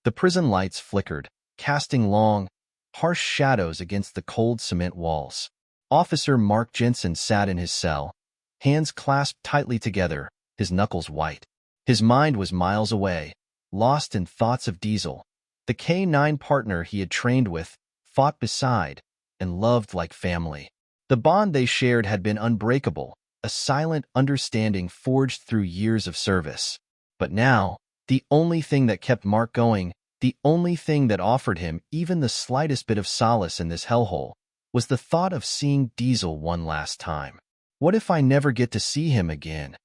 The prison lights flickered, casting long, harsh shadows against the cold cement walls. Officer Mark Jensen sat in his cell, hands clasped tightly together, his knuckles white. His mind was miles away, lost in thoughts of Diesel, the K-9 partner he had trained with, fought beside, and loved like family. The bond they shared had been unbreakable, a silent understanding forged through years of service. But now, the only thing that kept Mark going, the only thing that offered him even the slightest bit of solace in this hellhole, was the thought of seeing Diesel one last time. What if I never get to see him again?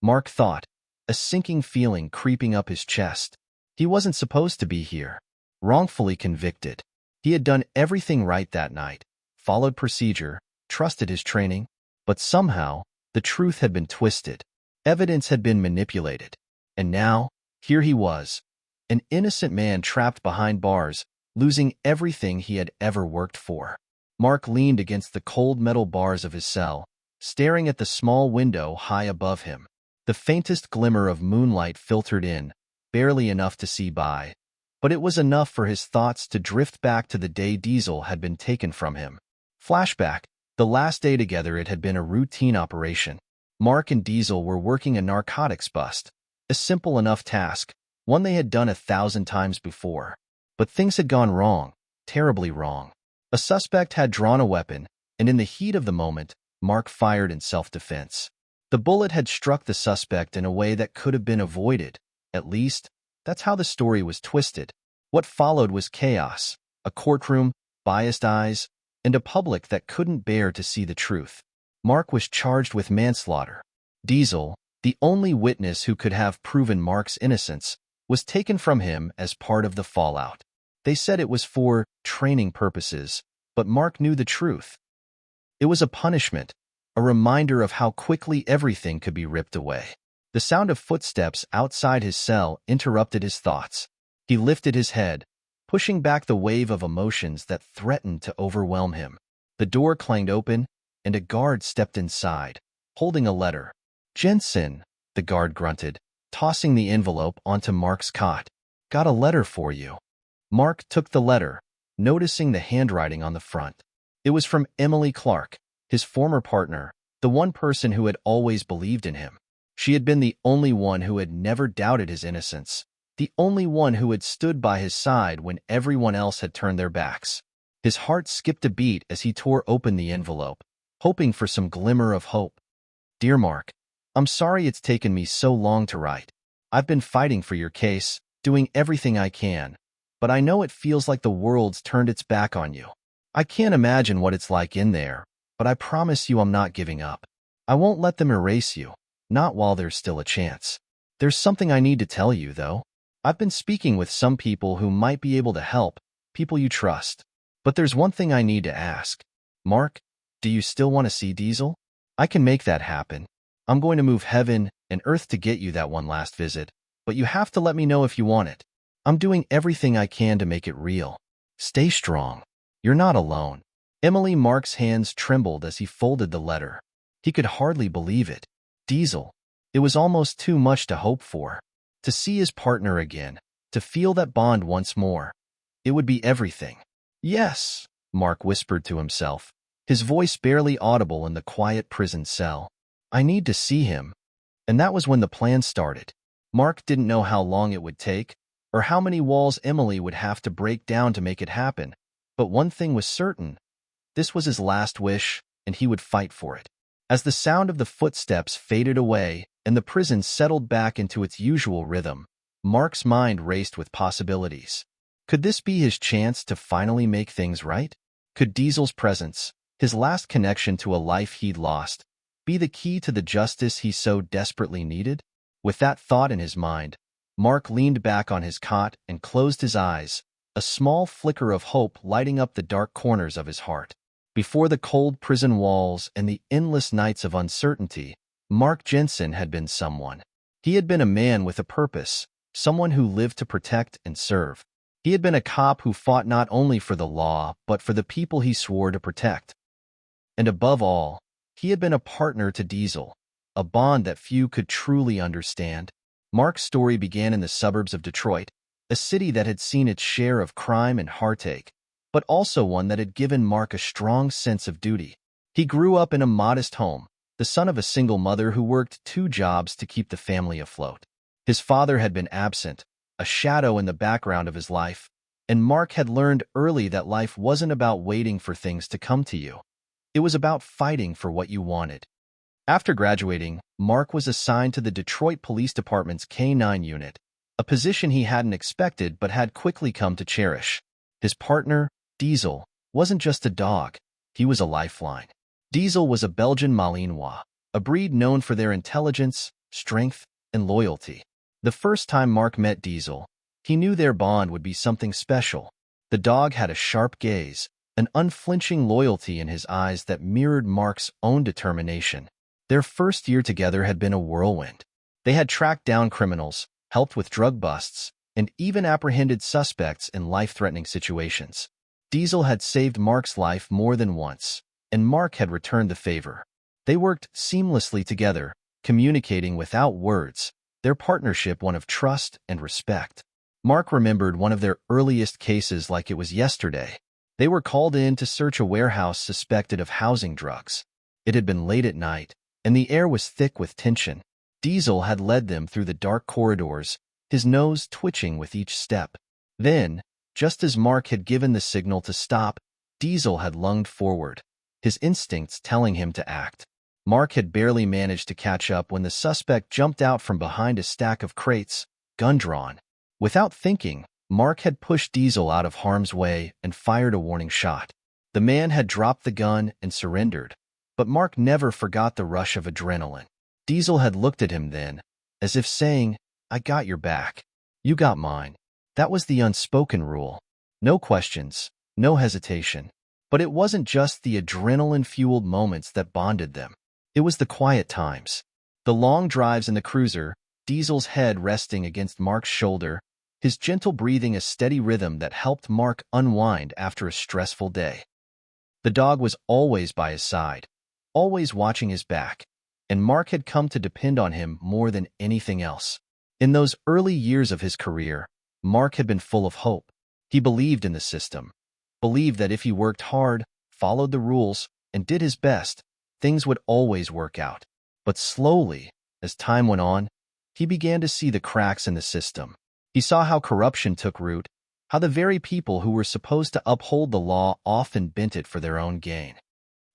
Mark thought, a sinking feeling creeping up his chest. He wasn't supposed to be here. Wrongfully convicted. He had done everything right that night, followed procedure, trusted his training, but somehow, the truth had been twisted. Evidence had been manipulated. And now, here he was, an innocent man trapped behind bars, losing everything he had ever worked for. Mark leaned against the cold metal bars of his cell, staring at the small window high above him. The faintest glimmer of moonlight filtered in, barely enough to see by, but it was enough for his thoughts to drift back to the day Diesel had been taken from him. Flashback, the last day together it had been a routine operation. Mark and Diesel were working a narcotics bust, a simple enough task, one they had done 1,000 times before. But things had gone wrong, terribly wrong. A suspect had drawn a weapon, and in the heat of the moment, Mark fired in self-defense. The bullet had struck the suspect in a way that could have been avoided. At least, that's how the story was twisted. What followed was chaos, a courtroom, biased eyes, and a public that couldn't bear to see the truth. Mark was charged with manslaughter. Diesel, the only witness who could have proven Mark's innocence, was taken from him as part of the fallout. They said it was for training purposes, but Mark knew the truth. It was a punishment, a reminder of how quickly everything could be ripped away. The sound of footsteps outside his cell interrupted his thoughts. He lifted his head, pushing back the wave of emotions that threatened to overwhelm him. The door clanged open, and a guard stepped inside, holding a letter. "Jensen," the guard grunted, tossing the envelope onto Mark's cot. "Got a letter for you." Mark took the letter, noticing the handwriting on the front. It was from Emily Clark, his former partner, the one person who had always believed in him. She had been the only one who had never doubted his innocence, the only one who had stood by his side when everyone else had turned their backs. His heart skipped a beat as he tore open the envelope, hoping for some glimmer of hope. "Dear Mark, I'm sorry it's taken me so long to write. I've been fighting for your case, doing everything I can, but I know it feels like the world's turned its back on you. I can't imagine what it's like in there, but I promise you I'm not giving up. I won't let them erase you, not while there's still a chance. There's something I need to tell you, though. I've been speaking with some people who might be able to help, people you trust. But there's one thing I need to ask. Mark, do you still want to see Diesel? I can make that happen. I'm going to move heaven and earth to get you that one last visit, but you have to let me know if you want it. I'm doing everything I can to make it real. Stay strong. You're not alone." Emily Mark's hands trembled as he folded the letter. He could hardly believe it. Diesel. It was almost too much to hope for. To see his partner again, to feel that bond once more. It would be everything. "Yes," Mark whispered to himself, his voice barely audible in the quiet prison cell. "I need to see him." And that was when the plan started. Mark didn't know how long it would take, or how many walls Emily would have to break down to make it happen. But one thing was certain. This was his last wish, and he would fight for it. As the sound of the footsteps faded away and the prison settled back into its usual rhythm, Mark's mind raced with possibilities. Could this be his chance to finally make things right? Could Diesel's presence, his last connection to a life he'd lost, be the key to the justice he so desperately needed? With that thought in his mind, Mark leaned back on his cot and closed his eyes, a small flicker of hope lighting up the dark corners of his heart. Before the cold prison walls and the endless nights of uncertainty, Mark Jensen had been someone. He had been a man with a purpose, someone who lived to protect and serve. He had been a cop who fought not only for the law, but for the people he swore to protect. And above all, he had been a partner to Diesel, a bond that few could truly understand. Mark's story began in the suburbs of Detroit, a city that had seen its share of crime and heartache, but also one that had given Mark a strong sense of duty. He grew up in a modest home, the son of a single mother who worked 2 jobs to keep the family afloat. His father had been absent, a shadow in the background of his life, and Mark had learned early that life wasn't about waiting for things to come to you. It was about fighting for what you wanted. After graduating, Mark was assigned to the Detroit Police Department's K-9 unit, a position he hadn't expected but had quickly come to cherish. His partner, Diesel, wasn't just a dog, he was a lifeline. Diesel was a Belgian Malinois, a breed known for their intelligence, strength, and loyalty. The first time Mark met Diesel, he knew their bond would be something special. The dog had a sharp gaze, an unflinching loyalty in his eyes that mirrored Mark's own determination. Their first year together had been a whirlwind. They had tracked down criminals, helped with drug busts, and even apprehended suspects in life-threatening situations. Diesel had saved Mark's life more than once, and Mark had returned the favor. They worked seamlessly together, communicating without words, their partnership one of trust and respect. Mark remembered one of their earliest cases like it was yesterday. They were called in to search a warehouse suspected of housing drugs. It had been late at night, and the air was thick with tension. Diesel had led them through the dark corridors, his nose twitching with each step. Then, just as Mark had given the signal to stop, Diesel had lunged forward, his instincts telling him to act. Mark had barely managed to catch up when the suspect jumped out from behind a stack of crates, gun drawn. Without thinking, Mark had pushed Diesel out of harm's way and fired a warning shot. The man had dropped the gun and surrendered, but Mark never forgot the rush of adrenaline. Diesel had looked at him then, as if saying, "I got your back. You got mine." That was the unspoken rule. No questions, no hesitation. But it wasn't just the adrenaline-fueled moments that bonded them. It was the quiet times. The long drives in the cruiser, Diesel's head resting against Mark's shoulder, his gentle breathing a steady rhythm that helped Mark unwind after a stressful day. The dog was always by his side, always watching his back, and Mark had come to depend on him more than anything else. In those early years of his career, Mark had been full of hope. He believed in the system, believed that if he worked hard, followed the rules, and did his best, things would always work out. But slowly, as time went on, he began to see the cracks in the system. He saw how corruption took root, how the very people who were supposed to uphold the law often bent it for their own gain.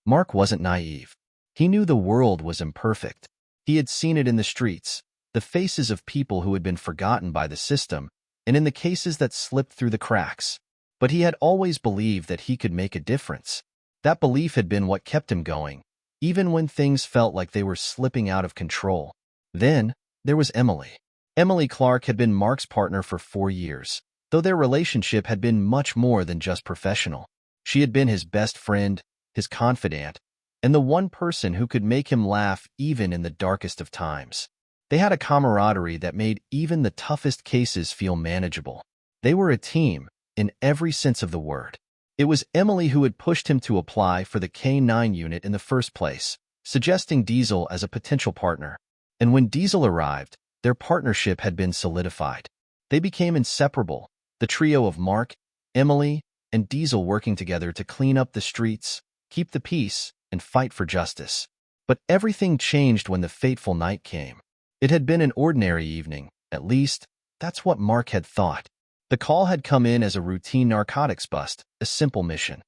Mark wasn't naive. He knew the world was imperfect. He had seen it in the streets, the faces of people who had been forgotten by the system, and in the cases that slipped through the cracks. But he had always believed that he could make a difference. That belief had been what kept him going, even when things felt like they were slipping out of control. Then, there was Emily. Emily Clark had been Mark's partner for 4 years, though their relationship had been much more than just professional. She had been his best friend, his confidant, and the one person who could make him laugh even in the darkest of times. They had a camaraderie that made even the toughest cases feel manageable. They were a team, in every sense of the word. It was Emily who had pushed him to apply for the K-9 unit in the first place, suggesting Diesel as a potential partner. And when Diesel arrived, their partnership had been solidified. They became inseparable, the trio of Mark, Emily, and Diesel working together to clean up the streets, keep the peace, and fight for justice. But everything changed when the fateful night came. It had been an ordinary evening, at least, that's what Mark had thought. The call had come in as a routine narcotics bust, a simple mission.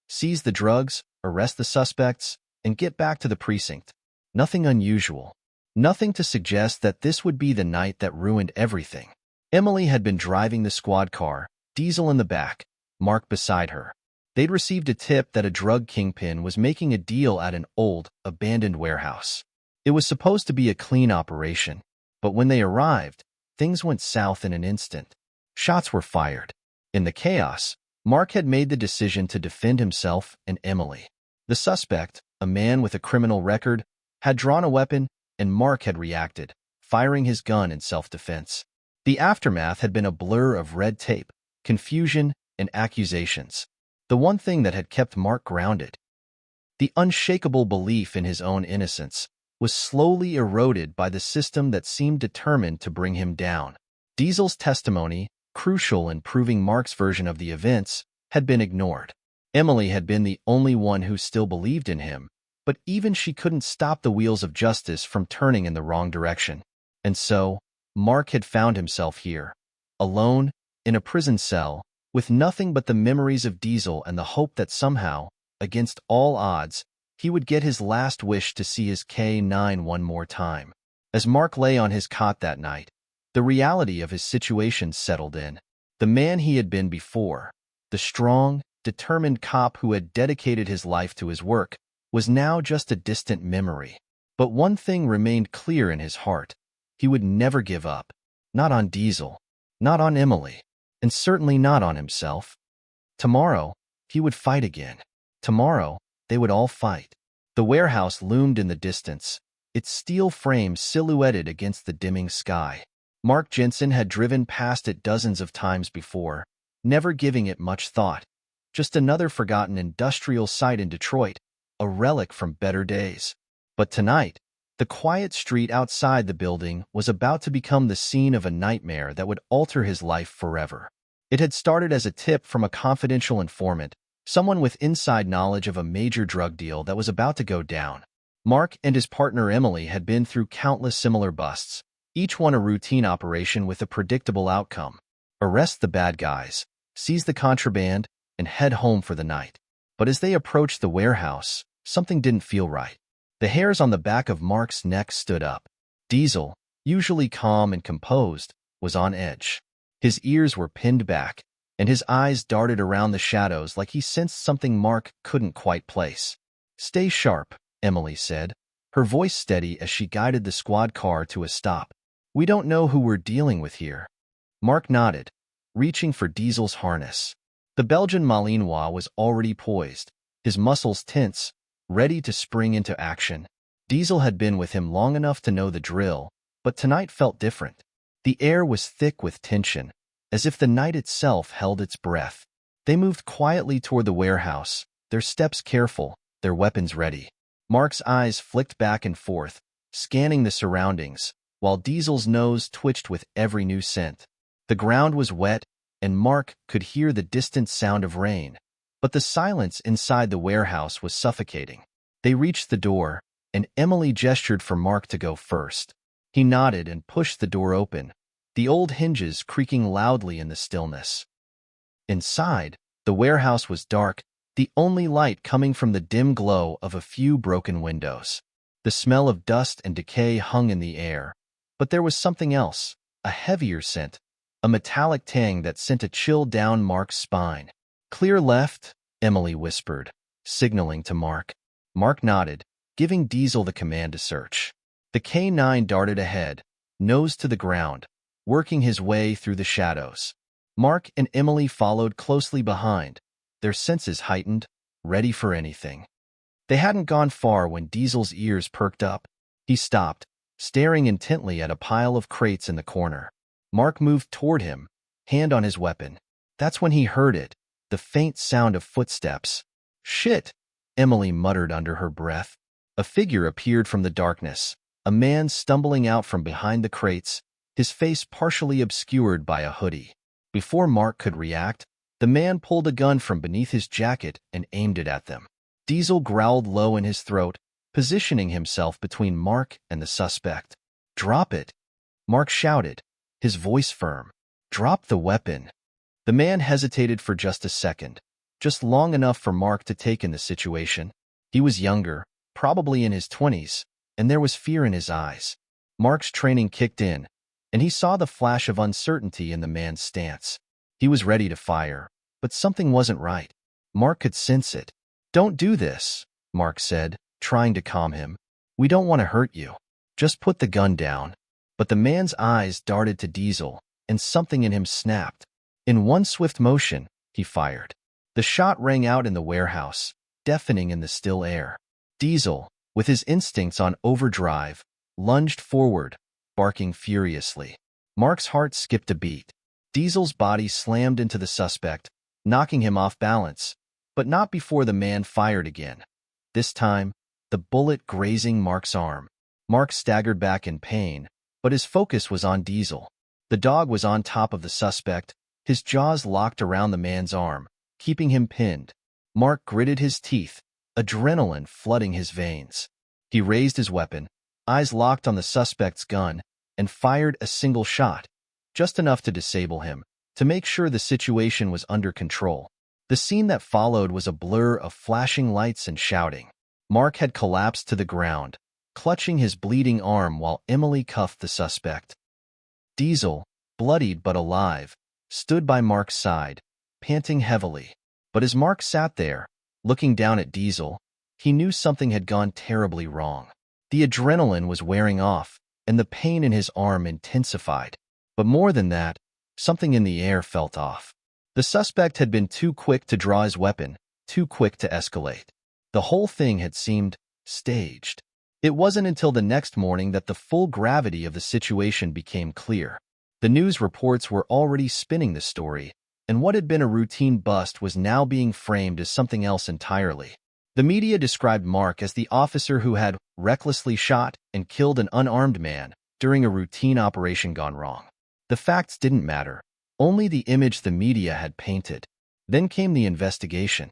Seize the drugs, arrest the suspects, and get back to the precinct. Nothing unusual. Nothing to suggest that this would be the night that ruined everything. Emily had been driving the squad car, Diesel in the back, Mark beside her. They'd received a tip that a drug kingpin was making a deal at an old, abandoned warehouse. It was supposed to be a clean operation, but when they arrived, things went south in an instant. Shots were fired. In the chaos, Mark had made the decision to defend himself and Emily. The suspect, a man with a criminal record, had drawn a weapon, and Mark had reacted, firing his gun in self-defense. The aftermath had been a blur of red tape, confusion, and accusations. The one thing that had kept Mark grounded, the unshakable belief in his own innocence, was slowly eroded by the system that seemed determined to bring him down. Diesel's testimony, crucial in proving Mark's version of the events, had been ignored. Emily had been the only one who still believed in him, but even she couldn't stop the wheels of justice from turning in the wrong direction. And so, Mark had found himself here, alone, in a prison cell, with nothing but the memories of Diesel and the hope that somehow, against all odds, he would get his last wish to see his K9 one more time. As Mark lay on his cot that night, the reality of his situation settled in. The man he had been before, the strong, determined cop who had dedicated his life to his work, was now just a distant memory. But one thing remained clear in his heart. He would never give up. Not on Diesel, not on Emily, and certainly not on himself. Tomorrow, he would fight again. Tomorrow, they would all fight. The warehouse loomed in the distance, its steel frame silhouetted against the dimming sky. Mark Jensen had driven past it dozens of times before, never giving it much thought. Just another forgotten industrial site in Detroit, a relic from better days. But tonight, the quiet street outside the building was about to become the scene of a nightmare that would alter his life forever. It had started as a tip from a confidential informant, someone with inside knowledge of a major drug deal that was about to go down. Mark and his partner Emily had been through countless similar busts, each one a routine operation with a predictable outcome. Arrest the bad guys, seize the contraband, and head home for the night. But as they approached the warehouse, something didn't feel right. The hairs on the back of Mark's neck stood up. Diesel, usually calm and composed, was on edge. His ears were pinned back, and his eyes darted around the shadows like he sensed something Mark couldn't quite place. "Stay sharp," Emily said, her voice steady as she guided the squad car to a stop. "We don't know who we're dealing with here." Mark nodded, reaching for Diesel's harness. The Belgian Malinois was already poised, his muscles tense, ready to spring into action. Diesel had been with him long enough to know the drill, but tonight felt different. The air was thick with tension, as if the night itself held its breath. They moved quietly toward the warehouse, their steps careful, their weapons ready. Mark's eyes flicked back and forth, scanning the surroundings, while Diesel's nose twitched with every new scent. The ground was wet, and Mark could hear the distant sound of rain. But the silence inside the warehouse was suffocating. They reached the door, and Emily gestured for Mark to go first. He nodded and pushed the door open, the old hinges creaking loudly in the stillness. Inside, the warehouse was dark, the only light coming from the dim glow of a few broken windows. The smell of dust and decay hung in the air, but there was something else, a heavier scent, a metallic tang that sent a chill down Mark's spine. "Clear left," Emily whispered, signaling to Mark. Mark nodded, giving Diesel the command to search. The K9 darted ahead, nose to the ground, working his way through the shadows. Mark and Emily followed closely behind, their senses heightened, ready for anything. They hadn't gone far when Diesel's ears perked up. He stopped, staring intently at a pile of crates in the corner. Mark moved toward him, hand on his weapon. That's when he heard it, the faint sound of footsteps. "Shit," Emily muttered under her breath. A figure appeared from the darkness, a man stumbling out from behind the crates, his face partially obscured by a hoodie. Before Mark could react, the man pulled a gun from beneath his jacket and aimed it at them. Diesel growled low in his throat, positioning himself between Mark and the suspect. "Drop it," Mark shouted, his voice firm. "Drop the weapon." The man hesitated for just a second, just long enough for Mark to take in the situation. He was younger, probably in his 20s, and there was fear in his eyes. Mark's training kicked in, and he saw the flash of uncertainty in the man's stance. He was ready to fire, but something wasn't right. Mark could sense it. "Don't do this," Mark said, trying to calm him. "We don't want to hurt you. Just put the gun down." But the man's eyes darted to Diesel, and something in him snapped. In one swift motion, he fired. The shot rang out in the warehouse, deafening in the still air. Diesel, with his instincts on overdrive, lunged forward, barking furiously. Mark's heart skipped a beat. Diesel's body slammed into the suspect, knocking him off balance, but not before the man fired again. This time, the bullet grazing Mark's arm. Mark staggered back in pain, but his focus was on Diesel. The dog was on top of the suspect, his jaws locked around the man's arm, keeping him pinned. Mark gritted his teeth, adrenaline flooding his veins. He raised his weapon, eyes locked on the suspect's gun, and fired a single shot, just enough to disable him, to make sure the situation was under control. The scene that followed was a blur of flashing lights and shouting. Mark had collapsed to the ground, clutching his bleeding arm while Emily cuffed the suspect. Diesel, bloodied but alive, stood by Mark's side, panting heavily. But as Mark sat there, looking down at Diesel, he knew something had gone terribly wrong. The adrenaline was wearing off, and the pain in his arm intensified. But more than that, something in the air felt off. The suspect had been too quick to draw his weapon, too quick to escalate. The whole thing had seemed staged. It wasn't until the next morning that the full gravity of the situation became clear. The news reports were already spinning the story, and what had been a routine bust was now being framed as something else entirely. The media described Mark as the officer who had recklessly shot and killed an unarmed man during a routine operation gone wrong. The facts didn't matter, only the image the media had painted. Then came the investigation.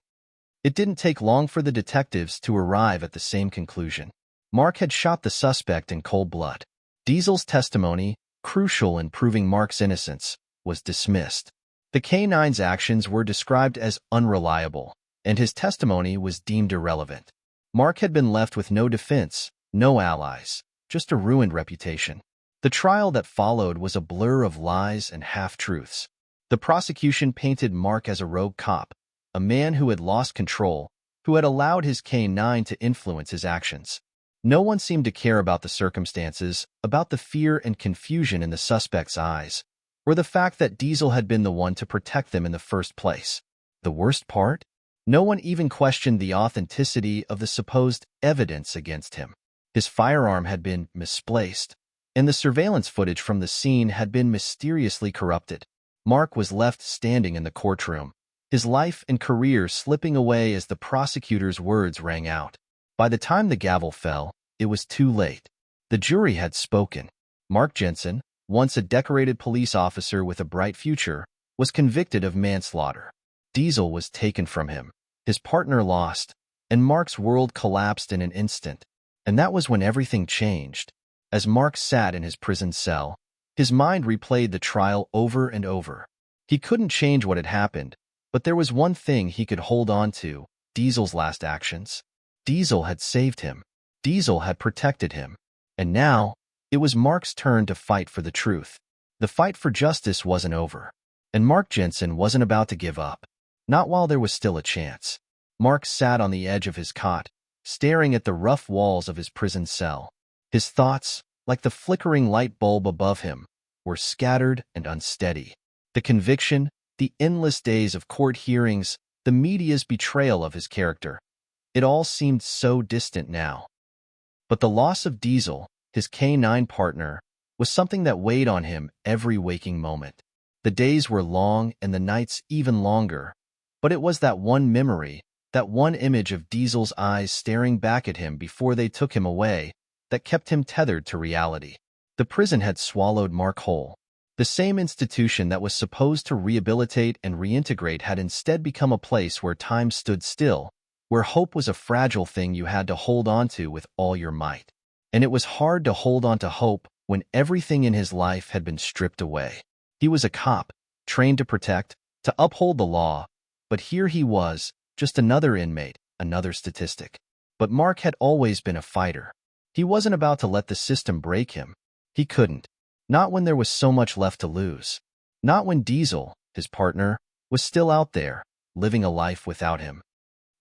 It didn't take long for the detectives to arrive at the same conclusion. Mark had shot the suspect in cold blood. Diesel's testimony, crucial in proving Mark's innocence, was dismissed. The K-9's actions were described as unreliable, and his testimony was deemed irrelevant. Mark had been left with no defense, no allies, just a ruined reputation. The trial that followed was a blur of lies and half-truths. The prosecution painted Mark as a rogue cop, a man who had lost control, who had allowed his K-9 to influence his actions. No one seemed to care about the circumstances, about the fear and confusion in the suspect's eyes, or the fact that Diesel had been the one to protect them in the first place. The worst part? No one even questioned the authenticity of the supposed evidence against him. His firearm had been misplaced, and the surveillance footage from the scene had been mysteriously corrupted. Mark was left standing in the courtroom, his life and career slipping away as the prosecutor's words rang out. By the time the gavel fell, it was too late. The jury had spoken. Mark Jensen, once a decorated police officer with a bright future, was convicted of manslaughter. Diesel was taken from him, his partner lost, and Mark's world collapsed in an instant. And that was when everything changed. As Mark sat in his prison cell, his mind replayed the trial over and over. He couldn't change what had happened, but there was one thing he could hold on to: Diesel's last actions. Diesel had saved him. Diesel had protected him. And now, it was Mark's turn to fight for the truth. The fight for justice wasn't over. And Mark Jensen wasn't about to give up. Not while there was still a chance. Mark sat on the edge of his cot, staring at the rough walls of his prison cell. His thoughts, like the flickering light bulb above him, were scattered and unsteady. The conviction, the endless days of court hearings, the media's betrayal of his character. It all seemed so distant now. But the loss of Diesel, his K-9 partner, was something that weighed on him every waking moment. The days were long and the nights even longer, but it was that one memory, that one image of Diesel's eyes staring back at him before they took him away, that kept him tethered to reality. The prison had swallowed Mark whole. The same institution that was supposed to rehabilitate and reintegrate had instead become a place where time stood still, where hope was a fragile thing you had to hold on to with all your might. And it was hard to hold on to hope when everything in his life had been stripped away. He was a cop, trained to protect, to uphold the law, but here he was, just another inmate, another statistic. But Mark had always been a fighter. He wasn't about to let the system break him. He couldn't. Not when there was so much left to lose. Not when Diesel, his partner, was still out there, living a life without him.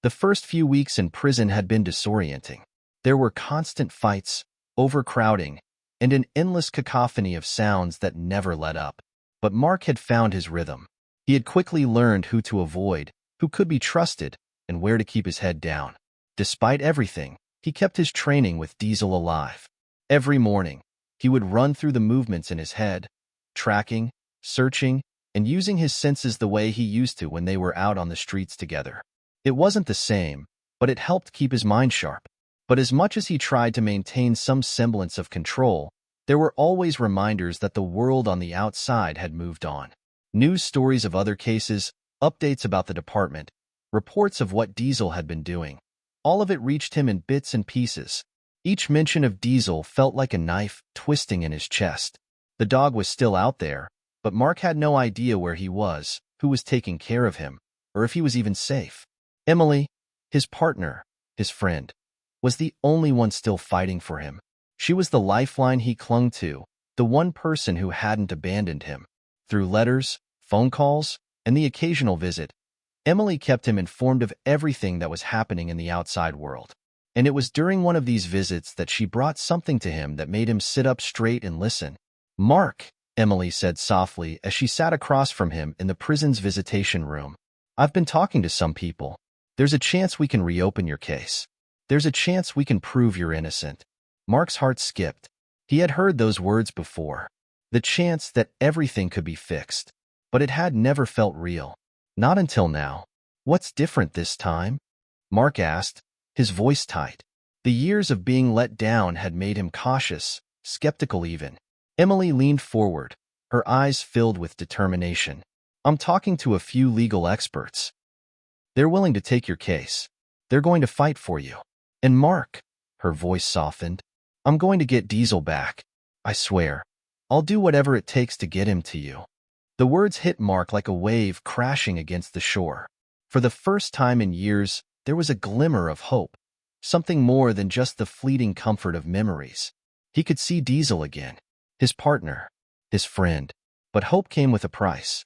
The first few weeks in prison had been disorienting. There were constant fights, overcrowding, and an endless cacophony of sounds that never let up. But Mark had found his rhythm. He had quickly learned who to avoid, who could be trusted, and where to keep his head down. Despite everything, he kept his training with Diesel alive. Every morning, he would run through the movements in his head, tracking, searching, and using his senses the way he used to when they were out on the streets together. It wasn't the same, but it helped keep his mind sharp. But as much as he tried to maintain some semblance of control, there were always reminders that the world on the outside had moved on. News stories of other cases, updates about the department, reports of what Diesel had been doing. All of it reached him in bits and pieces. Each mention of Diesel felt like a knife twisting in his chest. The dog was still out there, but Mark had no idea where he was, who was taking care of him, or if he was even safe. Emily, his partner, his friend, was the only one still fighting for him. She was the lifeline he clung to, the one person who hadn't abandoned him. Through letters, phone calls, and the occasional visit, Emily kept him informed of everything that was happening in the outside world. And it was during one of these visits that she brought something to him that made him sit up straight and listen. "Mark," Emily said softly as she sat across from him in the prison's visitation room. "I've been talking to some people. There's a chance we can reopen your case. There's a chance we can prove you're innocent." Mark's heart skipped. He had heard those words before. The chance that everything could be fixed. But it had never felt real. Not until now. "What's different this time?" Mark asked, his voice tight. The years of being let down had made him cautious, skeptical even. Emily leaned forward, her eyes filled with determination. "I'm talking to a few legal experts. They're willing to take your case. They're going to fight for you. And Mark," her voice softened, "I'm going to get Diesel back. I swear. I'll do whatever it takes to get him to you." The words hit Mark like a wave crashing against the shore. For the first time in years, there was a glimmer of hope, something more than just the fleeting comfort of memories. He could see Diesel again, his partner, his friend, but hope came with a price.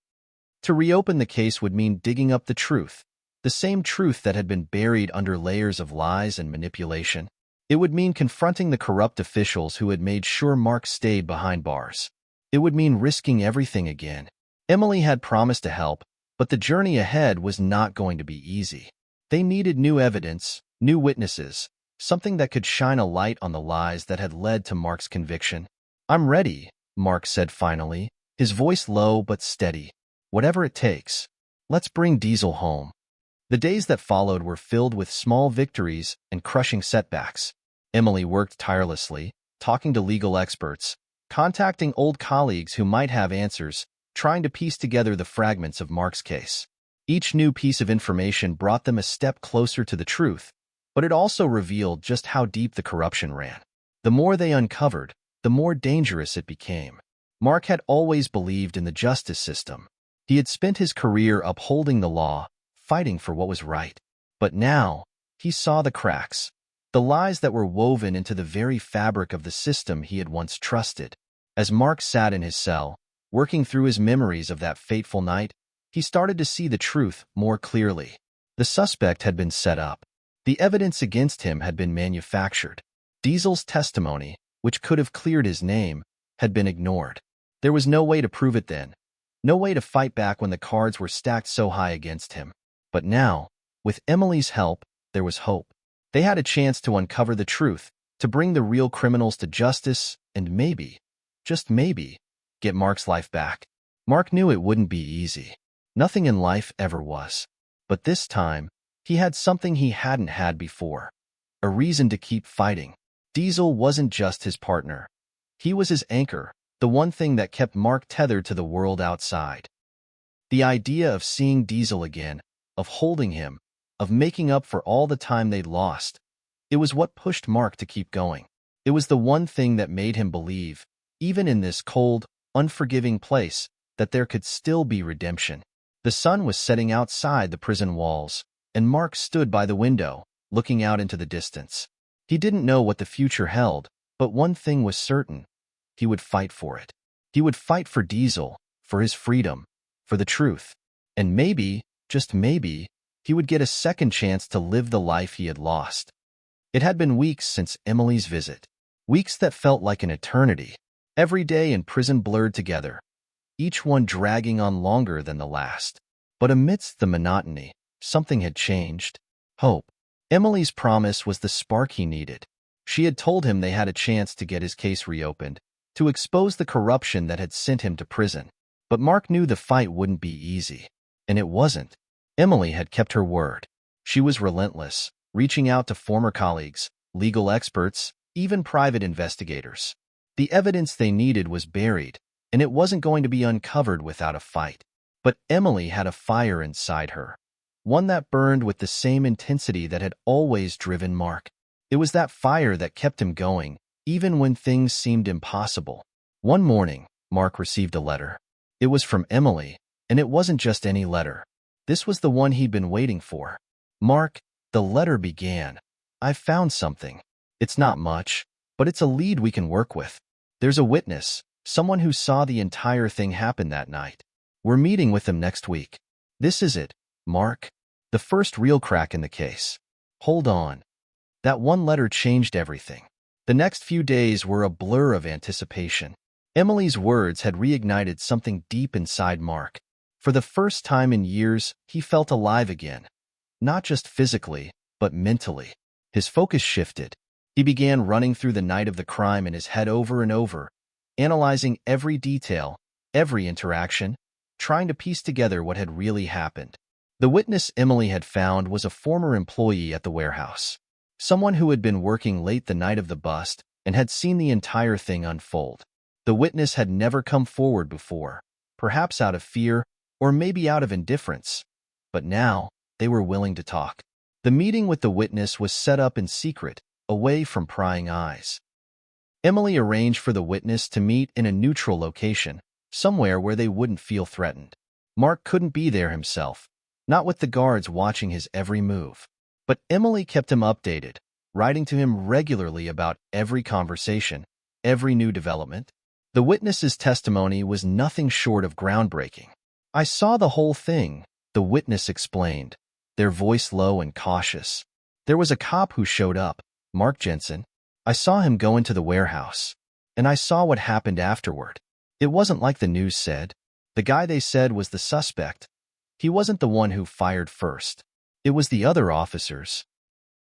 To reopen the case would mean digging up the truth, the same truth that had been buried under layers of lies and manipulation. It would mean confronting the corrupt officials who had made sure Mark stayed behind bars. It would mean risking everything again. Emily had promised to help, but the journey ahead was not going to be easy. They needed new evidence, new witnesses, something that could shine a light on the lies that had led to Mark's conviction. "I'm ready," Mark said finally, his voice low but steady. "Whatever it takes. Let's bring Diesel home." The days that followed were filled with small victories and crushing setbacks. Emily worked tirelessly, talking to legal experts, contacting old colleagues who might have answers, trying to piece together the fragments of Mark's case. Each new piece of information brought them a step closer to the truth, but it also revealed just how deep the corruption ran. The more they uncovered, the more dangerous it became. Mark had always believed in the justice system. He had spent his career upholding the law, fighting for what was right. But now, he saw the cracks, the lies that were woven into the very fabric of the system he had once trusted. As Mark sat in his cell, working through his memories of that fateful night, he started to see the truth more clearly. The suspect had been set up. The evidence against him had been manufactured. Diesel's testimony, which could have cleared his name, had been ignored. There was no way to prove it then, no way to fight back when the cards were stacked so high against him. But now, with Emily's help, there was hope. They had a chance to uncover the truth, to bring the real criminals to justice, and maybe, just maybe, get Mark's life back. Mark knew it wouldn't be easy. Nothing in life ever was. But this time, he had something he hadn't had before. A reason to keep fighting. Diesel wasn't just his partner. He was his anchor, the one thing that kept Mark tethered to the world outside. The idea of seeing Diesel again, of holding him, of making up for all the time they'd lost, it was what pushed Mark to keep going. It was the one thing that made him believe, even in this cold, unforgiving place, that there could still be redemption. The sun was setting outside the prison walls, and Mark stood by the window, looking out into the distance. He didn't know what the future held, but one thing was certain. He would fight for it. He would fight for Diesel, for his freedom, for the truth. And maybe, just maybe, he would get a second chance to live the life he had lost. It had been weeks since Emily's visit. Weeks that felt like an eternity. Every day in prison blurred together, each one dragging on longer than the last. But amidst the monotony, something had changed. Hope. Emily's promise was the spark he needed. She had told him they had a chance to get his case reopened, to expose the corruption that had sent him to prison. But Mark knew the fight wouldn't be easy. And it wasn't. Emily had kept her word. She was relentless, reaching out to former colleagues, legal experts, even private investigators. The evidence they needed was buried, and it wasn't going to be uncovered without a fight. But Emily had a fire inside her, one that burned with the same intensity that had always driven Mark. It was that fire that kept him going, even when things seemed impossible. One morning, Mark received a letter. It was from Emily, and it wasn't just any letter. This was the one he'd been waiting for. "Mark," the letter began, "I've found something. It's not much, but it's a lead we can work with. There's a witness, someone who saw the entire thing happen that night. We're meeting with them next week. This is it, Mark. The first real crack in the case. Hold on." That one letter changed everything. The next few days were a blur of anticipation. Emily's words had reignited something deep inside Mark. For the first time in years, he felt alive again. Not just physically, but mentally. His focus shifted. He began running through the night of the crime in his head over and over, analyzing every detail, every interaction, trying to piece together what had really happened. The witness Emily had found was a former employee at the warehouse, someone who had been working late the night of the bust and had seen the entire thing unfold. The witness had never come forward before, perhaps out of fear or maybe out of indifference, but now they were willing to talk. The meeting with the witness was set up in secret, away from prying eyes. Emily arranged for the witness to meet in a neutral location, somewhere where they wouldn't feel threatened. Mark couldn't be there himself, not with the guards watching his every move. But Emily kept him updated, writing to him regularly about every conversation, every new development. The witness's testimony was nothing short of groundbreaking. "I saw the whole thing," the witness explained, their voice low and cautious. "There was a cop who showed up, Mark Jensen. I saw him go into the warehouse, and I saw what happened afterward. It wasn't like the news said. The guy they said was the suspect. He wasn't the one who fired first. It was the other officers."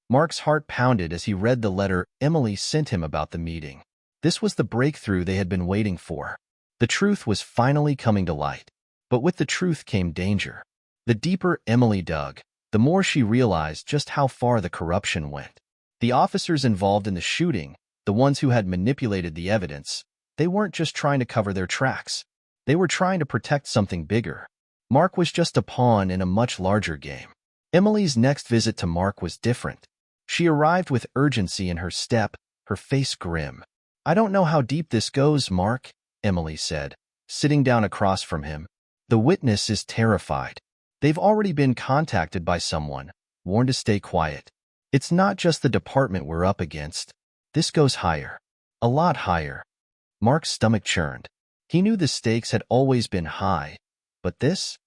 Mark's heart pounded as he read the letter Emily sent him about the meeting. This was the breakthrough they had been waiting for. The truth was finally coming to light. But with the truth came danger. The deeper Emily dug, the more she realized just how far the corruption went. The officers involved in the shooting, the ones who had manipulated the evidence, they weren't just trying to cover their tracks. They were trying to protect something bigger. Mark was just a pawn in a much larger game. Emily's next visit to Mark was different. She arrived with urgency in her step, her face grim. "I don't know how deep this goes, Mark," Emily said, sitting down across from him. "The witness is terrified. They've already been contacted by someone, warned to stay quiet. It's not just the department we're up against. This goes higher. A lot higher." Mark's stomach churned. He knew the stakes had always been high, but this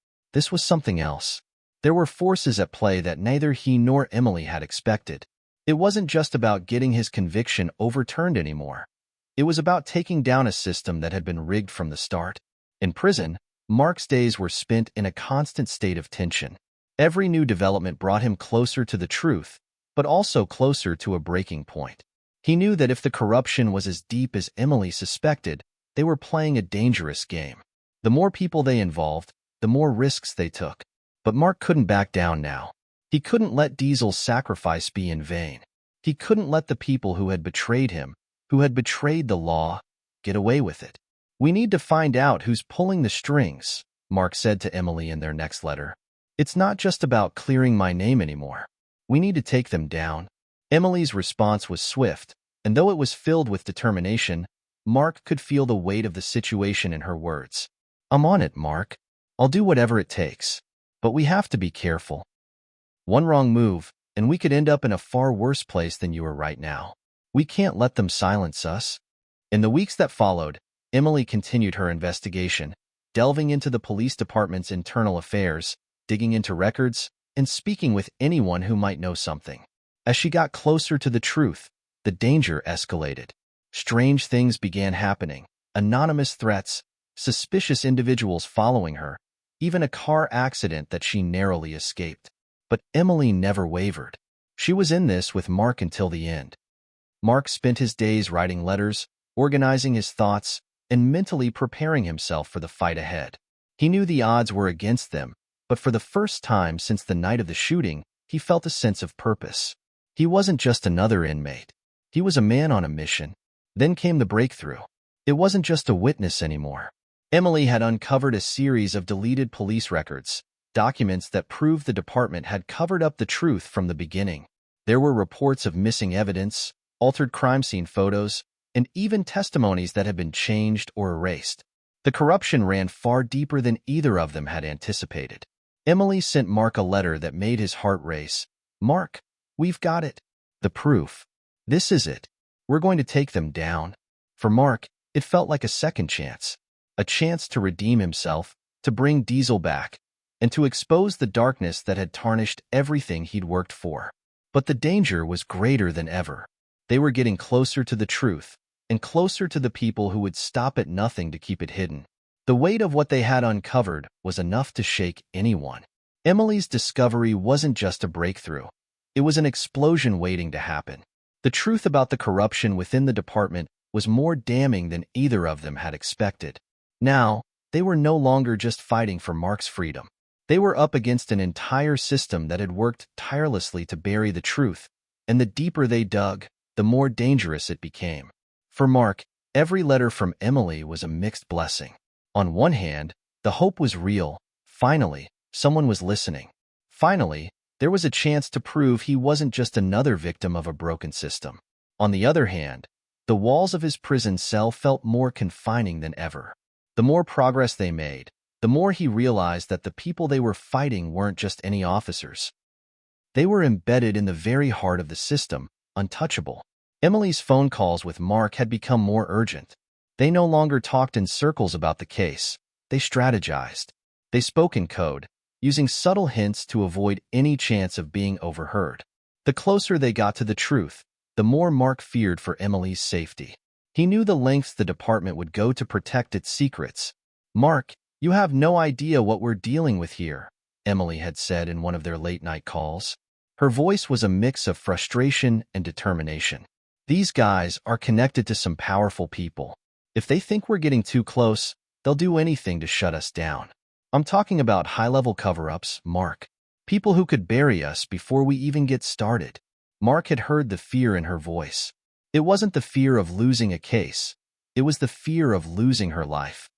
was something else. There were forces at play that neither he nor Emily had expected. It wasn't just about getting his conviction overturned anymore. It was about taking down a system that had been rigged from the start. In prison, Mark's days were spent in a constant state of tension. Every new development brought him closer to the truth, but also closer to a breaking point. He knew that if the corruption was as deep as Emily suspected, they were playing a dangerous game. The more people they involved, the more risks they took. But Mark couldn't back down now. He couldn't let Diesel's sacrifice be in vain. He couldn't let the people who had betrayed him, who had betrayed the law, get away with it. "We need to find out who's pulling the strings," Mark said to Emily in their next letter. "It's not just about clearing my name anymore. We need to take them down." Emily's response was swift, and though it was filled with determination, Mark could feel the weight of the situation in her words. "I'm on it, Mark. I'll do whatever it takes. But we have to be careful. One wrong move, and we could end up in a far worse place than you are right now. We can't let them silence us." In the weeks that followed, Emily continued her investigation, delving into the police department's internal affairs, digging into records, and speaking with anyone who might know something. As she got closer to the truth, the danger escalated. Strange things began happening: anonymous threats, suspicious individuals following her, even a car accident that she narrowly escaped. But Emily never wavered. She was in this with Mark until the end. Mark spent his days writing letters, organizing his thoughts, and mentally preparing himself for the fight ahead. He knew the odds were against them, but for the first time since the night of the shooting, he felt a sense of purpose. He wasn't just another inmate. He was a man on a mission. Then came the breakthrough. It wasn't just a witness anymore. Emily had uncovered a series of deleted police records, documents that proved the department had covered up the truth from the beginning. There were reports of missing evidence, altered crime scene photos, and even testimonies that had been changed or erased. The corruption ran far deeper than either of them had anticipated. Emily sent Mark a letter that made his heart race. "Mark, we've got it. The proof. This is it. We're going to take them down." For Mark, it felt like a second chance. A chance to redeem himself, to bring Diesel back, and to expose the darkness that had tarnished everything he'd worked for. But the danger was greater than ever. They were getting closer to the truth, and closer to the people who would stop at nothing to keep it hidden. The weight of what they had uncovered was enough to shake anyone. Emily's discovery wasn't just a breakthrough. It was an explosion waiting to happen. The truth about the corruption within the department was more damning than either of them had expected. Now, they were no longer just fighting for Mark's freedom. They were up against an entire system that had worked tirelessly to bury the truth, and the deeper they dug, the more dangerous it became. For Mark, every letter from Emily was a mixed blessing. On one hand, the hope was real. Finally, someone was listening. Finally, there was a chance to prove he wasn't just another victim of a broken system. On the other hand, the walls of his prison cell felt more confining than ever. The more progress they made, the more he realized that the people they were fighting weren't just any officers. They were embedded in the very heart of the system, untouchable. Emily's phone calls with Mark had become more urgent. They no longer talked in circles about the case. They strategized. They spoke in code, using subtle hints to avoid any chance of being overheard. The closer they got to the truth, the more Mark feared for Emily's safety. He knew the lengths the department would go to protect its secrets. "Mark, you have no idea what we're dealing with here," Emily had said in one of their late-night calls. Her voice was a mix of frustration and determination. "These guys are connected to some powerful people. If they think we're getting too close, they'll do anything to shut us down. I'm talking about high-level cover-ups, Mark. People who could bury us before we even get started." Mark had heard the fear in her voice. It wasn't the fear of losing a case. It was the fear of losing her life.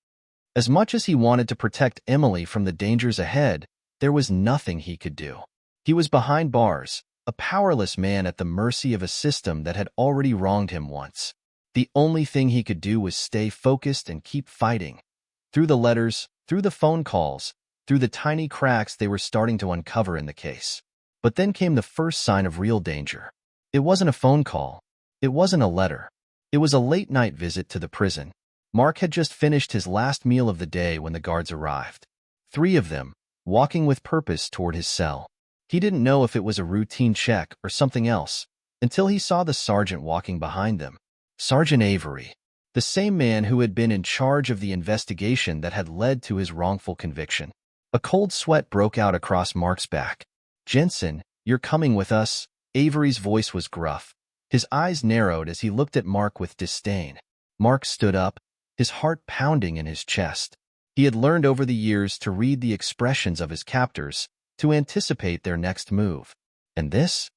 As much as he wanted to protect Emily from the dangers ahead, there was nothing he could do. He was behind bars, a powerless man at the mercy of a system that had already wronged him once. The only thing he could do was stay focused and keep fighting. Through the letters, through the phone calls, through the tiny cracks they were starting to uncover in the case. But then came the first sign of real danger. It wasn't a phone call. It wasn't a letter. It was a late-night visit to the prison. Mark had just finished his last meal of the day when the guards arrived. 3 of them, walking with purpose toward his cell. He didn't know if it was a routine check or something else, until he saw the sergeant walking behind them. Sergeant Avery, the same man who had been in charge of the investigation that had led to his wrongful conviction. A cold sweat broke out across Mark's back. "Jensen, you're coming with us." Avery's voice was gruff. His eyes narrowed as he looked at Mark with disdain. Mark stood up, his heart pounding in his chest. He had learned over the years to read the expressions of his captors, to anticipate their next move. And this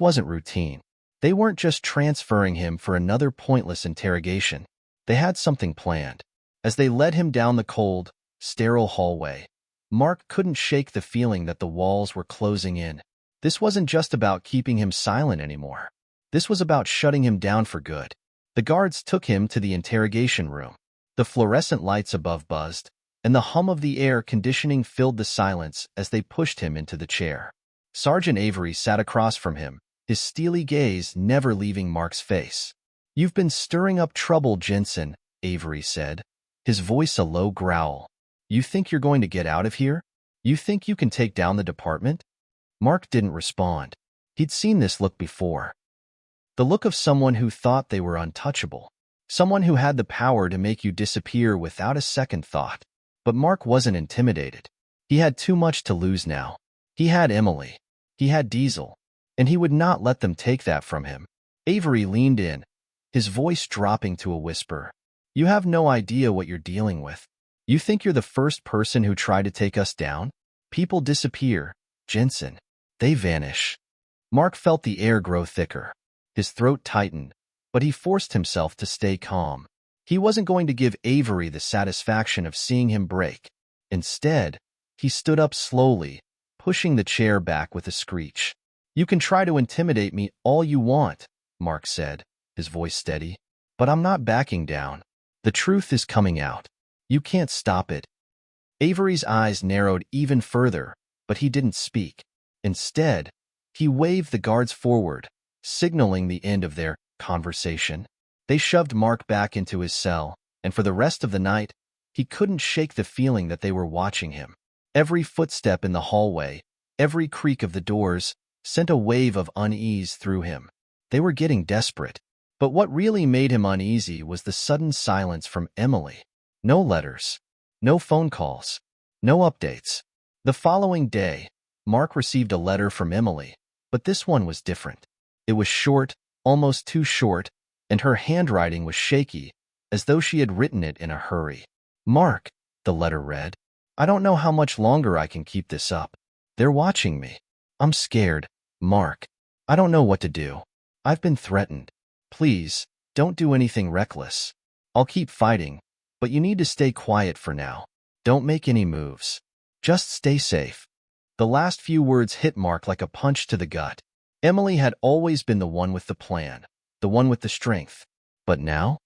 wasn't routine. They weren't just transferring him for another pointless interrogation. They had something planned. As they led him down the cold, sterile hallway, Mark couldn't shake the feeling that the walls were closing in. This wasn't just about keeping him silent anymore. This was about shutting him down for good. The guards took him to the interrogation room. The fluorescent lights above buzzed, and the hum of the air conditioning filled the silence as they pushed him into the chair. Sergeant Avery sat across from him, his steely gaze never leaving Mark's face. "You've been stirring up trouble, Jensen," Avery said, his voice a low growl. "You think you're going to get out of here? You think you can take down the department?" Mark didn't respond. He'd seen this look before. The look of someone who thought they were untouchable. Someone who had the power to make you disappear without a second thought. But Mark wasn't intimidated. He had too much to lose now. He had Emily. He had Diesel. And he would not let them take that from him. Avery leaned in, his voice dropping to a whisper. "You have no idea what you're dealing with. You think you're the first person who tried to take us down? People disappear, Jensen. They vanish." Mark felt the air grow thicker. His throat tightened, but he forced himself to stay calm. He wasn't going to give Avery the satisfaction of seeing him break. Instead, he stood up slowly, pushing the chair back with a screech. "You can try to intimidate me all you want," Mark said, his voice steady. "But I'm not backing down. The truth is coming out. You can't stop it." Avery's eyes narrowed even further, but he didn't speak. Instead, he waved the guards forward, signaling the end of their conversation. They shoved Mark back into his cell, and for the rest of the night, he couldn't shake the feeling that they were watching him. Every footstep in the hallway, every creak of the doors, sent a wave of unease through him. They were getting desperate. But what really made him uneasy was the sudden silence from Emily. No letters, no phone calls, no updates. The following day, Mark received a letter from Emily, but this one was different. It was short, almost too short, and her handwriting was shaky, as though she had written it in a hurry. "Mark," the letter read, "I don't know how much longer I can keep this up. They're watching me. I'm scared, Mark. I don't know what to do. I've been threatened. Please, don't do anything reckless. I'll keep fighting, but you need to stay quiet for now. Don't make any moves. Just stay safe." The last few words hit Mark like a punch to the gut. Emily had always been the one with the plan, the one with the strength. But now,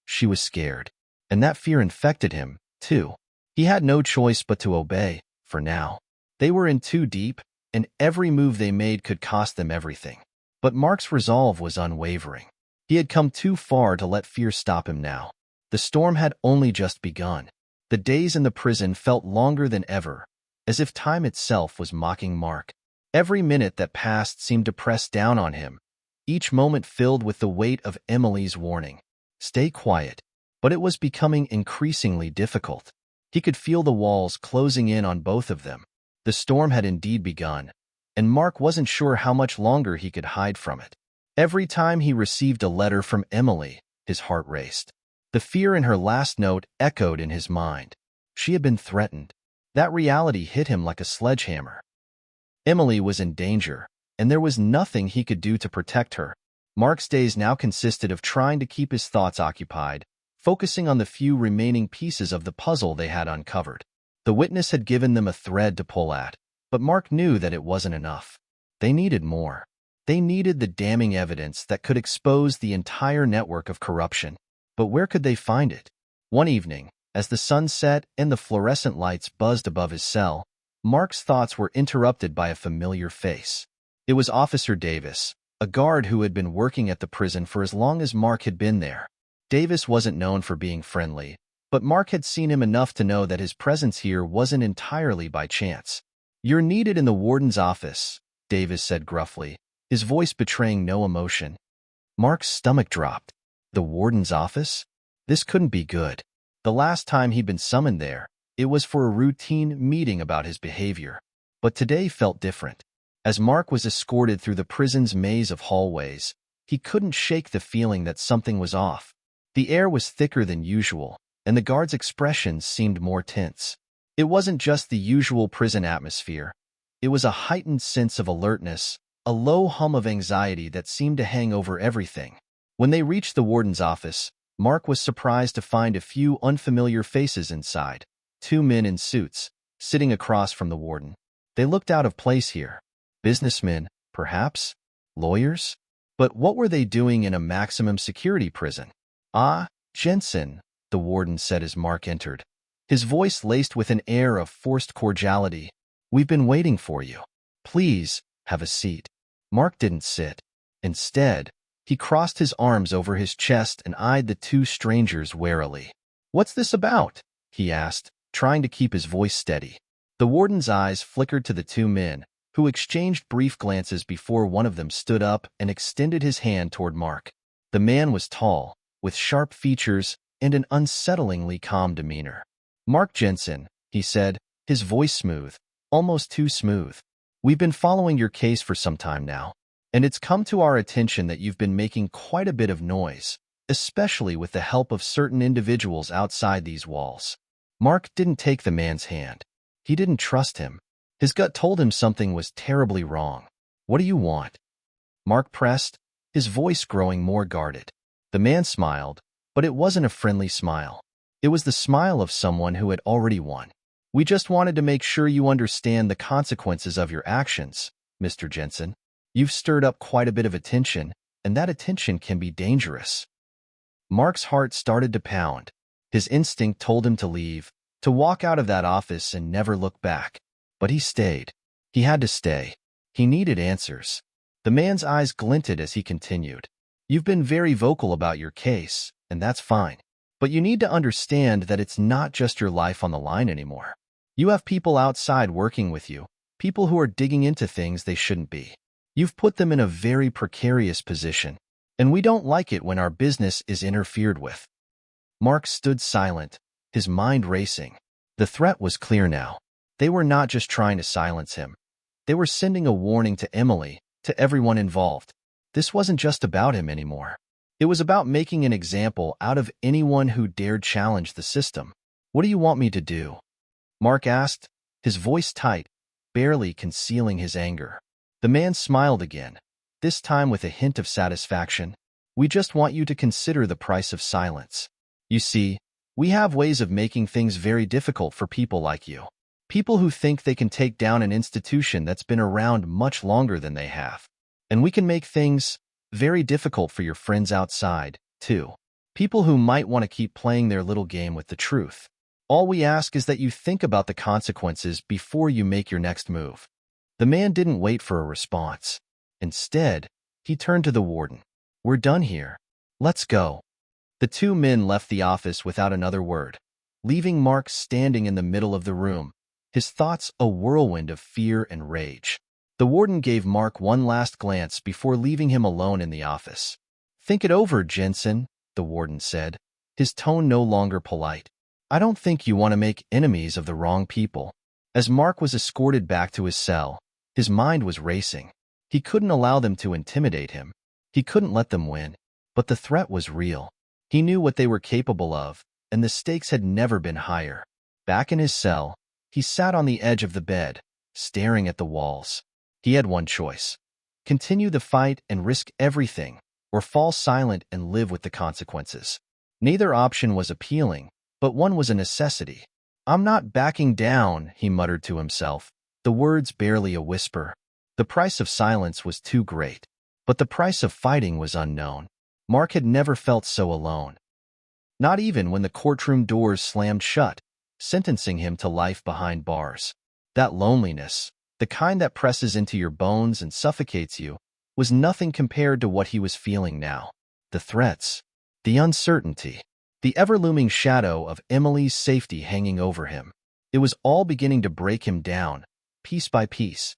she was scared. And that fear infected him, too. He had no choice but to obey, for now. They were in too deep, and every move they made could cost them everything. But Mark's resolve was unwavering. He had come too far to let fear stop him now. The storm had only just begun. The days in the prison felt longer than ever, as if time itself was mocking Mark. Every minute that passed seemed to press down on him, each moment filled with the weight of Emily's warning. Stay quiet. But it was becoming increasingly difficult. He could feel the walls closing in on both of them. The storm had indeed begun, and Mark wasn't sure how much longer he could hide from it. Every time he received a letter from Emily, his heart raced. The fear in her last note echoed in his mind. She had been threatened. That reality hit him like a sledgehammer. Emily was in danger, and there was nothing he could do to protect her. Mark's days now consisted of trying to keep his thoughts occupied, focusing on the few remaining pieces of the puzzle they had uncovered. The witness had given them a thread to pull at, but Mark knew that it wasn't enough. They needed more. They needed the damning evidence that could expose the entire network of corruption. But where could they find it? One evening, as the sun set and the fluorescent lights buzzed above his cell, Mark's thoughts were interrupted by a familiar face. It was Officer Davis, a guard who had been working at the prison for as long as Mark had been there. Davis wasn't known for being friendly, but Mark had seen him enough to know that his presence here wasn't entirely by chance. "You're needed in the warden's office," Davis said gruffly, his voice betraying no emotion. Mark's stomach dropped. The warden's office? This couldn't be good. The last time he'd been summoned there, it was for a routine meeting about his behavior. But today felt different. As Mark was escorted through the prison's maze of hallways, he couldn't shake the feeling that something was off. The air was thicker than usual, and the guards' expressions seemed more tense. It wasn't just the usual prison atmosphere. It was a heightened sense of alertness, a low hum of anxiety that seemed to hang over everything. When they reached the warden's office, Mark was surprised to find a few unfamiliar faces inside. 2 men in suits, sitting across from the warden. They looked out of place here. Businessmen, perhaps? Lawyers? But what were they doing in a maximum security prison? "Ah, Jensen," the warden said as Mark entered, his voice laced with an air of forced cordiality. "We've been waiting for you. Please, have a seat." Mark didn't sit. Instead, he crossed his arms over his chest and eyed the 2 strangers warily. "What's this about?" he asked, trying to keep his voice steady. The warden's eyes flickered to the 2 men, who exchanged brief glances before one of them stood up and extended his hand toward Mark. The man was tall, with sharp features and an unsettlingly calm demeanor. "Mark Jensen," he said, his voice smooth, almost too smooth. "We've been following your case for some time now, and it's come to our attention that you've been making quite a bit of noise, especially with the help of certain individuals outside these walls." Mark didn't take the man's hand. He didn't trust him. His gut told him something was terribly wrong. "What do you want?" Mark pressed, his voice growing more guarded. The man smiled, But it wasn't a friendly smile. It was the smile of someone who had already won. "We just wanted to make sure you understand the consequences of your actions, Mr. Jensen. You've stirred up quite a bit of attention, and that attention can be dangerous." Mark's heart started to pound. His instinct told him to leave, to walk out of that office and never look back. But he stayed. He had to stay. He needed answers. The man's eyes glinted as he continued. "You've been very vocal about your case, and that's fine. But you need to understand that it's not just your life on the line anymore. You have people outside working with you, people who are digging into things they shouldn't be. You've put them in a very precarious position, and we don't like it when our business is interfered with." Mark stood silent, his mind racing. The threat was clear now. They were not just trying to silence him. They were sending a warning to Emily, to everyone involved. This wasn't just about him anymore. It was about making an example out of anyone who dared challenge the system. "What do you want me to do?" Mark asked, his voice tight, barely concealing his anger. The man smiled again, this time with a hint of satisfaction. "We just want you to consider the price of silence. You see, we have ways of making things very difficult for people like you. People who think they can take down an institution that's been around much longer than they have. And we can make things very difficult for your friends outside, too. People who might want to keep playing their little game with the truth. All we ask is that you think about the consequences before you make your next move." The man didn't wait for a response. Instead, he turned to the warden. "We're done here. Let's go." The two men left the office without another word, leaving Mark standing in the middle of the room, his thoughts a whirlwind of fear and rage. The warden gave Mark one last glance before leaving him alone in the office. "Think it over, Jensen," the warden said, his tone no longer polite. "I don't think you want to make enemies of the wrong people." As Mark was escorted back to his cell, his mind was racing. He couldn't allow them to intimidate him. He couldn't let them win. But the threat was real. He knew what they were capable of, and the stakes had never been higher. Back in his cell, he sat on the edge of the bed, staring at the walls. He had one choice: continue the fight and risk everything, or fall silent and live with the consequences. Neither option was appealing, but one was a necessity. "I'm not backing down," he muttered to himself, the words barely a whisper. The price of silence was too great, but the price of fighting was unknown. Mark had never felt so alone. Not even when the courtroom doors slammed shut, sentencing him to life behind bars. That loneliness, the kind that presses into your bones and suffocates you, was nothing compared to what he was feeling now. The threats, the uncertainty, the ever-looming shadow of Emily's safety hanging over him. It was all beginning to break him down, piece by piece.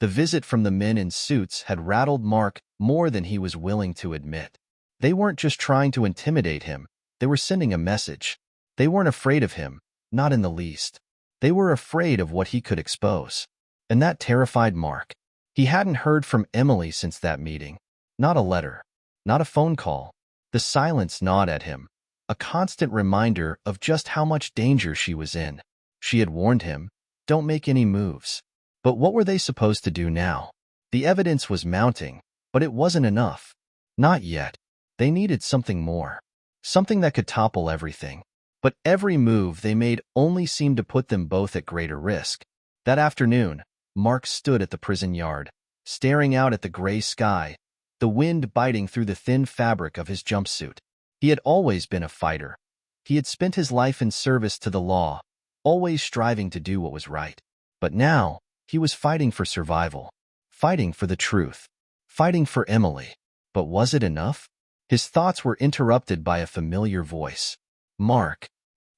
The visit from the men in suits had rattled Mark more than he was willing to admit. They weren't just trying to intimidate him, they were sending a message. They weren't afraid of him, not in the least. They were afraid of what he could expose. And that terrified Mark. He hadn't heard from Emily since that meeting. Not a letter, not a phone call. The silence gnawed at him, a constant reminder of just how much danger she was in. She had warned him, "Don't make any moves." But what were they supposed to do now? The evidence was mounting, but it wasn't enough. Not yet. They needed something more. Something that could topple everything. But every move they made only seemed to put them both at greater risk. That afternoon, Mark stood at the prison yard, staring out at the gray sky, the wind biting through the thin fabric of his jumpsuit. He had always been a fighter. He had spent his life in service to the law, always striving to do what was right. But now, he was fighting for survival, fighting for the truth, fighting for Emily. But was it enough? His thoughts were interrupted by a familiar voice. "Mark."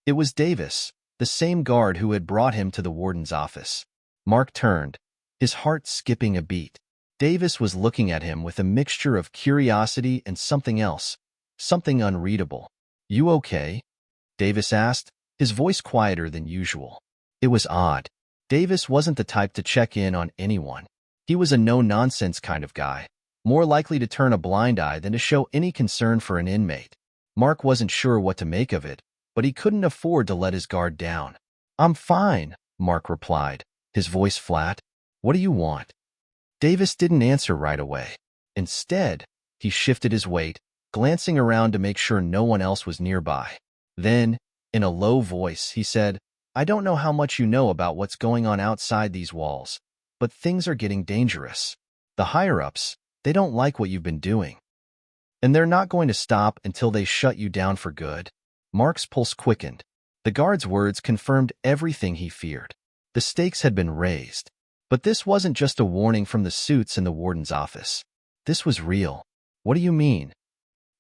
It was Davis, the same guard who had brought him to the warden's office. Mark turned, his heart skipping a beat. Davis was looking at him with a mixture of curiosity and something else, something unreadable. "You okay?" Davis asked, his voice quieter than usual. It was odd. Davis wasn't the type to check in on anyone. He was a no-nonsense kind of guy, more likely to turn a blind eye than to show any concern for an inmate. Mark wasn't sure what to make of it, but he couldn't afford to let his guard down. "I'm fine," Mark replied, his voice flat. "What do you want?" Davis didn't answer right away. Instead, he shifted his weight, glancing around to make sure no one else was nearby. Then, in a low voice, he said, "I don't know how much you know about what's going on outside these walls, but things are getting dangerous. The higher-ups, they don't like what you've been doing. And they're not going to stop until they shut you down for good." Mark's pulse quickened. The guard's words confirmed everything he feared. The stakes had been raised. But this wasn't just a warning from the suits in the warden's office. This was real. "What do you mean?"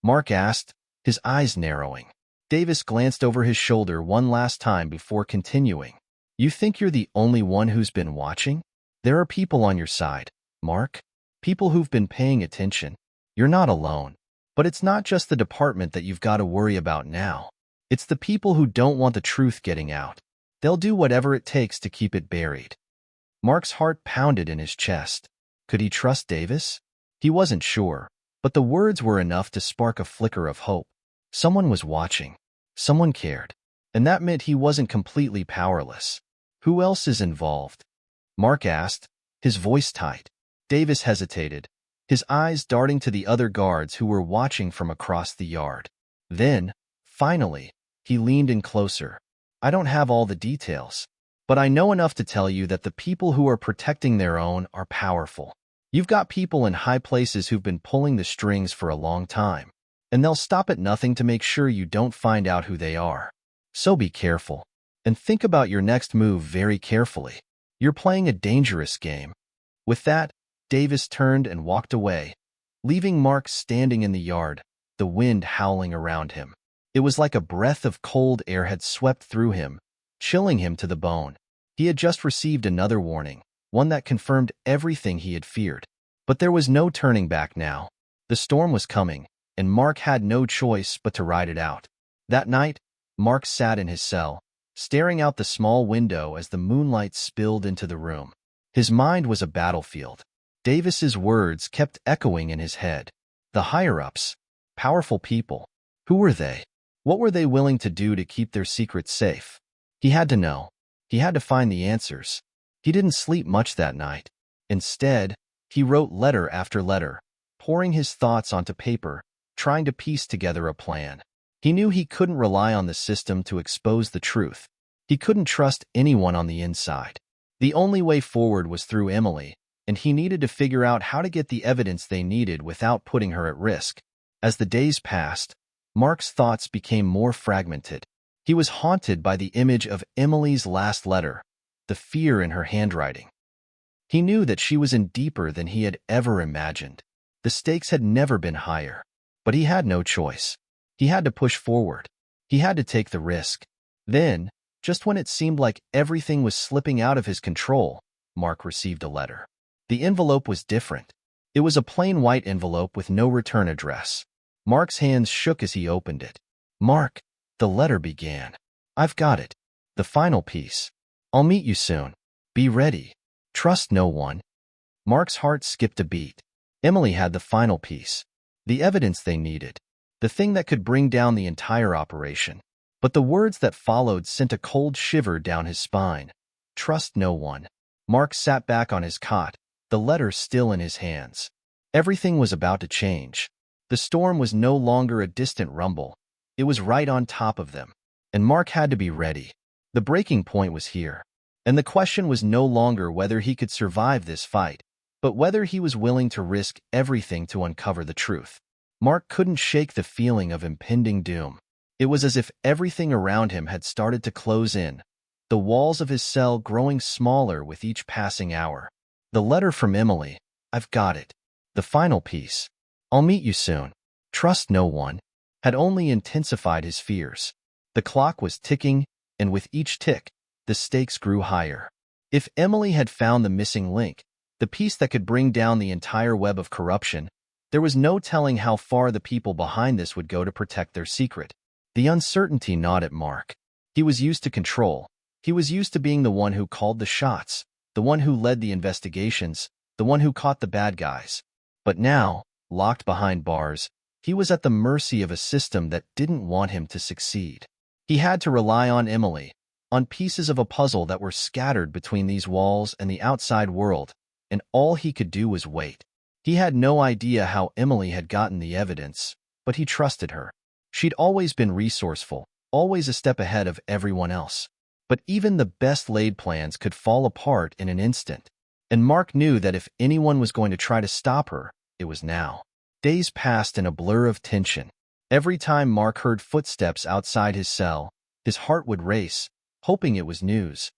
Mark asked, his eyes narrowing. Davis glanced over his shoulder one last time before continuing. "You think you're the only one who's been watching? There are people on your side, Mark. People who've been paying attention. You're not alone. But it's not just the department that you've got to worry about now. It's the people who don't want the truth getting out. They'll do whatever it takes to keep it buried." Mark's heart pounded in his chest. Could he trust Davis? He wasn't sure, but the words were enough to spark a flicker of hope. Someone was watching. Someone cared. And that meant he wasn't completely powerless. "Who else is involved?" Mark asked, his voice tight. Davis hesitated, his eyes darting to the other guards who were watching from across the yard. Then, finally, he leaned in closer. "I don't have all the details, but I know enough to tell you that the people who are protecting their own are powerful. You've got people in high places who've been pulling the strings for a long time, and they'll stop at nothing to make sure you don't find out who they are. So be careful, and think about your next move very carefully. You're playing a dangerous game." With that, Davis turned and walked away, leaving Mark standing in the yard, the wind howling around him. It was like a breath of cold air had swept through him, chilling him to the bone. He had just received another warning, one that confirmed everything he had feared. But there was no turning back now. The storm was coming, and Mark had no choice but to ride it out. That night, Mark sat in his cell, staring out the small window as the moonlight spilled into the room. His mind was a battlefield. Davis's words kept echoing in his head. The higher-ups, powerful people. Who were they? What were they willing to do to keep their secrets safe? He had to know. He had to find the answers. He didn't sleep much that night. Instead, he wrote letter after letter, pouring his thoughts onto paper, trying to piece together a plan. He knew he couldn't rely on the system to expose the truth. He couldn't trust anyone on the inside. The only way forward was through Emily, and he needed to figure out how to get the evidence they needed without putting her at risk. As the days passed, Mark's thoughts became more fragmented. He was haunted by the image of Emily's last letter, the fear in her handwriting. He knew that she was in deeper than he had ever imagined. The stakes had never been higher, but he had no choice. He had to push forward. He had to take the risk. Then, just when it seemed like everything was slipping out of his control, Mark received a letter. The envelope was different. It was a plain white envelope with no return address. Mark's hands shook as he opened it. "Mark," the letter began. "I've got it. The final piece. I'll meet you soon. Be ready. Trust no one." Mark's heart skipped a beat. Emily had the final piece. The evidence they needed. The thing that could bring down the entire operation. But the words that followed sent a cold shiver down his spine. Trust no one. Mark sat back on his cot, the letter still in his hands. Everything was about to change. The storm was no longer a distant rumble. It was right on top of them. And Mark had to be ready. The breaking point was here. And the question was no longer whether he could survive this fight, but whether he was willing to risk everything to uncover the truth. Mark couldn't shake the feeling of impending doom. It was as if everything around him had started to close in, the walls of his cell growing smaller with each passing hour. The letter from Emily, "I've got it. The final piece. I'll meet you soon. Trust no one," had only intensified his fears. The clock was ticking, and with each tick, the stakes grew higher. If Emily had found the missing link, the piece that could bring down the entire web of corruption, there was no telling how far the people behind this would go to protect their secret. The uncertainty gnawed at Mark. He was used to control. He was used to being the one who called the shots, the one who led the investigations, the one who caught the bad guys. But now, locked behind bars, he was at the mercy of a system that didn't want him to succeed. He had to rely on Emily, on pieces of a puzzle that were scattered between these walls and the outside world, and all he could do was wait. He had no idea how Emily had gotten the evidence, but he trusted her. She'd always been resourceful, always a step ahead of everyone else. But even the best-laid plans could fall apart in an instant. And Mark knew that if anyone was going to try to stop her, it was now. Days passed in a blur of tension. Every time Mark heard footsteps outside his cell, his heart would race, hoping it was news.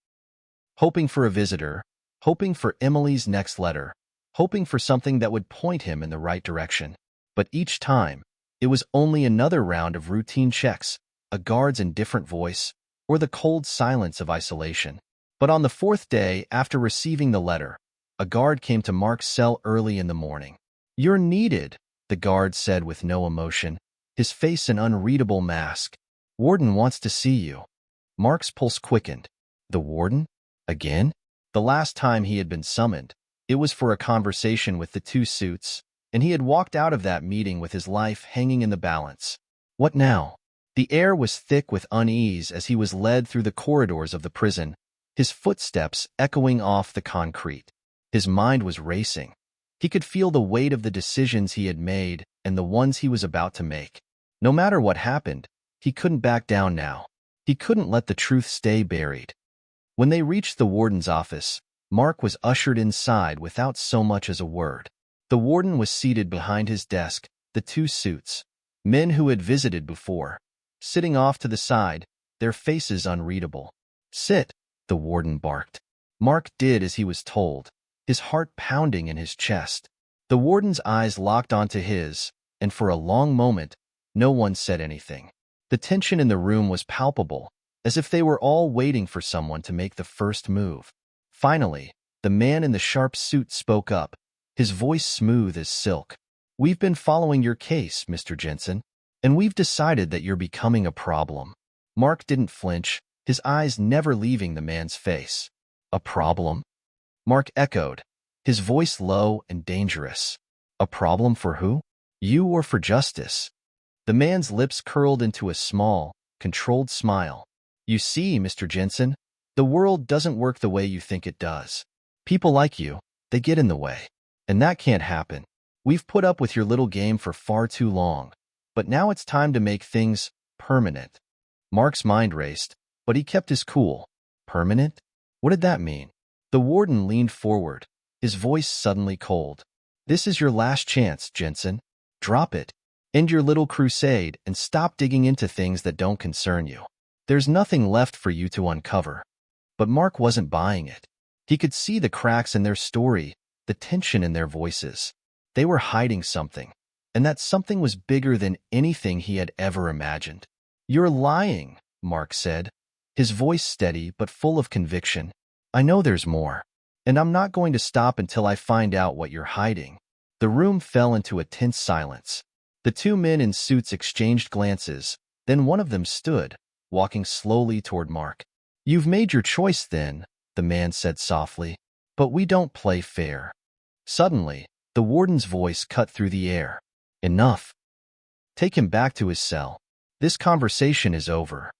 Hoping for a visitor, hoping for Emily's next letter, hoping for something that would point him in the right direction. But each time, it was only another round of routine checks, a guard's indifferent voice, or the cold silence of isolation. But on the fourth day after receiving the letter, a guard came to Mark's cell early in the morning. "You're needed," the guard said with no emotion, his face an unreadable mask. "Warden wants to see you." Mark's pulse quickened. The warden? Again? The last time he had been summoned, it was for a conversation with the two suits, and he had walked out of that meeting with his life hanging in the balance. What now? The air was thick with unease as he was led through the corridors of the prison, his footsteps echoing off the concrete. His mind was racing. He could feel the weight of the decisions he had made and the ones he was about to make. No matter what happened, he couldn't back down now. He couldn't let the truth stay buried. When they reached the warden's office, Mark was ushered inside without so much as a word. The warden was seated behind his desk, the two suits, men who had visited before, sitting off to the side, their faces unreadable. "Sit," the warden barked. Mark did as he was told, his heart pounding in his chest. The warden's eyes locked onto his, and for a long moment, no one said anything. The tension in the room was palpable, as if they were all waiting for someone to make the first move. Finally, the man in the sharp suit spoke up, his voice smooth as silk. "We've been following your case, Mr. Jensen, and we've decided that you're becoming a problem." Mark didn't flinch, his eyes never leaving the man's face. "A problem?" Mark echoed, his voice low and dangerous. "A problem for who? You or for justice?" The man's lips curled into a small, controlled smile. "You see, Mr. Jensen, the world doesn't work the way you think it does. People like you, they get in the way. And that can't happen. We've put up with your little game for far too long. But now it's time to make things permanent." Mark's mind raced, but he kept his cool. Permanent? What did that mean? The warden leaned forward, his voice suddenly cold. "This is your last chance, Jensen. Drop it. End your little crusade and stop digging into things that don't concern you. There's nothing left for you to uncover." But Mark wasn't buying it. He could see the cracks in their story, the tension in their voices. They were hiding something, and that something was bigger than anything he had ever imagined. "You're lying," Mark said, his voice steady but full of conviction. "I know there's more, and I'm not going to stop until I find out what you're hiding." The room fell into a tense silence. The two men in suits exchanged glances, then one of them stood, walking slowly toward Mark. "You've made your choice then," the man said softly, "but we don't play fair." Suddenly, the warden's voice cut through the air. "Enough. Take him back to his cell. This conversation is over."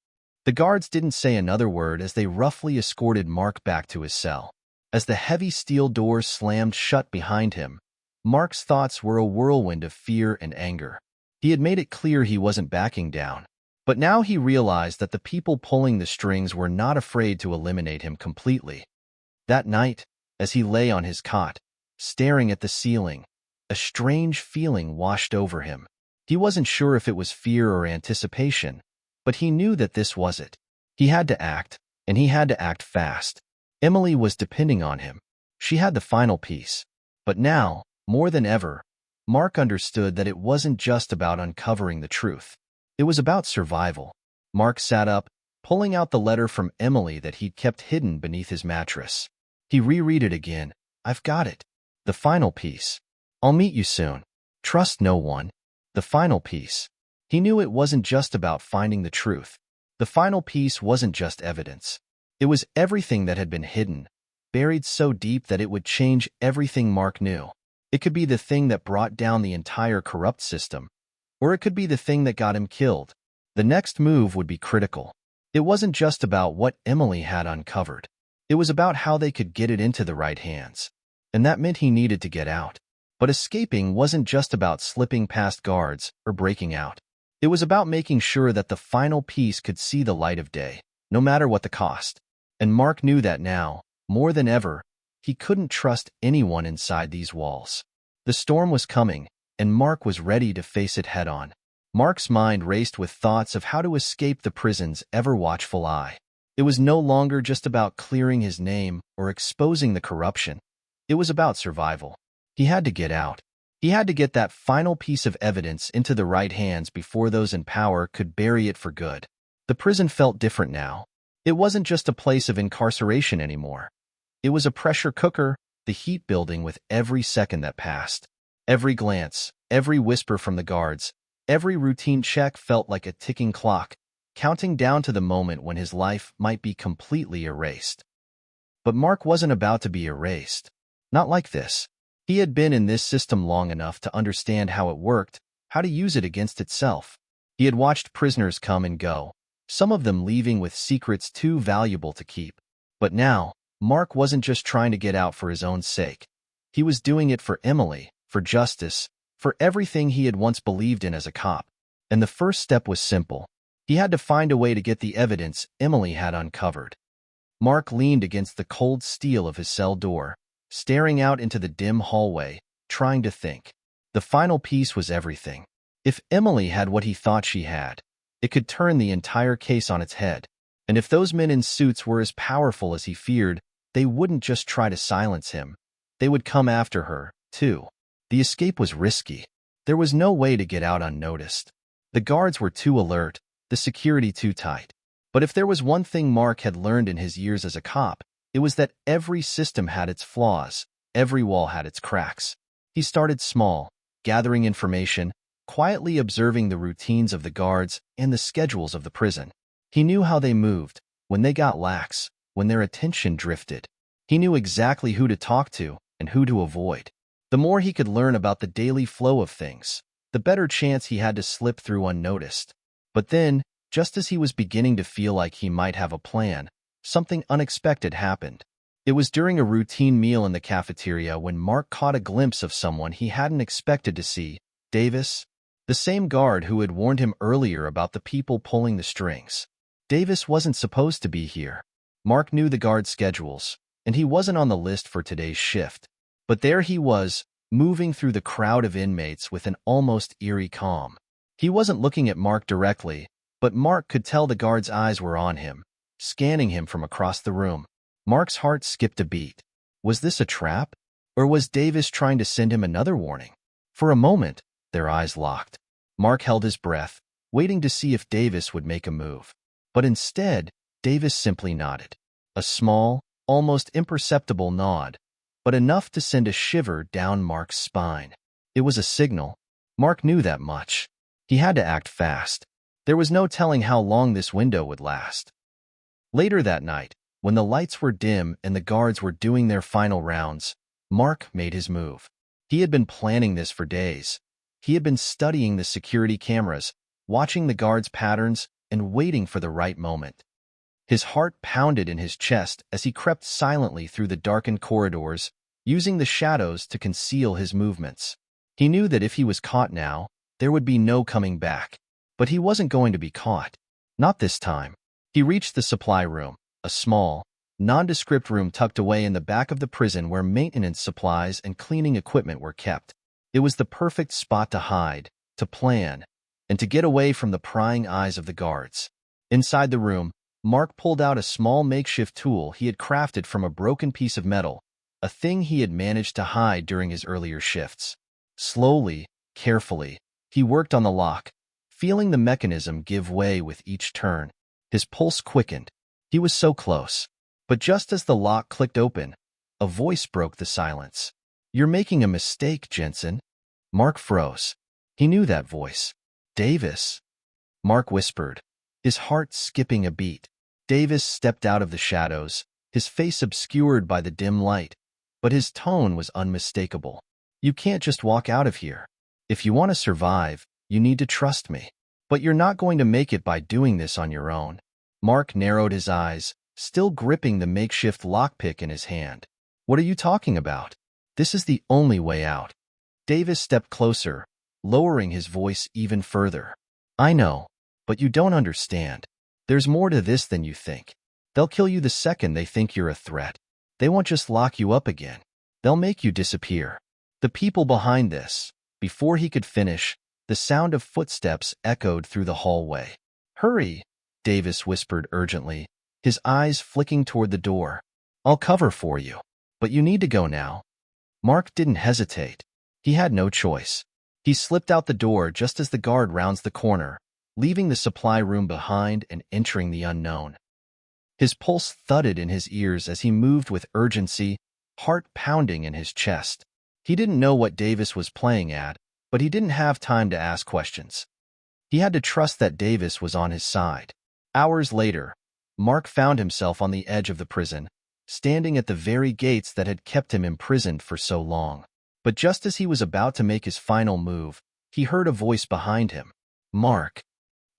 The guards didn't say another word as they roughly escorted Mark back to his cell. As the heavy steel doors slammed shut behind him, Mark's thoughts were a whirlwind of fear and anger. He had made it clear he wasn't backing down. But now he realized that the people pulling the strings were not afraid to eliminate him completely. That night, as he lay on his cot, staring at the ceiling, a strange feeling washed over him. He wasn't sure if it was fear or anticipation, but he knew that this was it. He had to act, and he had to act fast. Emily was depending on him. She had the final piece. But now, more than ever, Mark understood that it wasn't just about uncovering the truth. It was about survival. Mark sat up, pulling out the letter from Emily that he'd kept hidden beneath his mattress. He reread it again. "I've got it. The final piece. I'll meet you soon. Trust no one." The final piece. He knew it wasn't just about finding the truth. The final piece wasn't just evidence. It was everything that had been hidden, buried so deep that it would change everything Mark knew. It could be the thing that brought down the entire corrupt system, or it could be the thing that got him killed. The next move would be critical. It wasn't just about what Emily had uncovered. It was about how they could get it into the right hands. And that meant he needed to get out. But escaping wasn't just about slipping past guards or breaking out. It was about making sure that the final piece could see the light of day, no matter what the cost. And Mark knew that now, more than ever, he couldn't trust anyone inside these walls. The storm was coming, and Mark was ready to face it head-on. Mark's mind raced with thoughts of how to escape the prison's ever-watchful eye. It was no longer just about clearing his name or exposing the corruption. It was about survival. He had to get out. He had to get that final piece of evidence into the right hands before those in power could bury it for good. The prison felt different now. It wasn't just a place of incarceration anymore. It was a pressure cooker, the heat building with every second that passed. Every glance, every whisper from the guards, every routine check felt like a ticking clock, counting down to the moment when his life might be completely erased. But Mark wasn't about to be erased. Not like this. He had been in this system long enough to understand how it worked, how to use it against itself. He had watched prisoners come and go, some of them leaving with secrets too valuable to keep. But now, Mark wasn't just trying to get out for his own sake. He was doing it for Emily, for justice, for everything he had once believed in as a cop. And the first step was simple. He had to find a way to get the evidence Emily had uncovered. Mark leaned against the cold steel of his cell door, staring out into the dim hallway, trying to think. The final piece was everything. If Emily had what he thought she had, it could turn the entire case on its head. And if those men in suits were as powerful as he feared, they wouldn't just try to silence him. They would come after her, too. The escape was risky. There was no way to get out unnoticed. The guards were too alert, the security too tight. But if there was one thing Mark had learned in his years as a cop, it was that every system had its flaws, every wall had its cracks. He started small, gathering information, quietly observing the routines of the guards and the schedules of the prison. He knew how they moved, when they got lax, when their attention drifted. He knew exactly who to talk to and who to avoid. The more he could learn about the daily flow of things, the better chance he had to slip through unnoticed. But then, just as he was beginning to feel like he might have a plan, something unexpected happened. It was during a routine meal in the cafeteria when Mark caught a glimpse of someone he hadn't expected to see, Davis, the same guard who had warned him earlier about the people pulling the strings. Davis wasn't supposed to be here. Mark knew the guard's schedules, and he wasn't on the list for today's shift. But there he was, moving through the crowd of inmates with an almost eerie calm. He wasn't looking at Mark directly, but Mark could tell the guard's eyes were on him, scanning him from across the room. Mark's heart skipped a beat. Was this a trap? Or was Davis trying to send him another warning? For a moment, their eyes locked. Mark held his breath, waiting to see if Davis would make a move. But instead, Davis simply nodded. A small, almost imperceptible nod, but enough to send a shiver down Mark's spine. It was a signal. Mark knew that much. He had to act fast. There was no telling how long this window would last. Later that night, when the lights were dim and the guards were doing their final rounds, Mark made his move. He had been planning this for days. He had been studying the security cameras, watching the guards' patterns, and waiting for the right moment. His heart pounded in his chest as he crept silently through the darkened corridors, using the shadows to conceal his movements. He knew that if he was caught now, there would be no coming back. But he wasn't going to be caught. Not this time. He reached the supply room, a small, nondescript room tucked away in the back of the prison where maintenance supplies and cleaning equipment were kept. It was the perfect spot to hide, to plan, and to get away from the prying eyes of the guards. Inside the room, Mark pulled out a small makeshift tool he had crafted from a broken piece of metal, a thing he had managed to hide during his earlier shifts. Slowly, carefully, he worked on the lock, feeling the mechanism give way with each turn. His pulse quickened. He was so close. But just as the lock clicked open, a voice broke the silence. "You're making a mistake, Jensen." Mark froze. He knew that voice. "Davis?" Mark whispered, his heart skipping a beat. Davis stepped out of the shadows, his face obscured by the dim light, but his tone was unmistakable. "You can't just walk out of here. If you want to survive, you need to trust me. But you're not going to make it by doing this on your own." Mark narrowed his eyes, still gripping the makeshift lockpick in his hand. "What are you talking about? This is the only way out." Davis stepped closer, lowering his voice even further. I know, but you don't understand. There's more to this than you think. They'll kill you the second they think you're a threat. They won't just lock you up again. They'll make you disappear. The people behind this. Before he could finish, the sound of footsteps echoed through the hallway. Hurry, Davis whispered urgently, his eyes flicking toward the door. I'll cover for you. But you need to go now. Mark didn't hesitate. He had no choice. He slipped out the door just as the guard rounds the corner, leaving the supply room behind and entering the unknown. His pulse thudded in his ears as he moved with urgency, heart pounding in his chest. He didn't know what Davis was playing at, but he didn't have time to ask questions. He had to trust that Davis was on his side. Hours later, Mark found himself on the edge of the prison, standing at the very gates that had kept him imprisoned for so long. But just as he was about to make his final move, he heard a voice behind him. Mark.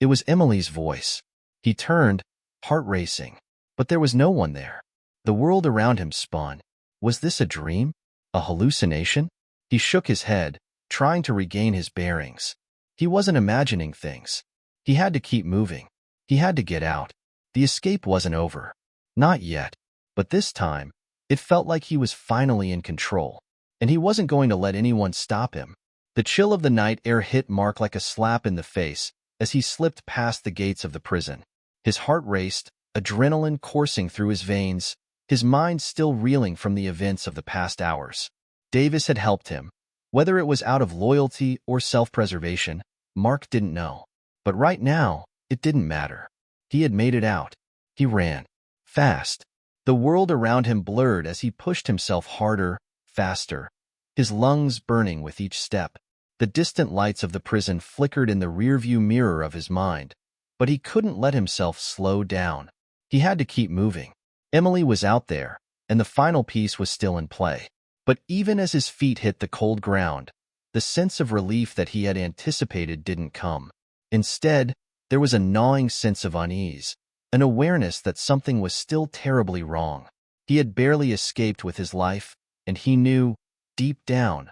It was Emily's voice. He turned, heart racing. But there was no one there. The world around him spun. Was this a dream? A hallucination? He shook his head, trying to regain his bearings. He wasn't imagining things. He had to keep moving. He had to get out. The escape wasn't over. Not yet. But this time, it felt like he was finally in control. And he wasn't going to let anyone stop him. The chill of the night air hit Mark like a slap in the face as he slipped past the gates of the prison. His heart raced, adrenaline coursing through his veins, his mind still reeling from the events of the past hours. Davis had helped him. Whether it was out of loyalty or self-preservation, Mark didn't know. But right now, it didn't matter. He had made it out. He ran. Fast. The world around him blurred as he pushed himself harder, faster, his lungs burning with each step. The distant lights of the prison flickered in the rearview mirror of his mind, but he couldn't let himself slow down. He had to keep moving. Emily was out there, and the final piece was still in play. But even as his feet hit the cold ground, the sense of relief that he had anticipated didn't come. Instead, there was a gnawing sense of unease, an awareness that something was still terribly wrong. He had barely escaped with his life, and he knew, deep down,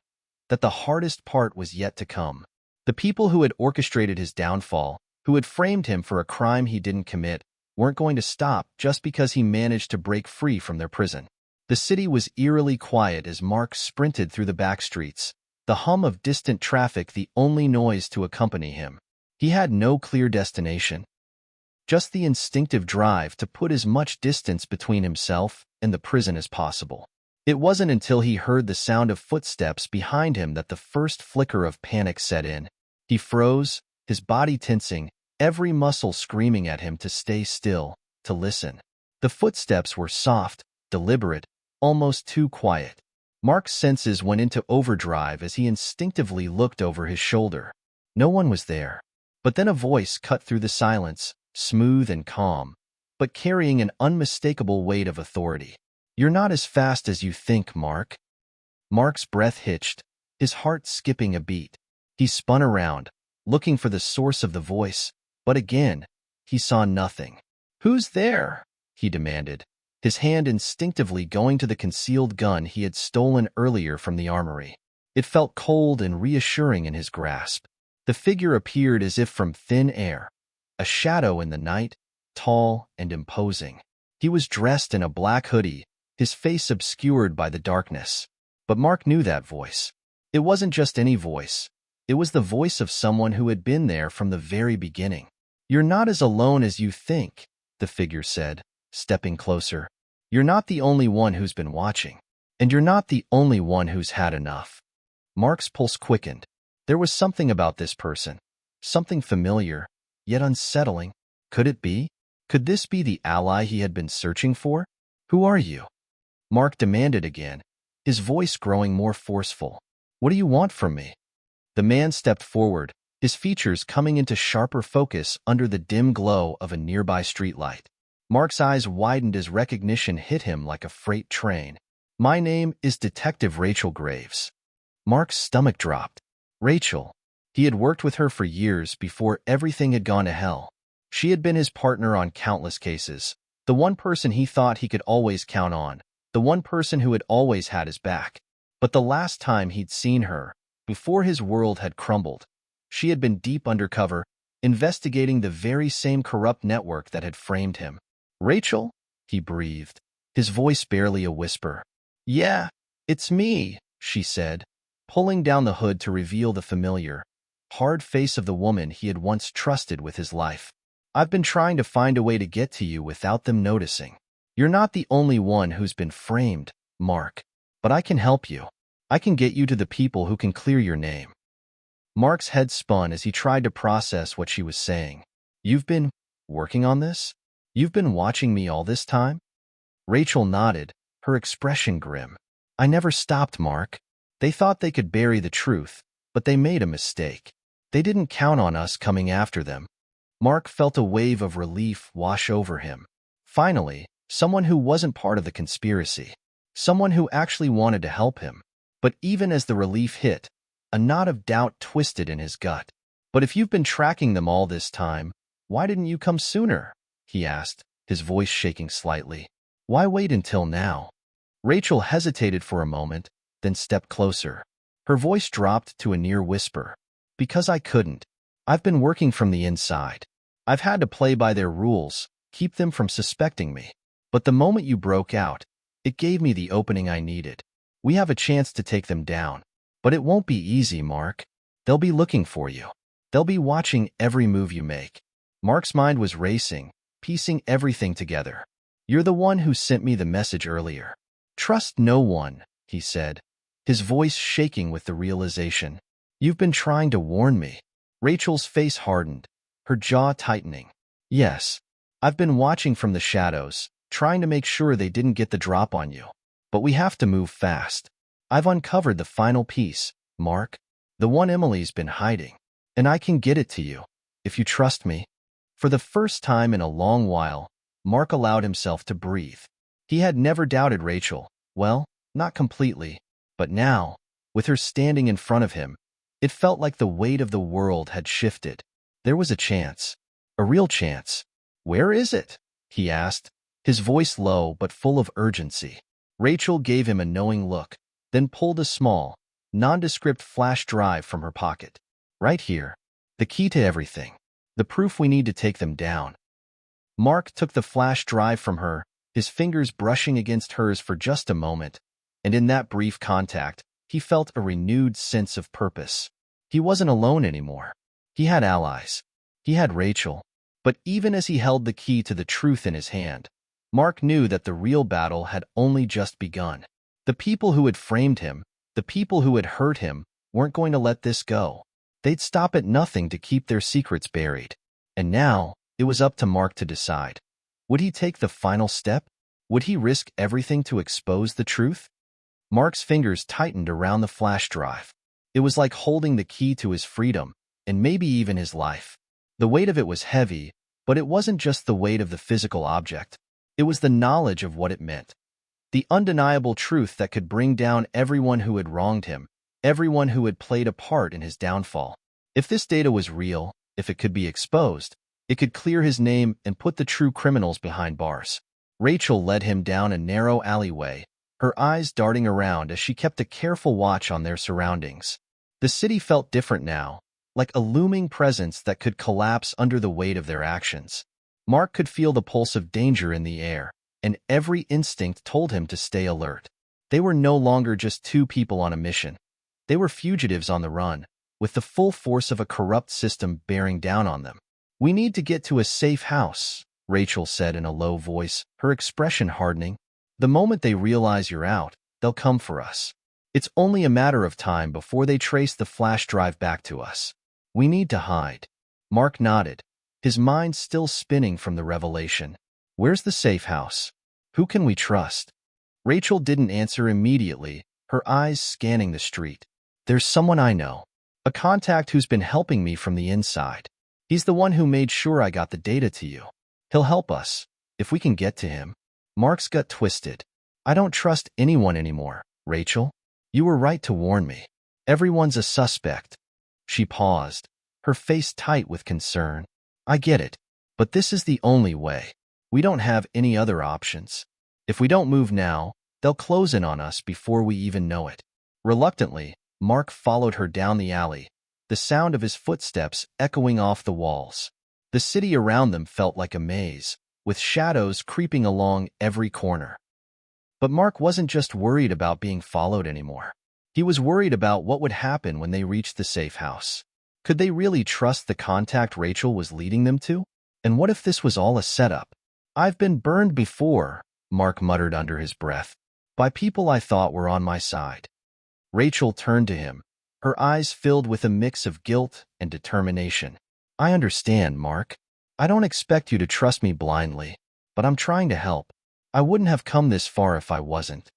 that the hardest part was yet to come. The people who had orchestrated his downfall, who had framed him for a crime he didn't commit, weren't going to stop just because he managed to break free from their prison. The city was eerily quiet as Mark sprinted through the back streets, the hum of distant traffic the only noise to accompany him. He had no clear destination, just the instinctive drive to put as much distance between himself and the prison as possible. It wasn't until he heard the sound of footsteps behind him that the first flicker of panic set in. He froze, his body tensing, every muscle screaming at him to stay still, to listen. The footsteps were soft, deliberate, almost too quiet. Mark's senses went into overdrive as he instinctively looked over his shoulder. No one was there. But then a voice cut through the silence, smooth and calm, but carrying an unmistakable weight of authority. You're not as fast as you think, Mark. Mark's breath hitched, his heart skipping a beat. He spun around, looking for the source of the voice, but again, he saw nothing. Who's there? He demanded, his hand instinctively going to the concealed gun he had stolen earlier from the armory. It felt cold and reassuring in his grasp. The figure appeared as if from thin air, a shadow in the night, tall and imposing. He was dressed in a black hoodie, his face obscured by the darkness. But Mark knew that voice. It wasn't just any voice. It was the voice of someone who had been there from the very beginning. You're not as alone as you think, the figure said, stepping closer. You're not the only one who's been watching. And you're not the only one who's had enough. Mark's pulse quickened. There was something about this person. Something familiar, yet unsettling. Could it be? Could this be the ally he had been searching for? Who are you? Mark demanded again, his voice growing more forceful. What do you want from me? The man stepped forward, his features coming into sharper focus under the dim glow of a nearby streetlight. Mark's eyes widened as recognition hit him like a freight train. My name is Detective Rachel Graves. Mark's stomach dropped. Rachel. He had worked with her for years before everything had gone to hell. She had been his partner on countless cases, the one person he thought he could always count on, the one person who had always had his back. But the last time he'd seen her, Before his world had crumbled, she had been deep undercover, investigating the very same corrupt network that had framed him. "Rachel?" he breathed, his voice barely a whisper. "Yeah, it's me," she said, pulling down the hood to reveal the familiar, hard face of the woman he had once trusted with his life. "I've been trying to find a way to get to you without them noticing. You're not the only one who's been framed, Mark, but I can help you. I can get you to the people who can clear your name." Mark's head spun as he tried to process what she was saying. "You've been working on this? You've been watching me all this time?" Rachel nodded, her expression grim. "I never stopped, Mark. They thought they could bury the truth, but they made a mistake. They didn't count on us coming after them." Mark felt a wave of relief wash over him. Finally, someone who wasn't part of the conspiracy. Someone who actually wanted to help him. But even as the relief hit, a knot of doubt twisted in his gut. "But if you've been tracking them all this time, why didn't you come sooner?" he asked, his voice shaking slightly. "Why wait until now?" Rachel hesitated for a moment, then stepped closer. Her voice dropped to a near whisper. "Because I couldn't. I've been working from the inside. I've had to play by their rules, keep them from suspecting me. But the moment you broke out, it gave me the opening I needed. We have a chance to take them down. But it won't be easy, Mark. They'll be looking for you. They'll be watching every move you make." Mark's mind was racing, piecing everything together. "You're the one who sent me the message earlier. Trust no one," he said, his voice shaking with the realization. "You've been trying to warn me." Rachel's face hardened, her jaw tightening. "Yes, I've been watching from the shadows, trying to make sure they didn't get the drop on you. But we have to move fast. I've uncovered the final piece, Mark, the one Emily's been hiding. And I can get it to you, if you trust me." For the first time in a long while, Mark allowed himself to breathe. He had never doubted Rachel. Well, not completely. But now, with her standing in front of him, it felt like the weight of the world had shifted. There was a chance. A real chance. "Where is it?" he asked, his voice low but full of urgency. Rachel gave him a knowing look, then pulled a small, nondescript flash drive from her pocket. "Right here. The key to everything. The proof we need to take them down." Mark took the flash drive from her, his fingers brushing against hers for just a moment, and in that brief contact, he felt a renewed sense of purpose. He wasn't alone anymore. He had allies. He had Rachel. But even as he held the key to the truth in his hand, Mark knew that the real battle had only just begun. The people who had framed him, the people who had hurt him, weren't going to let this go. They'd stop at nothing to keep their secrets buried. And now, it was up to Mark to decide. Would he take the final step? Would he risk everything to expose the truth? Mark's fingers tightened around the flash drive. It was like holding the key to his freedom, and maybe even his life. The weight of it was heavy, but it wasn't just the weight of the physical object. It was the knowledge of what it meant. The undeniable truth that could bring down everyone who had wronged him, everyone who had played a part in his downfall. If this data was real, if it could be exposed, it could clear his name and put the true criminals behind bars. Rachel led him down a narrow alleyway, her eyes darting around as she kept a careful watch on their surroundings. The city felt different now, like a looming presence that could collapse under the weight of their actions. Mark could feel the pulse of danger in the air, and every instinct told him to stay alert. They were no longer just two people on a mission. They were fugitives on the run, with the full force of a corrupt system bearing down on them. "We need to get to a safe house," Rachel said in a low voice, her expression hardening. "The moment they realize you're out, they'll come for us. It's only a matter of time before they trace the flash drive back to us. We need to hide." Mark nodded, his mind still spinning from the revelation. "Where's the safe house? Who can we trust?" Rachel didn't answer immediately, her eyes scanning the street. "There's someone I know. A contact who's been helping me from the inside. He's the one who made sure I got the data to you. He'll help us, if we can get to him." Mark's gut twisted. "I don't trust anyone anymore, Rachel. You were right to warn me. Everyone's a suspect." She paused, her face tight with concern. "I get it, but this is the only way. We don't have any other options. If we don't move now, they'll close in on us before we even know it." Reluctantly, Mark followed her down the alley, the sound of his footsteps echoing off the walls. The city around them felt like a maze, with shadows creeping along every corner. But Mark wasn't just worried about being followed anymore. He was worried about what would happen when they reached the safe house. Could they really trust the contact Rachel was leading them to? And what if this was all a setup? "I've been burned before," Mark muttered under his breath, "by people I thought were on my side." Rachel turned to him, her eyes filled with a mix of guilt and determination. "I understand, Mark. I don't expect you to trust me blindly, but I'm trying to help. I wouldn't have come this far if I wasn't."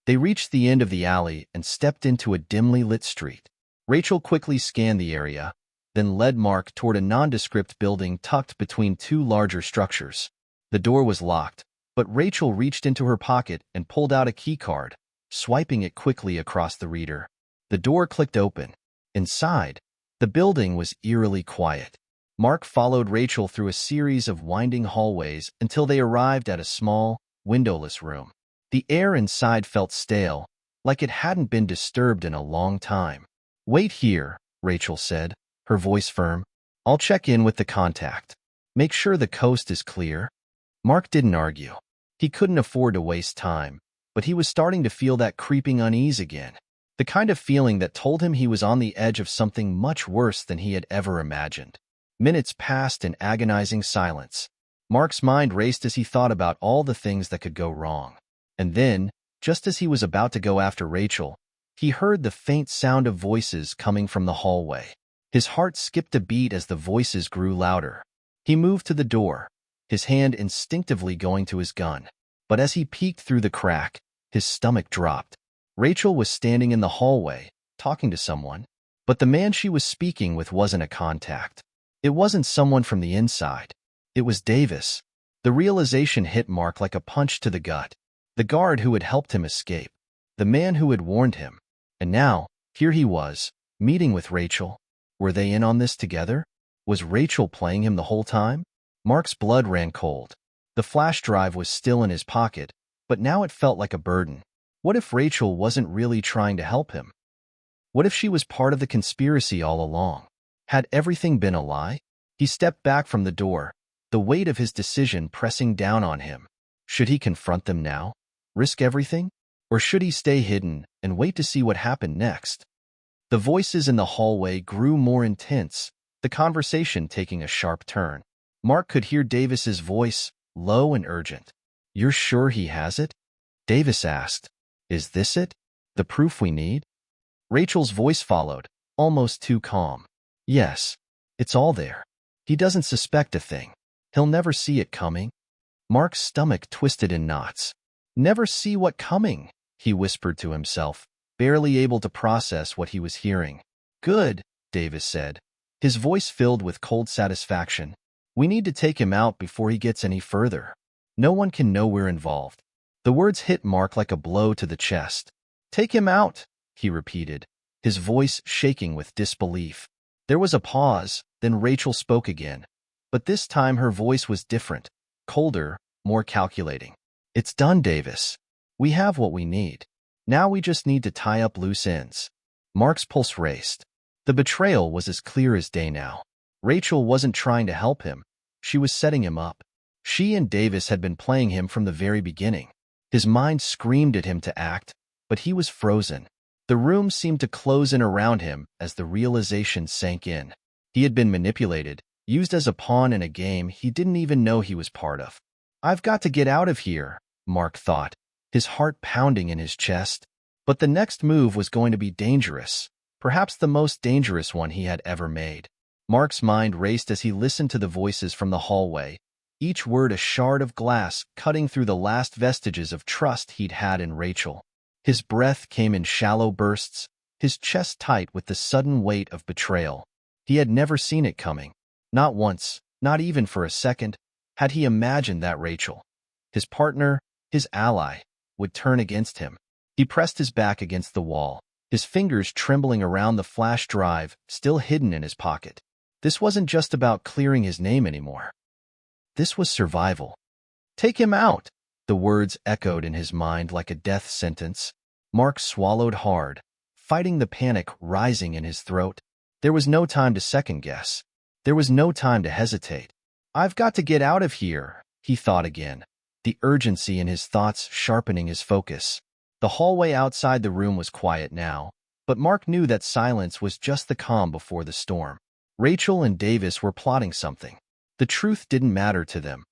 They reached the end of the alley and stepped into a dimly lit street. Rachel quickly scanned the area, then led Mark toward a nondescript building tucked between two larger structures. The door was locked, but Rachel reached into her pocket and pulled out a keycard, swiping it quickly across the reader. The door clicked open. Inside, the building was eerily quiet. Mark followed Rachel through a series of winding hallways until they arrived at a small, windowless room. The air inside felt stale, like it hadn't been disturbed in a long time. "Wait here," Rachel said, her voice firm. "I'll check in with the contact. Make sure the coast is clear." Mark didn't argue. He couldn't afford to waste time, but he was starting to feel that creeping unease again, the kind of feeling that told him he was on the edge of something much worse than he had ever imagined. Minutes passed in agonizing silence. Mark's mind raced as he thought about all the things that could go wrong. And then, just as he was about to go after Rachel, he heard the faint sound of voices coming from the hallway. His heart skipped a beat as the voices grew louder. He moved to the door, his hand instinctively going to his gun. But as he peeked through the crack, his stomach dropped. Rachel was standing in the hallway, talking to someone. But the man she was speaking with wasn't a contact. It wasn't someone from the inside. It was Davis. The realization hit Mark like a punch to the gut. The guard who had helped him escape. The man who had warned him. And now, here he was, meeting with Rachel. Were they in on this together? Was Rachel playing him the whole time? Mark's blood ran cold. The flash drive was still in his pocket, but now it felt like a burden. What if Rachel wasn't really trying to help him? What if she was part of the conspiracy all along? Had everything been a lie? He stepped back from the door, the weight of his decision pressing down on him. Should he confront them now? Risk everything? Or should he stay hidden and wait to see what happened next? The voices in the hallway grew more intense, the conversation taking a sharp turn. Mark could hear Davis's voice, low and urgent. "You're sure he has it?" Davis asked. "Is this it? The proof we need?" Rachel's voice followed, almost too calm. "Yes, it's all there. He doesn't suspect a thing. He'll never see it coming." Mark's stomach twisted in knots. "Never see what coming?" he whispered to himself, barely able to process what he was hearing. "Good," Davis said, his voice filled with cold satisfaction. "We need to take him out before he gets any further. No one can know we're involved." The words hit Mark like a blow to the chest. "Take him out," he repeated, his voice shaking with disbelief. There was a pause, then Rachel spoke again. But this time her voice was different, colder, more calculating. "It's done, Davis. We have what we need. Now we just need to tie up loose ends." Mark's pulse raced. The betrayal was as clear as day now. Rachel wasn't trying to help him. She was setting him up. She and Davis had been playing him from the very beginning. His mind screamed at him to act, but he was frozen. The room seemed to close in around him as the realization sank in. He had been manipulated, used as a pawn in a game he didn't even know he was part of. "I've got to get out of here," Mark thought, his heart pounding in his chest. But the next move was going to be dangerous, perhaps the most dangerous one he had ever made. Mark's mind raced as he listened to the voices from the hallway, each word a shard of glass cutting through the last vestiges of trust he'd had in Rachel. His breath came in shallow bursts, his chest tight with the sudden weight of betrayal. He had never seen it coming. Not once, not even for a second, had he imagined that Rachel, his partner, his ally, would turn against him. He pressed his back against the wall, his fingers trembling around the flash drive still hidden in his pocket. This wasn't just about clearing his name anymore. This was survival. "Take him out!" The words echoed in his mind like a death sentence. Mark swallowed hard, fighting the panic rising in his throat. There was no time to second-guess. There was no time to hesitate. "I've got to get out of here," he thought again, the urgency in his thoughts sharpening his focus. The hallway outside the room was quiet now, but Mark knew that silence was just the calm before the storm. Rachel and Davis were plotting something. The truth didn't matter to them.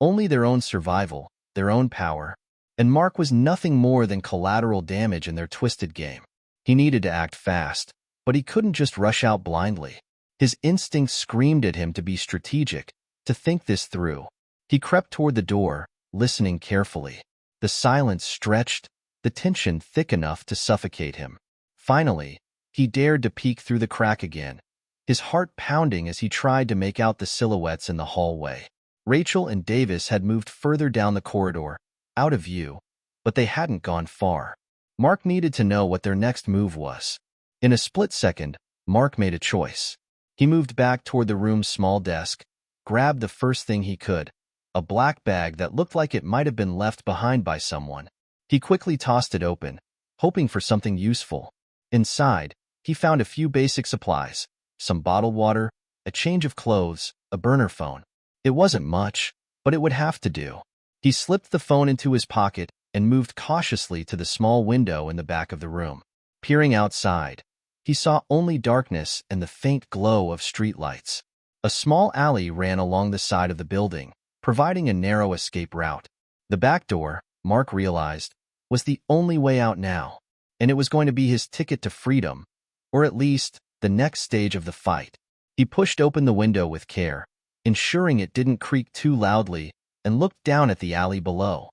Only their own survival, their own power. And Mark was nothing more than collateral damage in their twisted game. He needed to act fast, but he couldn't just rush out blindly. His instincts screamed at him to be strategic, to think this through. He crept toward the door, listening carefully. The silence stretched, the tension thick enough to suffocate him. Finally, he dared to peek through the crack again, his heart pounding as he tried to make out the silhouettes in the hallway. Rachel and Davis had moved further down the corridor, out of view, but they hadn't gone far. Mark needed to know what their next move was. In a split second, Mark made a choice. He moved back toward the room's small desk, grabbed the first thing he could, a black bag that looked like it might have been left behind by someone. He quickly tossed it open, hoping for something useful. Inside, he found a few basic supplies, some bottled water, a change of clothes, a burner phone. It wasn't much, but it would have to do. He slipped the phone into his pocket and moved cautiously to the small window in the back of the room. Peering outside, he saw only darkness and the faint glow of streetlights. A small alley ran along the side of the building, providing a narrow escape route. The back door, Mark realized, was the only way out now, and it was going to be his ticket to freedom, or at least the next stage of the fight. He pushed open the window with care, ensuring it didn't creak too loudly, and looked down at the alley below.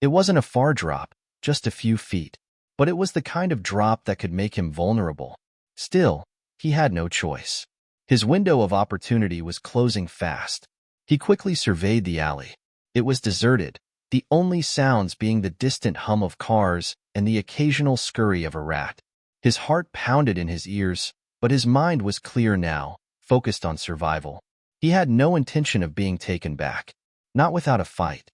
It wasn't a far drop, just a few feet, but it was the kind of drop that could make him vulnerable. Still, he had no choice. His window of opportunity was closing fast. He quickly surveyed the alley. It was deserted, the only sounds being the distant hum of cars and the occasional scurry of a rat. His heart pounded in his ears, but his mind was clear now, focused on survival. He had no intention of being taken back, not without a fight.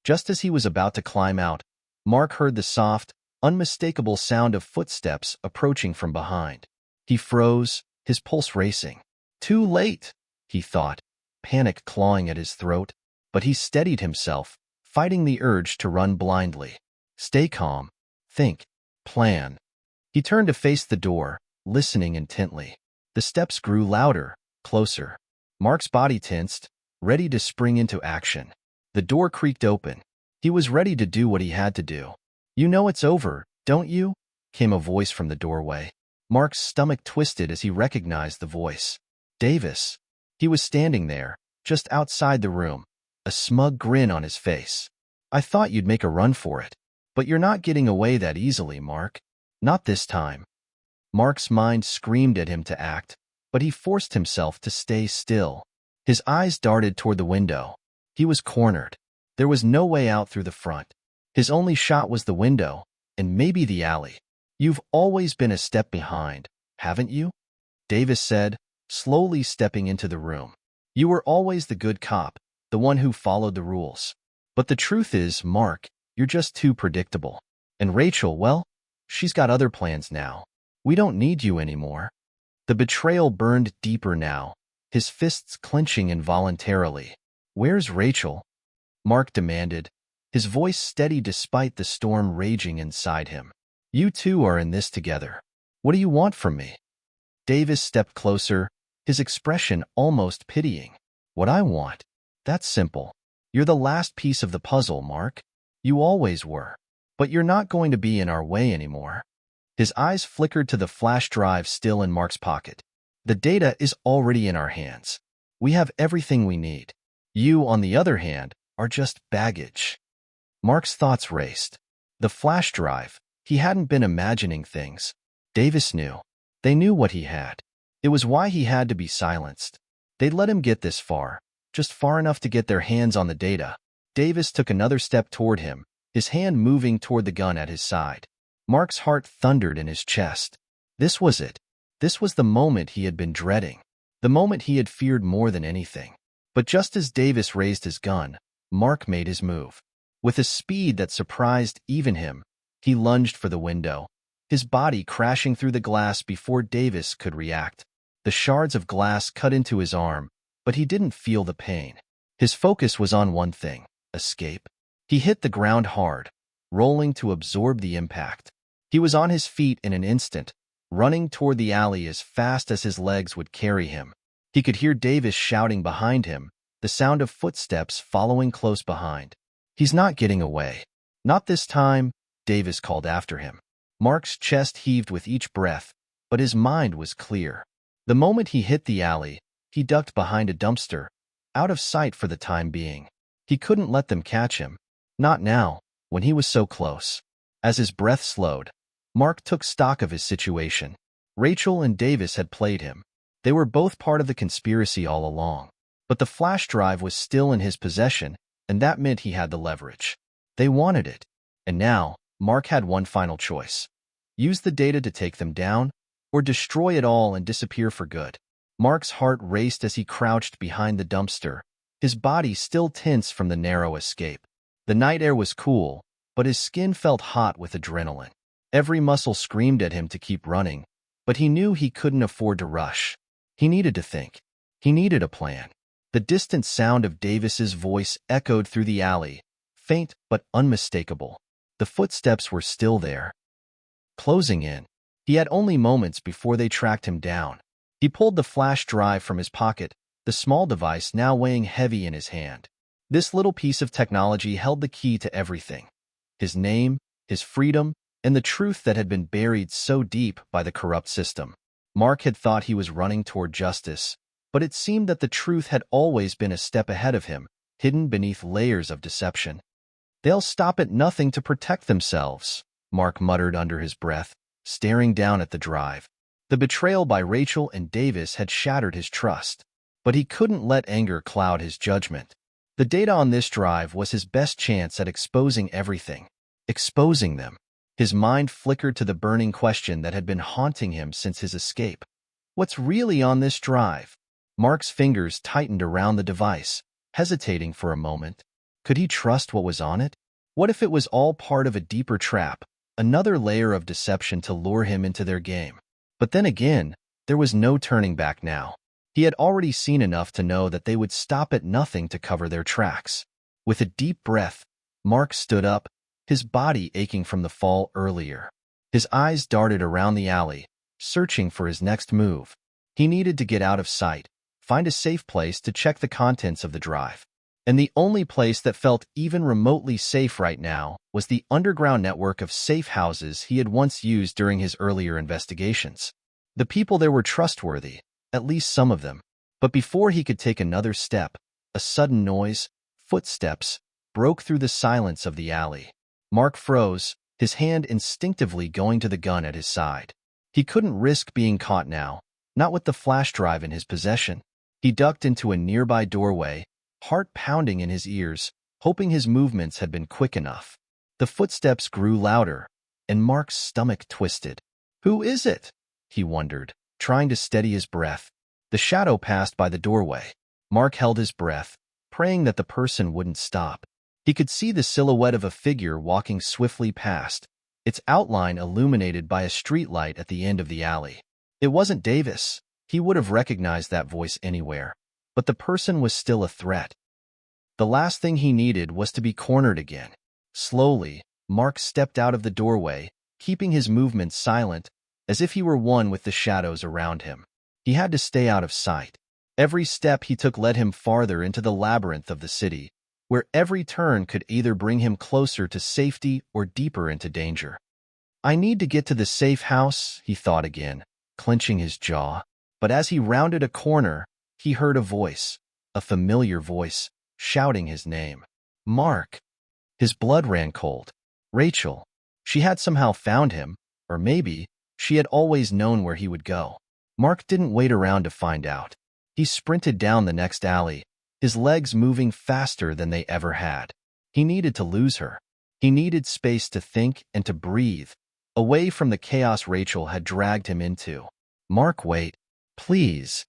Just as he was about to climb out, Mark heard the soft, unmistakable sound of footsteps approaching from behind. He froze, his pulse racing. Too late, he thought, panic clawing at his throat, but he steadied himself, fighting the urge to run blindly. Stay calm, think, plan. He turned to face the door, listening intently. The steps grew louder, closer. Mark's body tensed, ready to spring into action. The door creaked open. He was ready to do what he had to do. "You know it's over, don't you?" came a voice from the doorway. Mark's stomach twisted as he recognized the voice. Davis. He was standing there, just outside the room, a smug grin on his face. "I thought you'd make a run for it. But you're not getting away that easily, Mark. Not this time." Mark's mind screamed at him to act, but he forced himself to stay still. His eyes darted toward the window. He was cornered. There was no way out through the front. His only shot was the window, and maybe the alley. "You've always been a step behind, haven't you?" Davis said, slowly stepping into the room. "You were always the good cop, the one who followed the rules. But the truth is, Mark, you're just too predictable. And Rachel, well, she's got other plans now. We don't need you anymore." The betrayal burned deeper now, his fists clenching involuntarily. "Where's Rachel?" Mark demanded, his voice steady despite the storm raging inside him. "You two are in this together. What do you want from me?" Davis stepped closer, his expression almost pitying. "What I want? That's simple. You're the last piece of the puzzle, Mark. You always were. But you're not going to be in our way anymore." His eyes flickered to the flash drive still in Mark's pocket. "The data is already in our hands. We have everything we need. You, on the other hand, are just baggage." Mark's thoughts raced. The flash drive. He hadn't been imagining things. Davis knew. They knew what he had. It was why he had to be silenced. They'd let him get this far, just far enough to get their hands on the data. Davis took another step toward him, his hand moving toward the gun at his side. Mark's heart thundered in his chest. This was it. This was the moment he had been dreading. The moment he had feared more than anything. But just as Davis raised his gun, Mark made his move. With a speed that surprised even him, he lunged for the window, his body crashing through the glass before Davis could react. The shards of glass cut into his arm, but he didn't feel the pain. His focus was on one thing: escape. He hit the ground hard, rolling to absorb the impact. He was on his feet in an instant, running toward the alley as fast as his legs would carry him. He could hear Davis shouting behind him, the sound of footsteps following close behind. "He's not getting away." "Not this time," Davis called after him. Mark's chest heaved with each breath, but his mind was clear. The moment he hit the alley, he ducked behind a dumpster, out of sight for the time being. He couldn't let them catch him. Not now, when he was so close. As his breath slowed, Mark took stock of his situation. Rachel and Davis had played him. They were both part of the conspiracy all along. But the flash drive was still in his possession, and that meant he had the leverage. They wanted it. And now, Mark had one final choice: use the data to take them down, or destroy it all and disappear for good. Mark's heart raced as he crouched behind the dumpster, his body still tense from the narrow escape. The night air was cool, but his skin felt hot with adrenaline. Every muscle screamed at him to keep running, but he knew he couldn't afford to rush. He needed to think. He needed a plan. The distant sound of Davis's voice echoed through the alley, faint but unmistakable. The footsteps were still there, closing in. He had only moments before they tracked him down. He pulled the flash drive from his pocket, the small device now weighing heavy in his hand. This little piece of technology held the key to everything: his name, his freedom, and the truth that had been buried so deep by the corrupt system. Mark had thought he was running toward justice, but it seemed that the truth had always been a step ahead of him, hidden beneath layers of deception. "They'll stop at nothing to protect themselves," Mark muttered under his breath, staring down at the drive. The betrayal by Rachel and Davis had shattered his trust, but he couldn't let anger cloud his judgment. The data on this drive was his best chance at exposing everything. Exposing them. His mind flickered to the burning question that had been haunting him since his escape. What's really on this drive? Mark's fingers tightened around the device, hesitating for a moment. Could he trust what was on it? What if it was all part of a deeper trap, another layer of deception to lure him into their game? But then again, there was no turning back now. He had already seen enough to know that they would stop at nothing to cover their tracks. With a deep breath, Mark stood up, his body aching from the fall earlier. His eyes darted around the alley, searching for his next move. He needed to get out of sight, find a safe place to check the contents of the drive. And the only place that felt even remotely safe right now was the underground network of safe houses he had once used during his earlier investigations. The people there were trustworthy, at least some of them. But before he could take another step, a sudden noise, footsteps, broke through the silence of the alley. Mark froze, his hand instinctively going to the gun at his side. He couldn't risk being caught now, not with the flash drive in his possession. He ducked into a nearby doorway, heart pounding in his ears, hoping his movements had been quick enough. The footsteps grew louder, and Mark's stomach twisted. "Who is it?" he wondered, trying to steady his breath. The shadow passed by the doorway. Mark held his breath, praying that the person wouldn't stop. He could see the silhouette of a figure walking swiftly past, its outline illuminated by a streetlight at the end of the alley. It wasn't Davis. He would have recognized that voice anywhere. But the person was still a threat. The last thing he needed was to be cornered again. Slowly, Mark stepped out of the doorway, keeping his movements silent, as if he were one with the shadows around him. He had to stay out of sight. Every step he took led him farther into the labyrinth of the city, where every turn could either bring him closer to safety or deeper into danger. "I need to get to the safe house," he thought again, clenching his jaw. But as he rounded a corner, he heard a voice, a familiar voice, shouting his name. Mark. His blood ran cold. Rachel. She had somehow found him, or maybe she had always known where he would go. Mark didn't wait around to find out. He sprinted down the next alley, his legs moving faster than they ever had. He needed to lose her. He needed space to think and to breathe, away from the chaos Rachel had dragged him into. "Mark, wait. Please."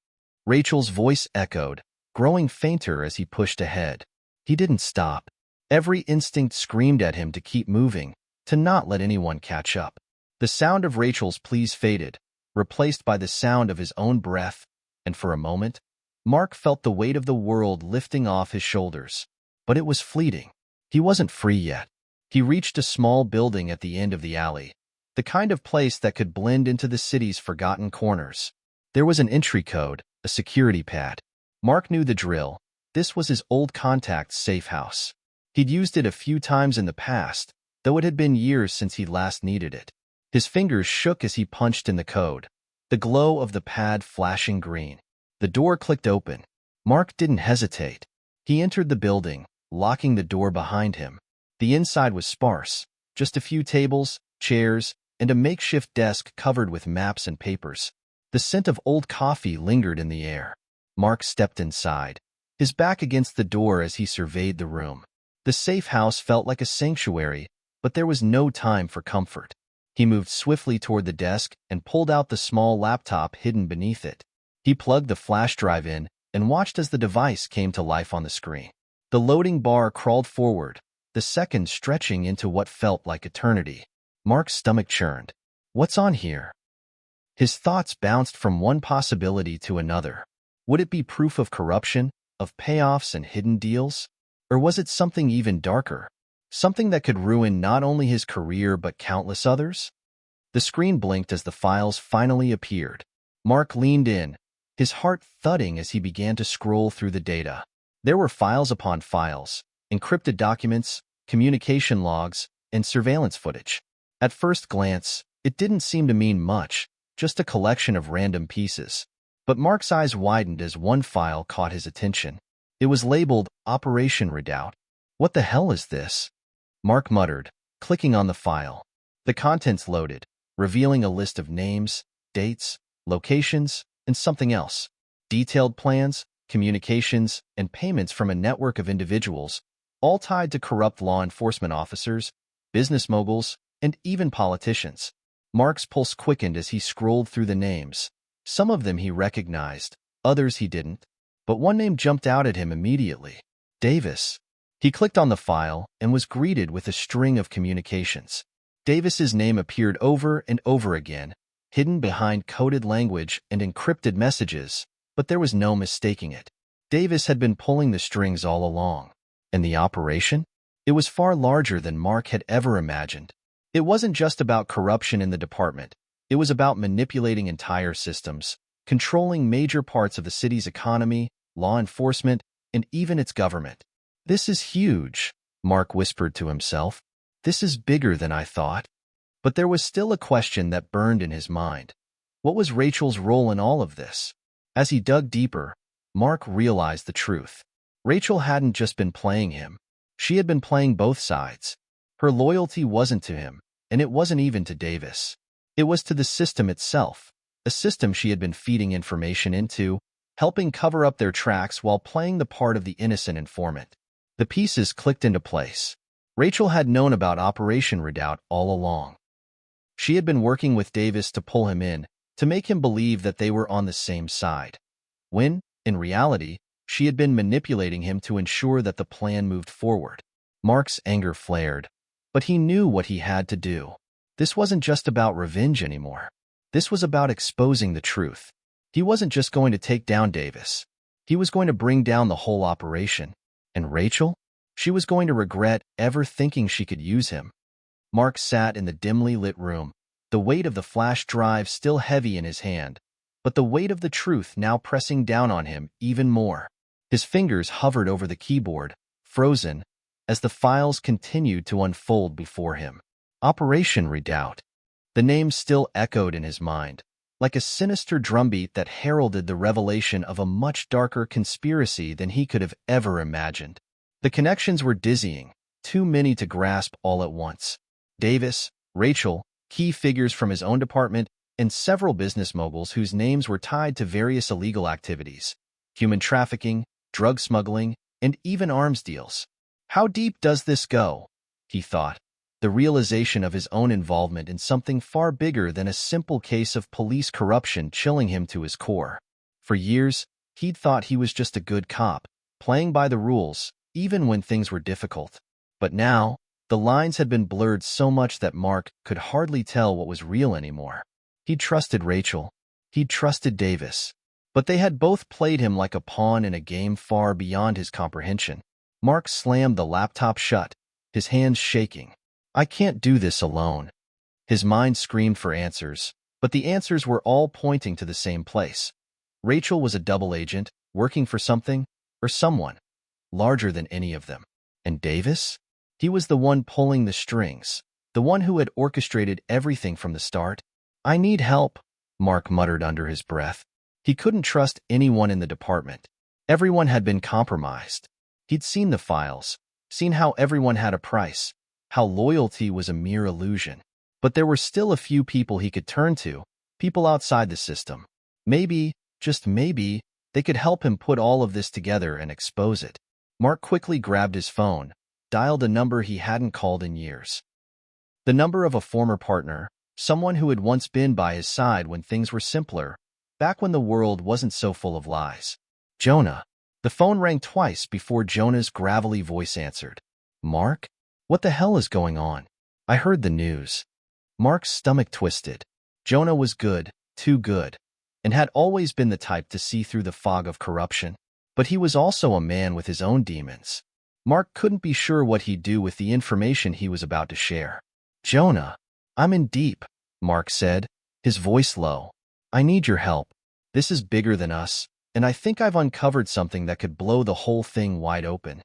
Rachel's voice echoed, growing fainter as he pushed ahead. He didn't stop. Every instinct screamed at him to keep moving, to not let anyone catch up. The sound of Rachel's pleas faded, replaced by the sound of his own breath, and for a moment, Mark felt the weight of the world lifting off his shoulders. But it was fleeting. He wasn't free yet. He reached a small building at the end of the alley, the kind of place that could blend into the city's forgotten corners. There was an entry code, a security pad. Mark knew the drill. This was his old contact's safe house. He'd used it a few times in the past, though it had been years since he last needed it. His fingers shook as he punched in the code, the glow of the pad flashing green. The door clicked open. Mark didn't hesitate. He entered the building, locking the door behind him. The inside was sparse, just a few tables, chairs, and a makeshift desk covered with maps and papers. The scent of old coffee lingered in the air. Mark stepped inside, his back against the door as he surveyed the room. The safe house felt like a sanctuary, but there was no time for comfort. He moved swiftly toward the desk and pulled out the small laptop hidden beneath it. He plugged the flash drive in and watched as the device came to life on the screen. The loading bar crawled forward, the seconds stretching into what felt like eternity. Mark's stomach churned. What's on here? His thoughts bounced from one possibility to another. Would it be proof of corruption, of payoffs and hidden deals? Or was it something even darker? Something that could ruin not only his career but countless others? The screen blinked as the files finally appeared. Mark leaned in, his heart thudding as he began to scroll through the data. There were files upon files, encrypted documents, communication logs, and surveillance footage. At first glance, it didn't seem to mean much, just a collection of random pieces. But Mark's eyes widened as one file caught his attention. It was labeled Operation Redoubt. What the hell is this? Mark muttered, clicking on the file. The contents loaded, revealing a list of names, dates, locations, and something else. Detailed plans, communications, and payments from a network of individuals, all tied to corrupt law enforcement officers, business moguls, and even politicians. Mark's pulse quickened as he scrolled through the names. Some of them he recognized, others he didn't. But one name jumped out at him immediately. Davis. He clicked on the file and was greeted with a string of communications. Davis's name appeared over and over again, hidden behind coded language and encrypted messages, but there was no mistaking it. Davis had been pulling the strings all along. And the operation? It was far larger than Mark had ever imagined. It wasn't just about corruption in the department. It was about manipulating entire systems, controlling major parts of the city's economy, law enforcement, and even its government. This is huge, Mark whispered to himself. This is bigger than I thought. But there was still a question that burned in his mind. What was Rachel's role in all of this? As he dug deeper, Mark realized the truth. Rachel hadn't just been playing him. She had been playing both sides. Her loyalty wasn't to him, and it wasn't even to Davis. It was to the system itself, a system she had been feeding information into, helping cover up their tracks while playing the part of the innocent informant. The pieces clicked into place. Rachel had known about Operation Redoubt all along. She had been working with Davis to pull him in, to make him believe that they were on the same side. When, in reality, she had been manipulating him to ensure that the plan moved forward. Mark's anger flared, but he knew what he had to do. This wasn't just about revenge anymore. This was about exposing the truth. He wasn't just going to take down Davis. He was going to bring down the whole operation. And Rachel? She was going to regret ever thinking she could use him. Mark sat in the dimly lit room, the weight of the flash drive still heavy in his hand, but the weight of the truth now pressing down on him even more. His fingers hovered over the keyboard, frozen, as the files continued to unfold before him. Operation Redoubt. The name still echoed in his mind, like a sinister drumbeat that heralded the revelation of a much darker conspiracy than he could have ever imagined. The connections were dizzying, too many to grasp all at once. Davis, Rachel, key figures from his own department, and several business moguls whose names were tied to various illegal activities, human trafficking, drug smuggling, and even arms deals. How deep does this go? He thought, the realization of his own involvement in something far bigger than a simple case of police corruption chilling him to his core. For years, he'd thought he was just a good cop, playing by the rules, even when things were difficult. But now, The lines had been blurred so much that Mark could hardly tell what was real anymore. He'd trusted Rachel. He'd trusted Davis. But they had both played him like a pawn in a game far beyond his comprehension. Mark slammed the laptop shut, his hands shaking. I can't do this alone. His mind screamed for answers, but the answers were all pointing to the same place. Rachel was a double agent, working for something, or someone, larger than any of them. And Davis? He was the one pulling the strings, the one who had orchestrated everything from the start. I need help, Mark muttered under his breath. He couldn't trust anyone in the department. Everyone had been compromised. He'd seen the files, seen how everyone had a price, how loyalty was a mere illusion. But there were still a few people he could turn to, people outside the system. Maybe, just maybe, they could help him put all of this together and expose it. Mark quickly grabbed his phone, dialed a number he hadn't called in years. The number of a former partner, someone who had once been by his side when things were simpler, back when the world wasn't so full of lies. Jonah. The phone rang twice before Jonah's gravelly voice answered. Mark? What the hell is going on? I heard the news. Mark's stomach twisted. Jonah was good, too good, and had always been the type to see through the fog of corruption. But he was also a man with his own demons. Mark couldn't be sure what he'd do with the information he was about to share. Jonah, I'm in deep, Mark said, his voice low. I need your help. This is bigger than us, and I think I've uncovered something that could blow the whole thing wide open.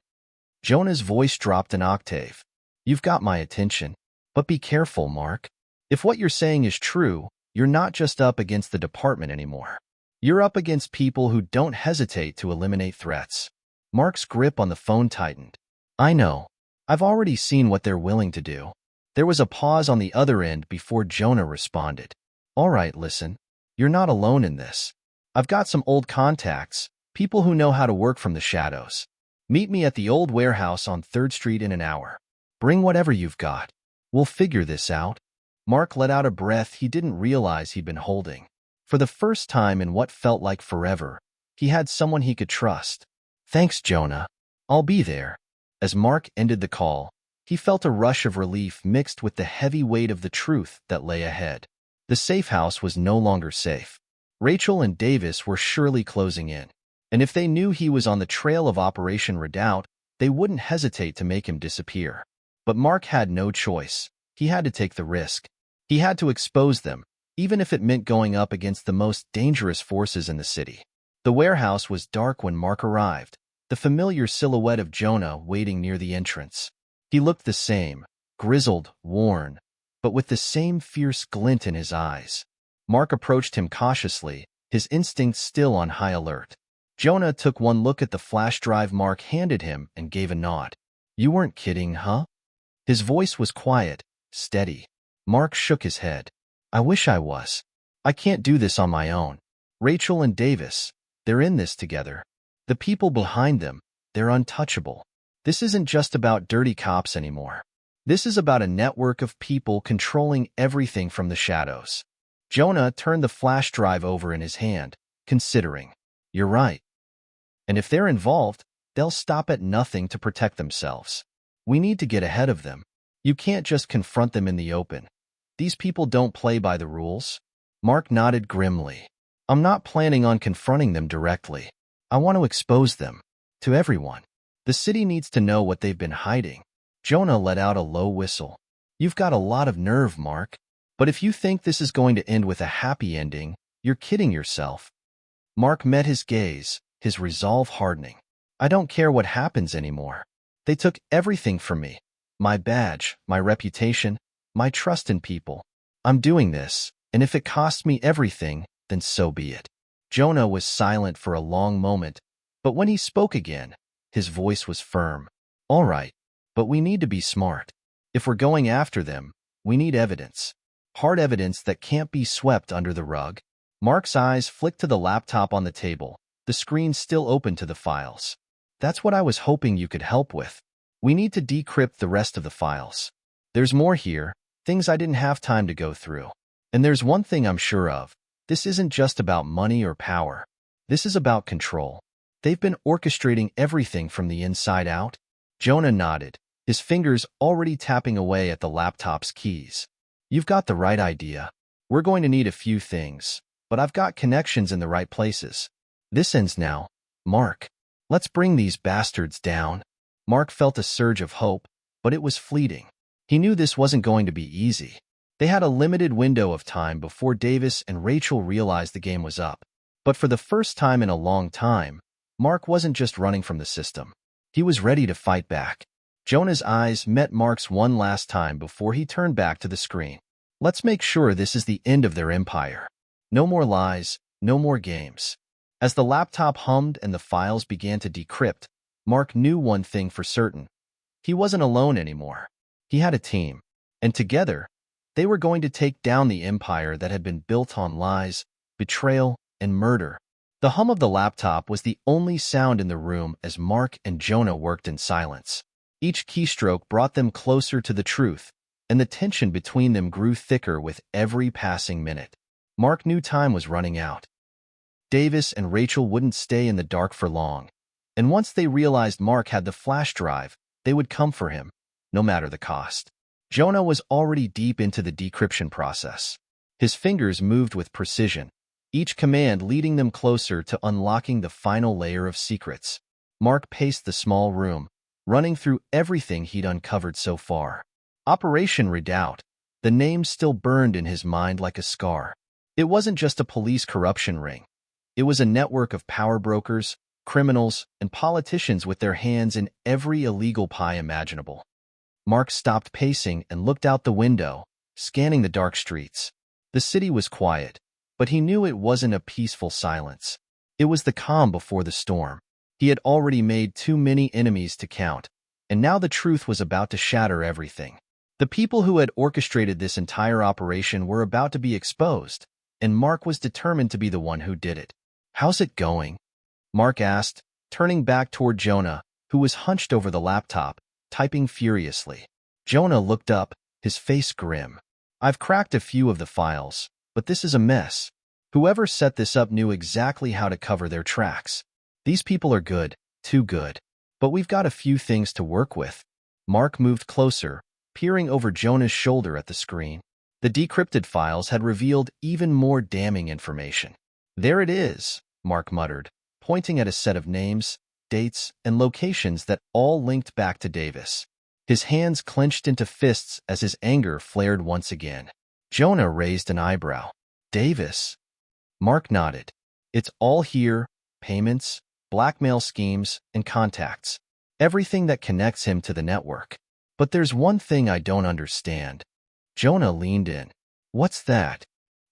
Jonah's voice dropped an octave. You've got my attention. But be careful, Mark. If what you're saying is true, you're not just up against the department anymore. You're up against people who don't hesitate to eliminate threats. Mark's grip on the phone tightened. I know. I've already seen what they're willing to do. There was a pause on the other end before Jonah responded. All right, listen. You're not alone in this. I've got some old contacts, people who know how to work from the shadows. Meet me at the old warehouse on 3rd Street in an hour. Bring whatever you've got. We'll figure this out. Mark let out a breath he didn't realize he'd been holding. For the first time in what felt like forever, he had someone he could trust. Thanks, Jonah. I'll be there. As Mark ended the call, he felt a rush of relief mixed with the heavy weight of the truth that lay ahead. The safe house was no longer safe. Rachel and Davis were surely closing in. And if they knew he was on the trail of Operation Redoubt, they wouldn't hesitate to make him disappear. But Mark had no choice. He had to take the risk. He had to expose them, even if it meant going up against the most dangerous forces in the city. The warehouse was dark when Mark arrived, the familiar silhouette of Jonah waiting near the entrance. He looked the same, grizzled, worn, but with the same fierce glint in his eyes. Mark approached him cautiously, his instincts still on high alert. Jonah took one look at the flash drive Mark handed him and gave a nod. You weren't kidding, huh? His voice was quiet, steady. Mark shook his head. I wish I was. I can't do this on my own. Rachel and Davis, they're in this together. The people behind them, they're untouchable. This isn't just about dirty cops anymore. This is about a network of people controlling everything from the shadows. Jonah turned the flash drive over in his hand, considering. You're right. And if they're involved, they'll stop at nothing to protect themselves. We need to get ahead of them. You can't just confront them in the open. These people don't play by the rules. Mark nodded grimly. I'm not planning on confronting them directly. I want to expose them. To everyone. The city needs to know what they've been hiding. Jonah let out a low whistle. You've got a lot of nerve, Mark. But if you think this is going to end with a happy ending, you're kidding yourself. Mark met his gaze, his resolve hardening. I don't care what happens anymore. They took everything from me. My badge, my reputation, my trust in people. I'm doing this, and if it costs me everything, then so be it. Jonah was silent for a long moment, but when he spoke again, his voice was firm. All right, but we need to be smart. If we're going after them, we need evidence. Hard evidence that can't be swept under the rug. Mark's eyes flicked to the laptop on the table, the screen still open to the files. That's what I was hoping you could help with. We need to decrypt the rest of the files. There's more here, things I didn't have time to go through. And there's one thing I'm sure of. This isn't just about money or power. This is about control. They've been orchestrating everything from the inside out. Jonah nodded, his fingers already tapping away at the laptop's keys. You've got the right idea. We're going to need a few things, but I've got connections in the right places. This ends now. Mark, let's bring these bastards down. Mark felt a surge of hope, but it was fleeting. He knew this wasn't going to be easy. They had a limited window of time before Davis and Rachel realized the game was up. But for the first time in a long time, Mark wasn't just running from the system. He was ready to fight back. Jonah's eyes met Mark's one last time before he turned back to the screen. Let's make sure this is the end of their empire. No more lies, no more games. As the laptop hummed and the files began to decrypt, Mark knew one thing for certain. He wasn't alone anymore. He had a team. And together, they were going to take down the empire that had been built on lies, betrayal, and murder. The hum of the laptop was the only sound in the room as Mark and Jonah worked in silence. Each keystroke brought them closer to the truth, and the tension between them grew thicker with every passing minute. Mark knew time was running out. Davis and Rachel wouldn't stay in the dark for long, and once they realized Mark had the flash drive, they would come for him, no matter the cost. Jonah was already deep into the decryption process. His fingers moved with precision, each command leading them closer to unlocking the final layer of secrets. Mark paced the small room, running through everything he'd uncovered so far. Operation Redoubt, the name still burned in his mind like a scar. It wasn't just a police corruption ring. It was a network of power brokers, criminals, and politicians with their hands in every illegal pie imaginable. Mark stopped pacing and looked out the window, scanning the dark streets. The city was quiet, but he knew it wasn't a peaceful silence. It was the calm before the storm. He had already made too many enemies to count, and now the truth was about to shatter everything. The people who had orchestrated this entire operation were about to be exposed, and Mark was determined to be the one who did it. "How's it going?" Mark asked, turning back toward Jonah, who was hunched over the laptop, typing furiously. Jonah looked up, his face grim. "I've cracked a few of the files, but this is a mess. Whoever set this up knew exactly how to cover their tracks. These people are good, too good. But we've got a few things to work with." Mark moved closer, peering over Jonah's shoulder at the screen. The decrypted files had revealed even more damning information. "There it is," Mark muttered, pointing at a set of names, dates, and locations that all linked back to Davis. His hands clenched into fists as his anger flared once again. Jonah raised an eyebrow. "Davis?" Mark nodded. "It's all here: payments, blackmail schemes, and contacts. Everything that connects him to the network. But there's one thing I don't understand." Jonah leaned in. "What's that?"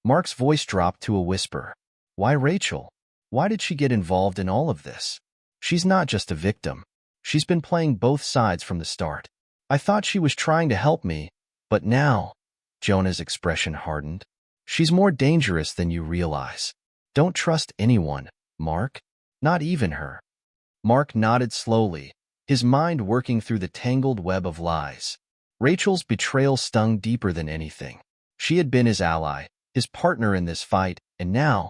Mark's voice dropped to a whisper. "Why Rachel? Why did she get involved in all of this? She's not just a victim. She's been playing both sides from the start. I thought she was trying to help me, but now—" Jonah's expression hardened. "She's more dangerous than you realize. Don't trust anyone, Mark. Not even her." Mark nodded slowly, his mind working through the tangled web of lies. Rachel's betrayal stung deeper than anything. She had been his ally, his partner in this fight, and now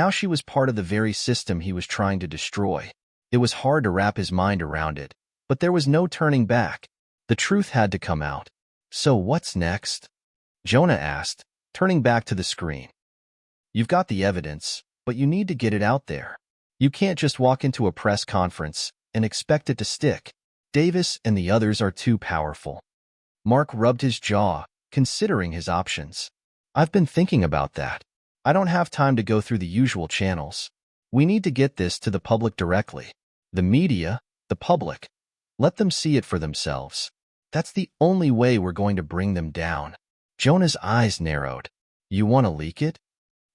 she was part of the very system he was trying to destroy. It was hard to wrap his mind around it, but there was no turning back. The truth had to come out. "So what's next?" Jonah asked, turning back to the screen. "You've got the evidence, but you need to get it out there. You can't just walk into a press conference and expect it to stick. Davis and the others are too powerful." Mark rubbed his jaw, considering his options. "I've been thinking about that. I don't have time to go through the usual channels. We need to get this to the public directly. The media, the public. Let them see it for themselves. That's the only way we're going to bring them down." Jonah's eyes narrowed. "You want to leak it?"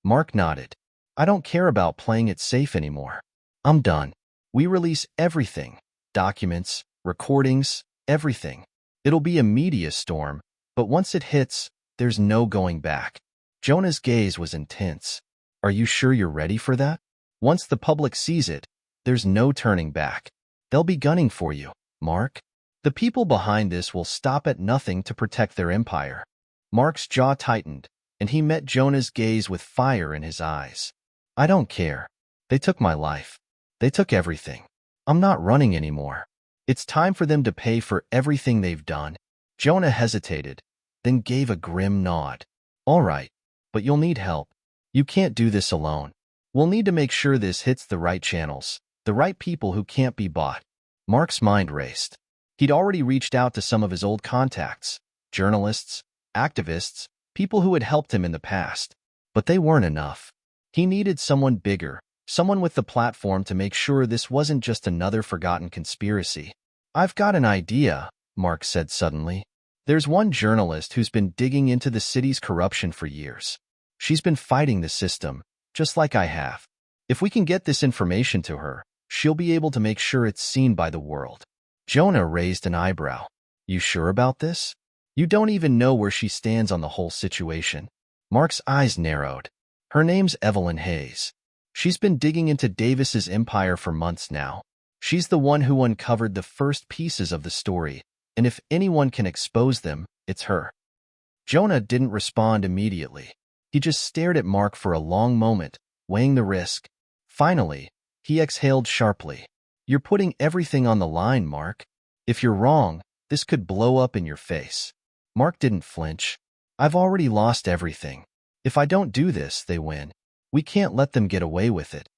Mark nodded. "I don't care about playing it safe anymore. I'm done. We release everything. Documents, recordings, everything. It'll be a media storm, but once it hits, there's no going back." Jonah's gaze was intense. "Are you sure you're ready for that? Once the public sees it, there's no turning back. They'll be gunning for you, Mark. The people behind this will stop at nothing to protect their empire." Mark's jaw tightened, and he met Jonah's gaze with fire in his eyes. "I don't care. They took my life. They took everything. I'm not running anymore. It's time for them to pay for everything they've done. Jonah hesitated, then gave a grim nod. All right, but you'll need help. You can't do this alone. We'll need to make sure this hits the right channels, the right people who can't be bought. Mark's mind raced. He'd already reached out to some of his old contacts, journalists, activists, people who had helped him in the past. But they weren't enough. He needed someone bigger, someone with the platform to make sure this wasn't just another forgotten conspiracy. I've got an idea, Mark said suddenly. There's one journalist who's been digging into the city's corruption for years. She's been fighting the system, just like I have. If we can get this information to her, she'll be able to make sure it's seen by the world. Jonah raised an eyebrow. You sure about this? You don't even know where she stands on the whole situation. Mark's eyes narrowed. Her name's Evelyn Hayes. She's been digging into Davis's empire for months now. She's the one who uncovered the first pieces of the story, and if anyone can expose them, it's her. Jonah didn't respond immediately. He just stared at Mark for a long moment, weighing the risk. Finally, he exhaled sharply. You're putting everything on the line, Mark. If you're wrong, this could blow up in your face. Mark didn't flinch. I've already lost everything. If I don't do this, they win. We can't let them get away with it.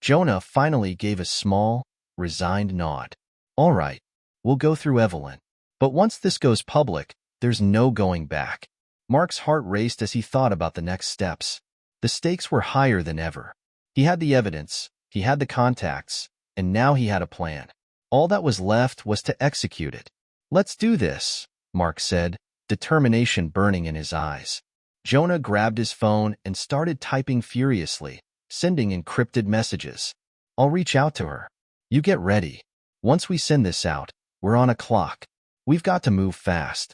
Jonah finally gave a small, resigned nod. All right, we'll go through Evelyn. But once this goes public, there's no going back. Mark's heart raced as he thought about the next steps. The stakes were higher than ever. He had the evidence, he had the contacts, and now he had a plan. All that was left was to execute it. Let's do this, Mark said, determination burning in his eyes. Jonah grabbed his phone and started typing furiously, sending encrypted messages. I'll reach out to her. You get ready. Once we send this out, we're on a clock. We've got to move fast.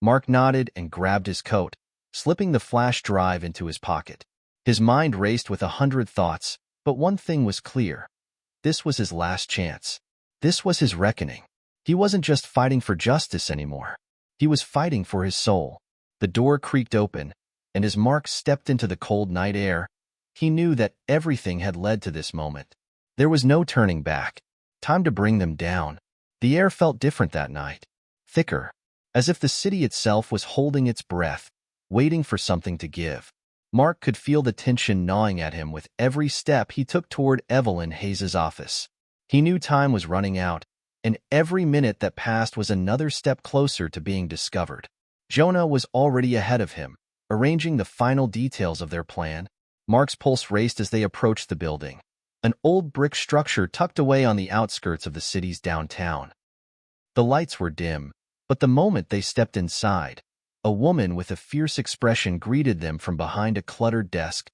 Mark nodded and grabbed his coat, slipping the flash drive into his pocket. His mind raced with 100 thoughts, but one thing was clear. This was his last chance. This was his reckoning. He wasn't just fighting for justice anymore. He was fighting for his soul. The door creaked open, and as Mark stepped into the cold night air, he knew that everything had led to this moment. There was no turning back. Time to bring them down. The air felt different that night. Thicker, as if the city itself was holding its breath, waiting for something to give. Mark could feel the tension gnawing at him with every step he took toward Evelyn Hayes' office. He knew time was running out, and every minute that passed was another step closer to being discovered. Jonah was already ahead of him, arranging the final details of their plan. Mark's pulse raced as they approached the building, an old brick structure tucked away on the outskirts of the city's downtown. The lights were dim, but the moment they stepped inside, a woman with a fierce expression greeted them from behind a cluttered desk.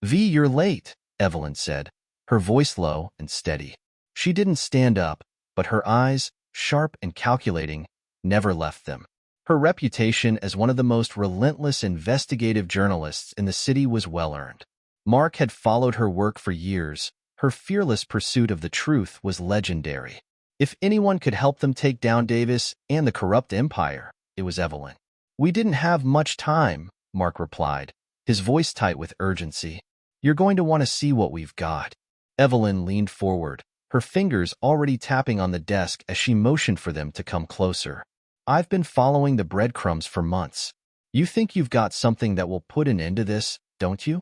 "V, you're late," Evelyn said, her voice low and steady. She didn't stand up, but her eyes, sharp and calculating, never left them. Her reputation as one of the most relentless investigative journalists in the city was well-earned. Mark had followed her work for years. Her fearless pursuit of the truth was legendary. If anyone could help them take down Davis and the corrupt empire, it was Evelyn. "We didn't have much time," Mark replied, his voice tight with urgency. "You're going to want to see what we've got." Evelyn leaned forward, her fingers already tapping on the desk as she motioned for them to come closer. "I've been following the breadcrumbs for months. You think you've got something that will put an end to this, don't you?"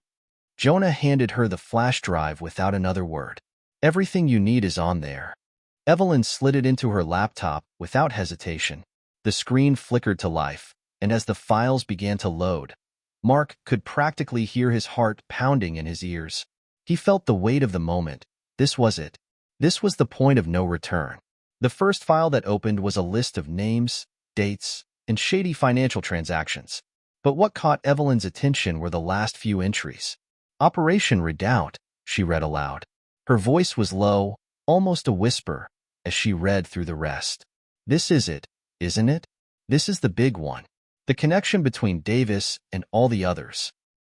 Jonah handed her the flash drive without another word. "Everything you need is on there." Evelyn slid it into her laptop without hesitation. The screen flickered to life, and as the files began to load, Mark could practically hear his heart pounding in his ears. He felt the weight of the moment. This was it. This was the point of no return. The first file that opened was a list of names, dates, and shady financial transactions. But what caught Evelyn's attention were the last few entries. "Operation Redoubt," she read aloud. Her voice was low, almost a whisper, as she read through the rest. "This is it, isn't it? This is the big one. The connection between Davis and all the others."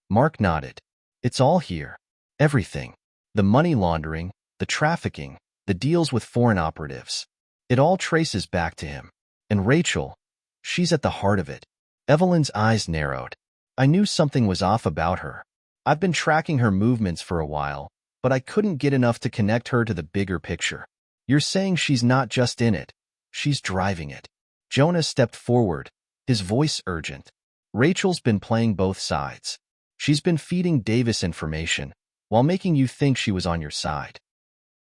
Mark nodded. "It's all here. Everything. The money laundering, the trafficking, the deals with foreign operatives. It all traces back to him. And Rachel, she's at the heart of it." Evelyn's eyes narrowed. "I knew something was off about her. I've been tracking her movements for a while, but I couldn't get enough to connect her to the bigger picture." "You're saying she's not just in it," She's driving it. Jonah stepped forward, his voice urgent. Rachel's been playing both sides. She's been feeding Davis information while making you think she was on your side.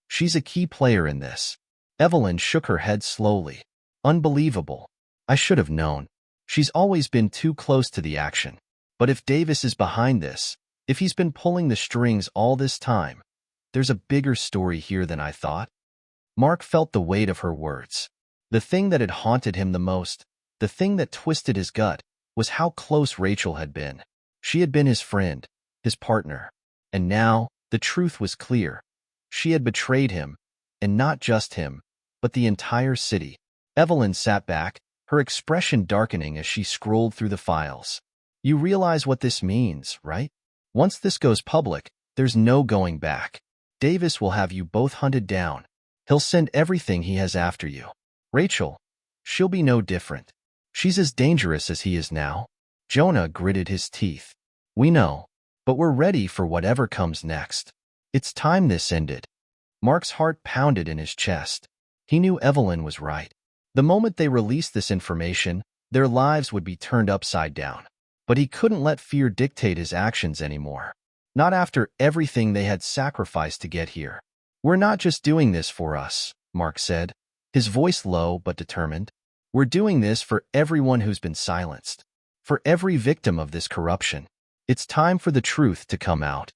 She's a key player in this. Evelyn shook her head slowly. Unbelievable. I should have known. She's always been too close to the action. But if Davis is behind this, if he's been pulling the strings all this time, there's a bigger story here than I thought. Mark felt the weight of her words. The thing that had haunted him the most, the thing that twisted his gut, was how close Rachel had been. She had been his friend, his partner. And now, the truth was clear. She had betrayed him, and not just him, but the entire city. Evelyn sat back, her expression darkening as she scrolled through the files. You realize what this means, right? Once this goes public, there's no going back. Davis will have you both hunted down. He'll send everything he has after you. Rachel, she'll be no different. She's as dangerous as he is now. Jonah gritted his teeth. We know, but we're ready for whatever comes next. It's time this ended. Mark's heart pounded in his chest. He knew Evelyn was right. The moment they released this information, their lives would be turned upside down. But he couldn't let fear dictate his actions anymore. Not after everything they had sacrificed to get here. We're not just doing this for us, Mark said, his voice low but determined. We're doing this for everyone who's been silenced. For every victim of this corruption. It's time for the truth to come out.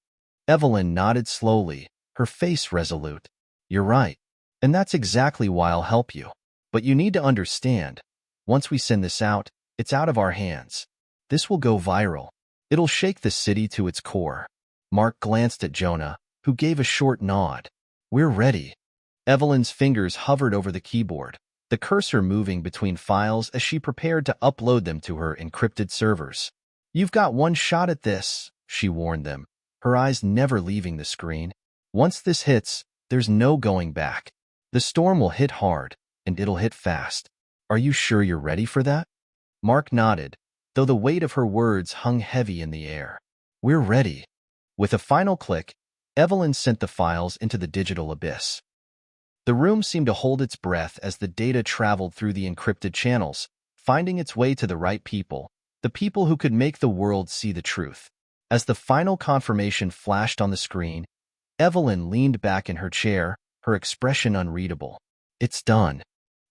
Evelyn nodded slowly, her face resolute. You're right. And that's exactly why I'll help you. But you need to understand, once we send this out, it's out of our hands. This will go viral. It'll shake the city to its core. Mark glanced at Jonah, who gave a short nod. We're ready. Evelyn's fingers hovered over the keyboard, the cursor moving between files as she prepared to upload them to her encrypted servers. You've got one shot at this, she warned them, her eyes never leaving the screen. Once this hits, there's no going back. The storm will hit hard, and it'll hit fast. Are you sure you're ready for that? Mark nodded, though the weight of her words hung heavy in the air. We're ready. With a final click, Evelyn sent the files into the digital abyss. The room seemed to hold its breath as the data traveled through the encrypted channels, finding its way to the right people, the people who could make the world see the truth. As the final confirmation flashed on the screen, Evelyn leaned back in her chair, her expression unreadable. It's done.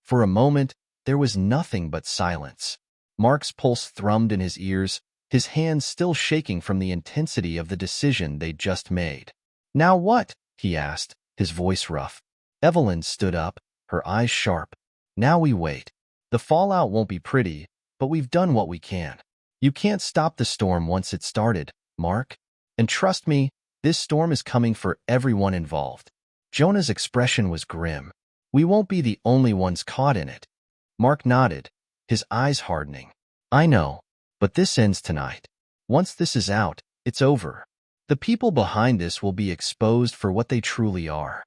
For a moment, there was nothing but silence. Mark's pulse thrummed in his ears, his hands still shaking from the intensity of the decision they'd just made. Now what? He asked, his voice rough. Evelyn stood up, her eyes sharp. Now we wait. The fallout won't be pretty, but we've done what we can. You can't stop the storm once it's started, Mark. And trust me, this storm is coming for everyone involved. Jonah's expression was grim. We won't be the only ones caught in it. Mark nodded, his eyes hardening. I know, but this ends tonight. Once this is out, it's over. The people behind this will be exposed for what they truly are.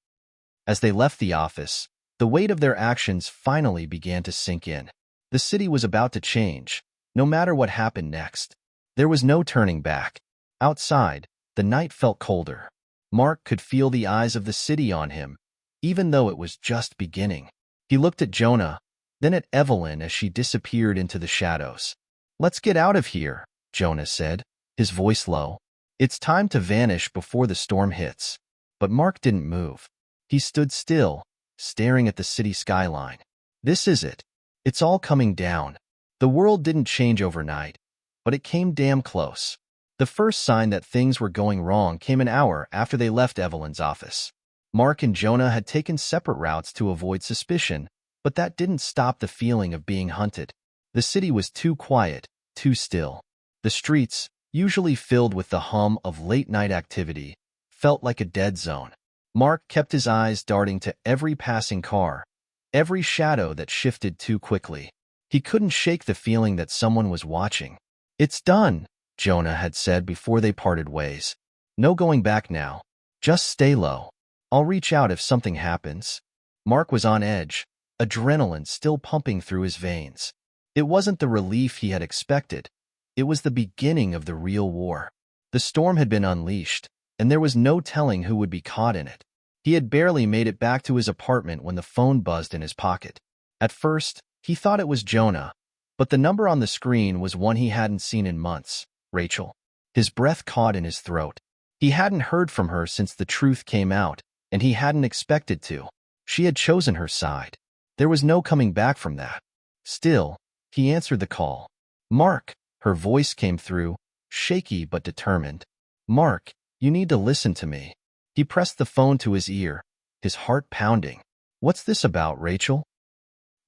As they left the office, the weight of their actions finally began to sink in. The city was about to change, no matter what happened next. There was no turning back. Outside, the night felt colder. Mark could feel the eyes of the city on him, even though it was just beginning. He looked at Jonah, then at Evelyn as she disappeared into the shadows. Let's get out of here, Jonah said, his voice low. It's time to vanish before the storm hits. But Mark didn't move. He stood still, staring at the city skyline. This is it. It's all coming down. The world didn't change overnight, but it came damn close. The first sign that things were going wrong came an hour after they left Evelyn's office. Mark and Jonah had taken separate routes to avoid suspicion, but that didn't stop the feeling of being hunted. The city was too quiet, too still. The streets, usually filled with the hum of late-night activity, felt like a dead zone. Mark kept his eyes darting to every passing car, every shadow that shifted too quickly. He couldn't shake the feeling that someone was watching. It's done, Jonah had said before they parted ways. No going back now. Just stay low. I'll reach out if something happens. Mark was on edge, adrenaline still pumping through his veins. It wasn't the relief he had expected. It was the beginning of the real war. The storm had been unleashed, and there was no telling who would be caught in it. He had barely made it back to his apartment when the phone buzzed in his pocket. At first, he thought it was Jonah, but the number on the screen was one he hadn't seen in months, Rachel. His breath caught in his throat. He hadn't heard from her since the truth came out, and he hadn't expected to. She had chosen her side. There was no coming back from that. Still, he answered the call. Mark, her voice came through, shaky but determined. Mark, you need to listen to me. He pressed the phone to his ear, his heart pounding. What's this about, Rachel?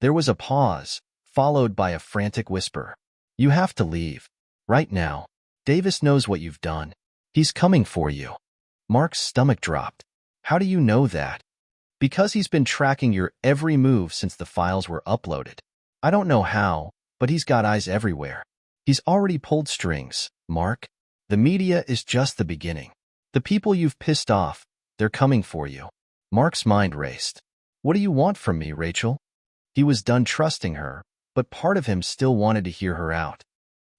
There was a pause, followed by a frantic whisper. You have to leave. Right now. Davis knows what you've done. He's coming for you. Mark's stomach dropped. How do you know that? Because he's been tracking your every move since the files were uploaded. I don't know how, but he's got eyes everywhere. He's already pulled strings, Mark. The media is just the beginning. The people you've pissed off, they're coming for you. Mark's mind raced. What do you want from me, Rachel? He was done trusting her, but part of him still wanted to hear her out.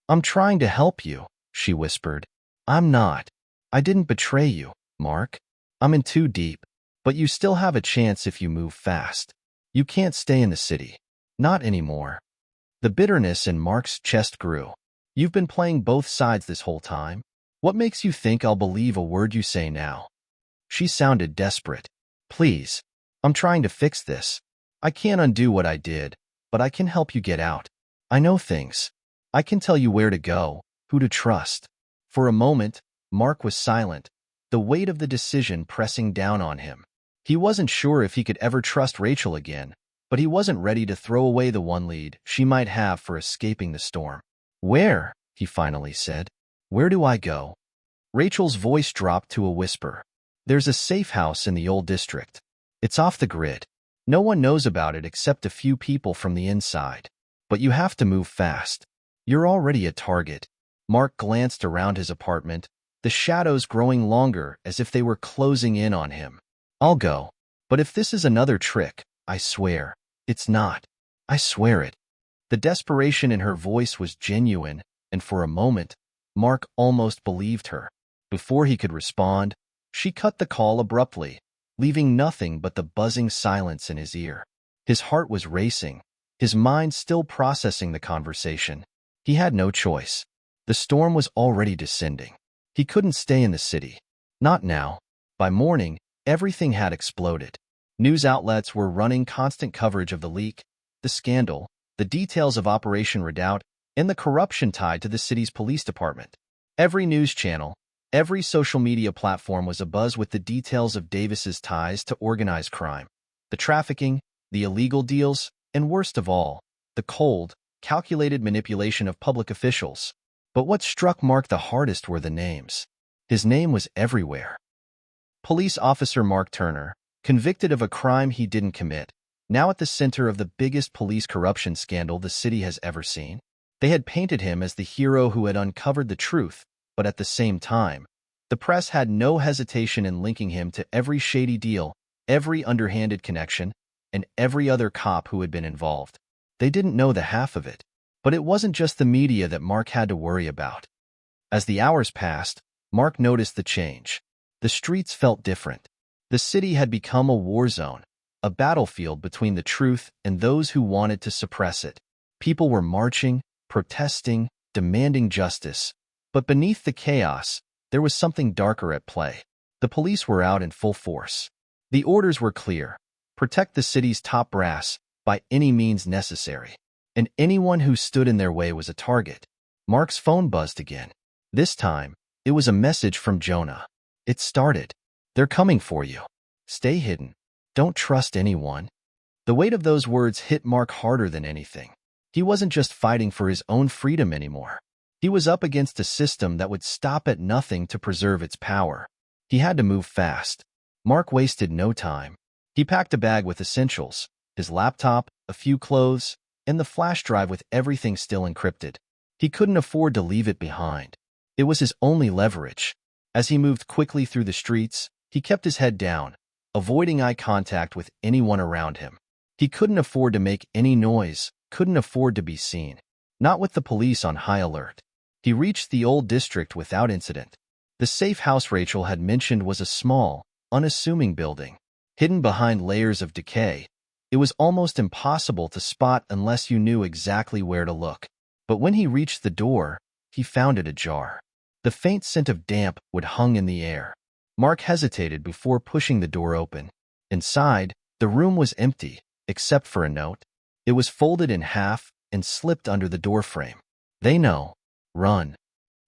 I'm trying to help you, she whispered. I'm not. I didn't betray you, Mark. I'm in too deep. But you still have a chance if you move fast. You can't stay in the city. Not anymore. The bitterness in Mark's chest grew. You've been playing both sides this whole time. What makes you think I'll believe a word you say now? She sounded desperate. Please. I'm trying to fix this. I can't undo what I did, but I can help you get out. I know things. I can tell you where to go, who to trust. For a moment, Mark was silent, the weight of the decision pressing down on him. He wasn't sure if he could ever trust Rachel again, but he wasn't ready to throw away the one lead she might have for escaping the storm. Where? He finally said. Where do I go? Rachel's voice dropped to a whisper. There's a safe house in the old district. It's off the grid. No one knows about it except a few people from the inside. But you have to move fast. You're already a target. Mark glanced around his apartment, the shadows growing longer as if they were closing in on him. I'll go. But if this is another trick, I swear, it's not. I swear it. The desperation in her voice was genuine, and for a moment, Mark almost believed her. Before he could respond, she cut the call abruptly, leaving nothing but the buzzing silence in his ear. His heart was racing, his mind still processing the conversation. He had no choice. The storm was already descending. He couldn't stay in the city. Not now. By morning, everything had exploded. News outlets were running constant coverage of the leak, the scandal, the details of Operation Redoubt, and the corruption tied to the city's police department. Every news channel, every social media platform was abuzz with the details of Davis's ties to organized crime, the trafficking, the illegal deals, and worst of all, the cold, calculated manipulation of public officials. But what struck Mark the hardest were the names. His name was everywhere. Police officer Mark Turner, convicted of a crime he didn't commit, now at the center of the biggest police corruption scandal the city has ever seen. They had painted him as the hero who had uncovered the truth, but at the same time, the press had no hesitation in linking him to every shady deal, every underhanded connection, and every other cop who had been involved. They didn't know the half of it, but it wasn't just the media that Mark had to worry about. As the hours passed, Mark noticed the change. The streets felt different. The city had become a war zone, a battlefield between the truth and those who wanted to suppress it. People were marching, protesting, demanding justice. But beneath the chaos, there was something darker at play. The police were out in full force. The orders were clear. Protect the city's top brass by any means necessary. And anyone who stood in their way was a target. Mark's phone buzzed again. This time, it was a message from Jonah. It started. They're coming for you. Stay hidden. Don't trust anyone. The weight of those words hit Mark harder than anything. He wasn't just fighting for his own freedom anymore. He was up against a system that would stop at nothing to preserve its power. He had to move fast. Mark wasted no time. He packed a bag with essentials, his laptop, a few clothes, and the flash drive with everything still encrypted. He couldn't afford to leave it behind. It was his only leverage. As he moved quickly through the streets, he kept his head down, avoiding eye contact with anyone around him. He couldn't afford to make any noise, couldn't afford to be seen. Not with the police on high alert. He reached the old district without incident. The safe house Rachel had mentioned was a small, unassuming building. Hidden behind layers of decay, It was almost impossible to spot unless you knew exactly where to look. But when he reached the door, he found it ajar. The faint scent of damp would hung in the air. Mark hesitated before pushing the door open. Inside, the room was empty, except for a note. It was folded in half and slipped under the doorframe. "They know. Run."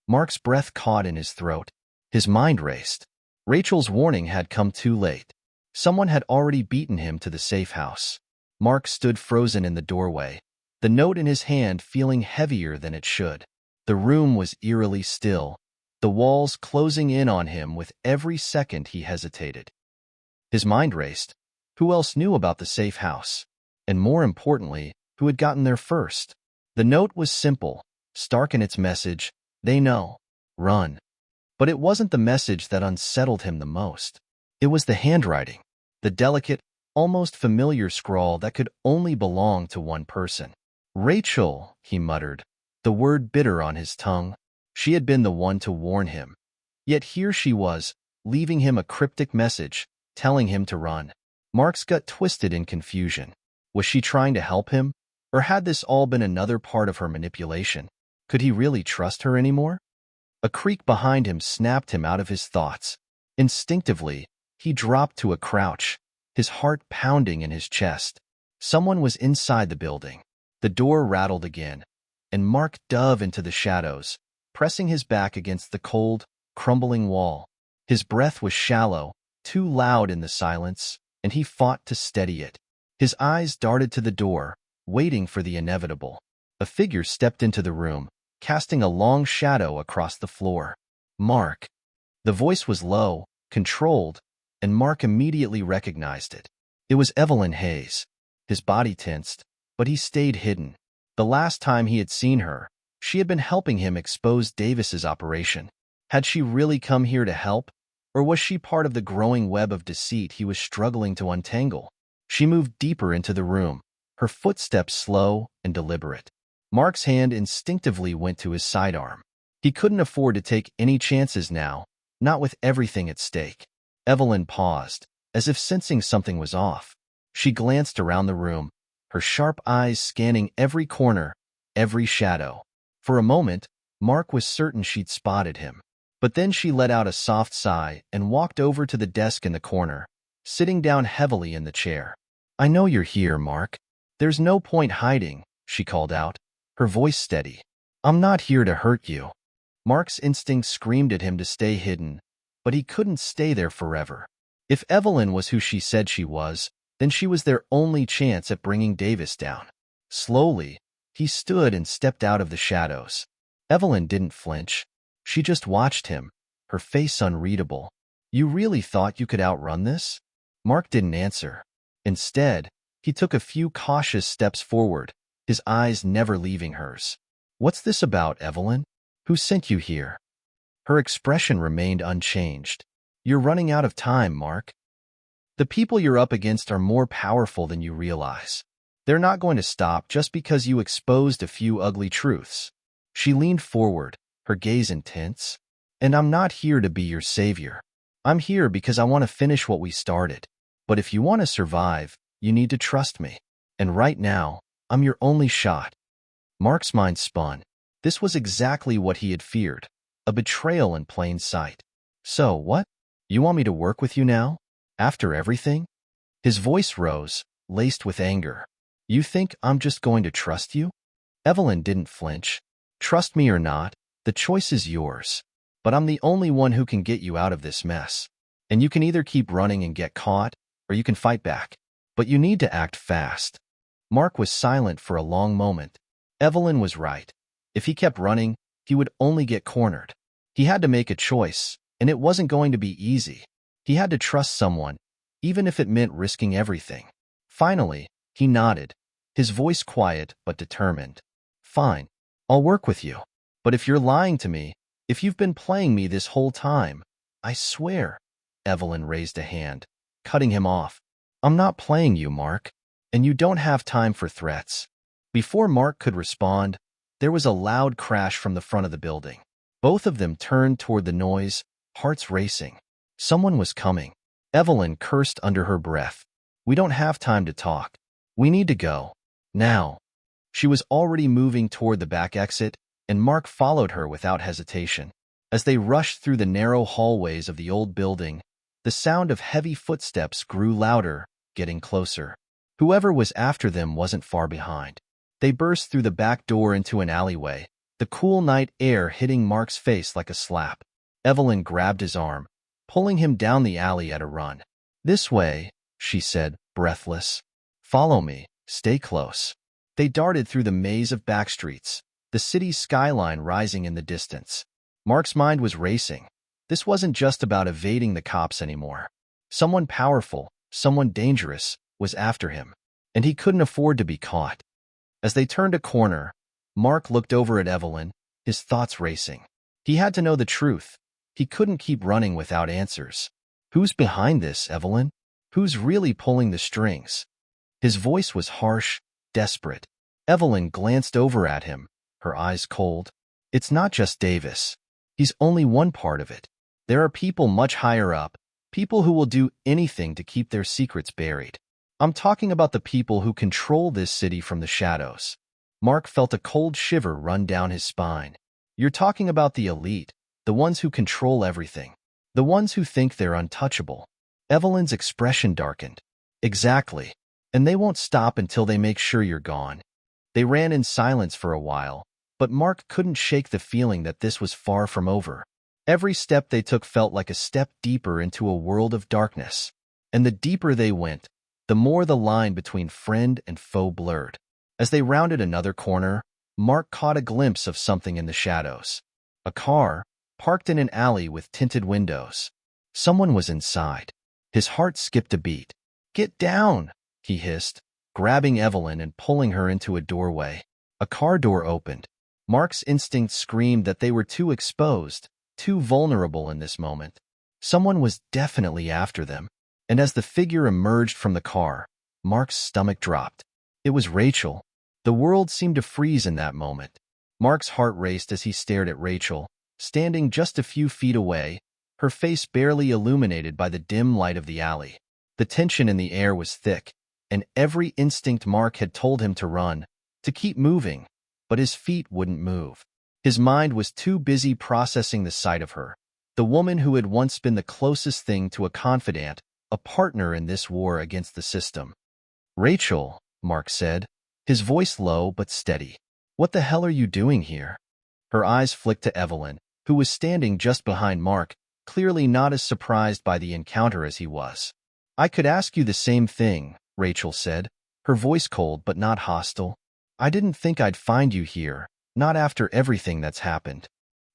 Mark's breath caught in his throat. His mind raced. Rachel's warning had come too late. Someone had already beaten him to the safe house. Mark stood frozen in the doorway, the note in his hand feeling heavier than it should. The room was eerily still, the walls closing in on him with every second he hesitated. His mind raced. Who else knew about the safe house? And more importantly, who had gotten there first? The note was simple, stark in its message: "They know. Run." But it wasn't the message that unsettled him the most. It was the handwriting, the delicate, almost familiar scrawl that could only belong to one person. "Rachel," he muttered, the word bitter on his tongue. She had been the one to warn him. Yet here she was, leaving him a cryptic message, telling him to run. Mark's gut twisted in confusion. Was she trying to help him? Or had this all been another part of her manipulation? Could he really trust her anymore? A creak behind him snapped him out of his thoughts. Instinctively, he dropped to a crouch, his heart pounding in his chest. Someone was inside the building. The door rattled again, and Mark dove into the shadows, pressing his back against the cold, crumbling wall. His breath was shallow, too loud in the silence, and he fought to steady it. His eyes darted to the door, waiting for the inevitable. A figure stepped into the room, casting a long shadow across the floor. "Mark." The voice was low, controlled, and Mark immediately recognized it. It was Evelyn Hayes. His body tensed, but he stayed hidden. The last time he had seen her, she had been helping him expose Davis's operation. Had she really come here to help, or was she part of the growing web of deceit he was struggling to untangle? She moved deeper into the room, her footsteps slow and deliberate. Mark's hand instinctively went to his sidearm. He couldn't afford to take any chances now, not with everything at stake. Evelyn paused, as if sensing something was off. She glanced around the room, her sharp eyes scanning every corner, every shadow. For a moment, Mark was certain she'd spotted him. But then she let out a soft sigh and walked over to the desk in the corner, sitting down heavily in the chair. "I know you're here, Mark. There's no point hiding," she called out, her voice steady. "I'm not here to hurt you." Mark's instinct screamed at him to stay hidden, but he couldn't stay there forever. If Evelyn was who she said she was, then she was their only chance at bringing Davis down. Slowly, he stood and stepped out of the shadows. Evelyn didn't flinch. She just watched him, her face unreadable. "You really thought you could outrun this?" Mark didn't answer. Instead, he took a few cautious steps forward, his eyes never leaving hers. "What's this about, Evelyn? Who sent you here?" Her expression remained unchanged. "You're running out of time, Mark. The people you're up against are more powerful than you realize. They're not going to stop just because you exposed a few ugly truths." She leaned forward, her gaze intense. "And I'm not here to be your savior. I'm here because I want to finish what we started. But if you want to survive, you need to trust me. And right now, I'm your only shot." Mark's mind spun. This was exactly what he had feared, a betrayal in plain sight. "So, what? You want me to work with you now? After everything?" His voice rose, laced with anger. "You think I'm just going to trust you?" Evelyn didn't flinch. "Trust me or not, the choice is yours. But I'm the only one who can get you out of this mess. And you can either keep running and get caught, or you can fight back. But you need to act fast." Mark was silent for a long moment. Evelyn was right. If he kept running, he would only get cornered. He had to make a choice, and it wasn't going to be easy. He had to trust someone, even if it meant risking everything. Finally, he nodded, his voice quiet but determined. "Fine, I'll work with you. But if you're lying to me, if you've been playing me this whole time, I swear." Evelyn raised a hand, cutting him off. "I'm not playing you, Mark, and you don't have time for threats." Before Mark could respond, there was a loud crash from the front of the building. Both of them turned toward the noise, hearts racing. Someone was coming. Evelyn cursed under her breath. "We don't have time to talk. We need to go. Now. She was already moving toward the back exit, and Mark followed her without hesitation. As they rushed through the narrow hallways of the old building, the sound of heavy footsteps grew louder, getting closer. Whoever was after them wasn't far behind. They burst through the back door into an alleyway, the cool night air hitting Mark's face like a slap. Evelyn grabbed his arm, pulling him down the alley at a run. "This way," she said, breathless. "Follow me. Stay close." They darted through the maze of back streets, the city's skyline rising in the distance. Mark's mind was racing. This wasn't just about evading the cops anymore. Someone powerful, someone dangerous, was after him, and he couldn't afford to be caught. As they turned a corner, Mark looked over at Evelyn, his thoughts racing. He had to know the truth. He couldn't keep running without answers. Who's behind this, Evelyn? Who's really pulling the strings? His voice was harsh, desperate. Evelyn glanced over at him, her eyes cold. It's not just Davis. He's only one part of it. There are people much higher up, people who will do anything to keep their secrets buried. I'm talking about the people who control this city from the shadows. Mark felt a cold shiver run down his spine. You're talking about the elite, the ones who control everything, the ones who think they're untouchable. Evelyn's expression darkened. Exactly. And they won't stop until they make sure you're gone. They ran in silence for a while, but Mark couldn't shake the feeling that this was far from over. Every step they took felt like a step deeper into a world of darkness. And the deeper they went, the more the line between friend and foe blurred. As they rounded another corner, Mark caught a glimpse of something in the shadows. A car, parked in an alley with tinted windows. Someone was inside. His heart skipped a beat. "Get down!" he hissed, grabbing Evelyn and pulling her into a doorway. A car door opened. Mark's instinct screamed that they were too exposed, too vulnerable in this moment. Someone was definitely after them, and as the figure emerged from the car, Mark's stomach dropped. It was Rachel. The world seemed to freeze in that moment. Mark's heart raced as he stared at Rachel, standing just a few feet away, her face barely illuminated by the dim light of the alley. The tension in the air was thick, and every instinct Mark had told him to run, to keep moving, but his feet wouldn't move. His mind was too busy processing the sight of her, the woman who had once been the closest thing to a confidant, a partner in this war against the system. "Rachel," Mark said, his voice low but steady. "What the hell are you doing here?" Her eyes flicked to Evelyn, who was standing just behind Mark, clearly not as surprised by the encounter as he was. "I could ask you the same thing," Rachel said, her voice cold but not hostile. "I didn't think I'd find you here, not after everything that's happened."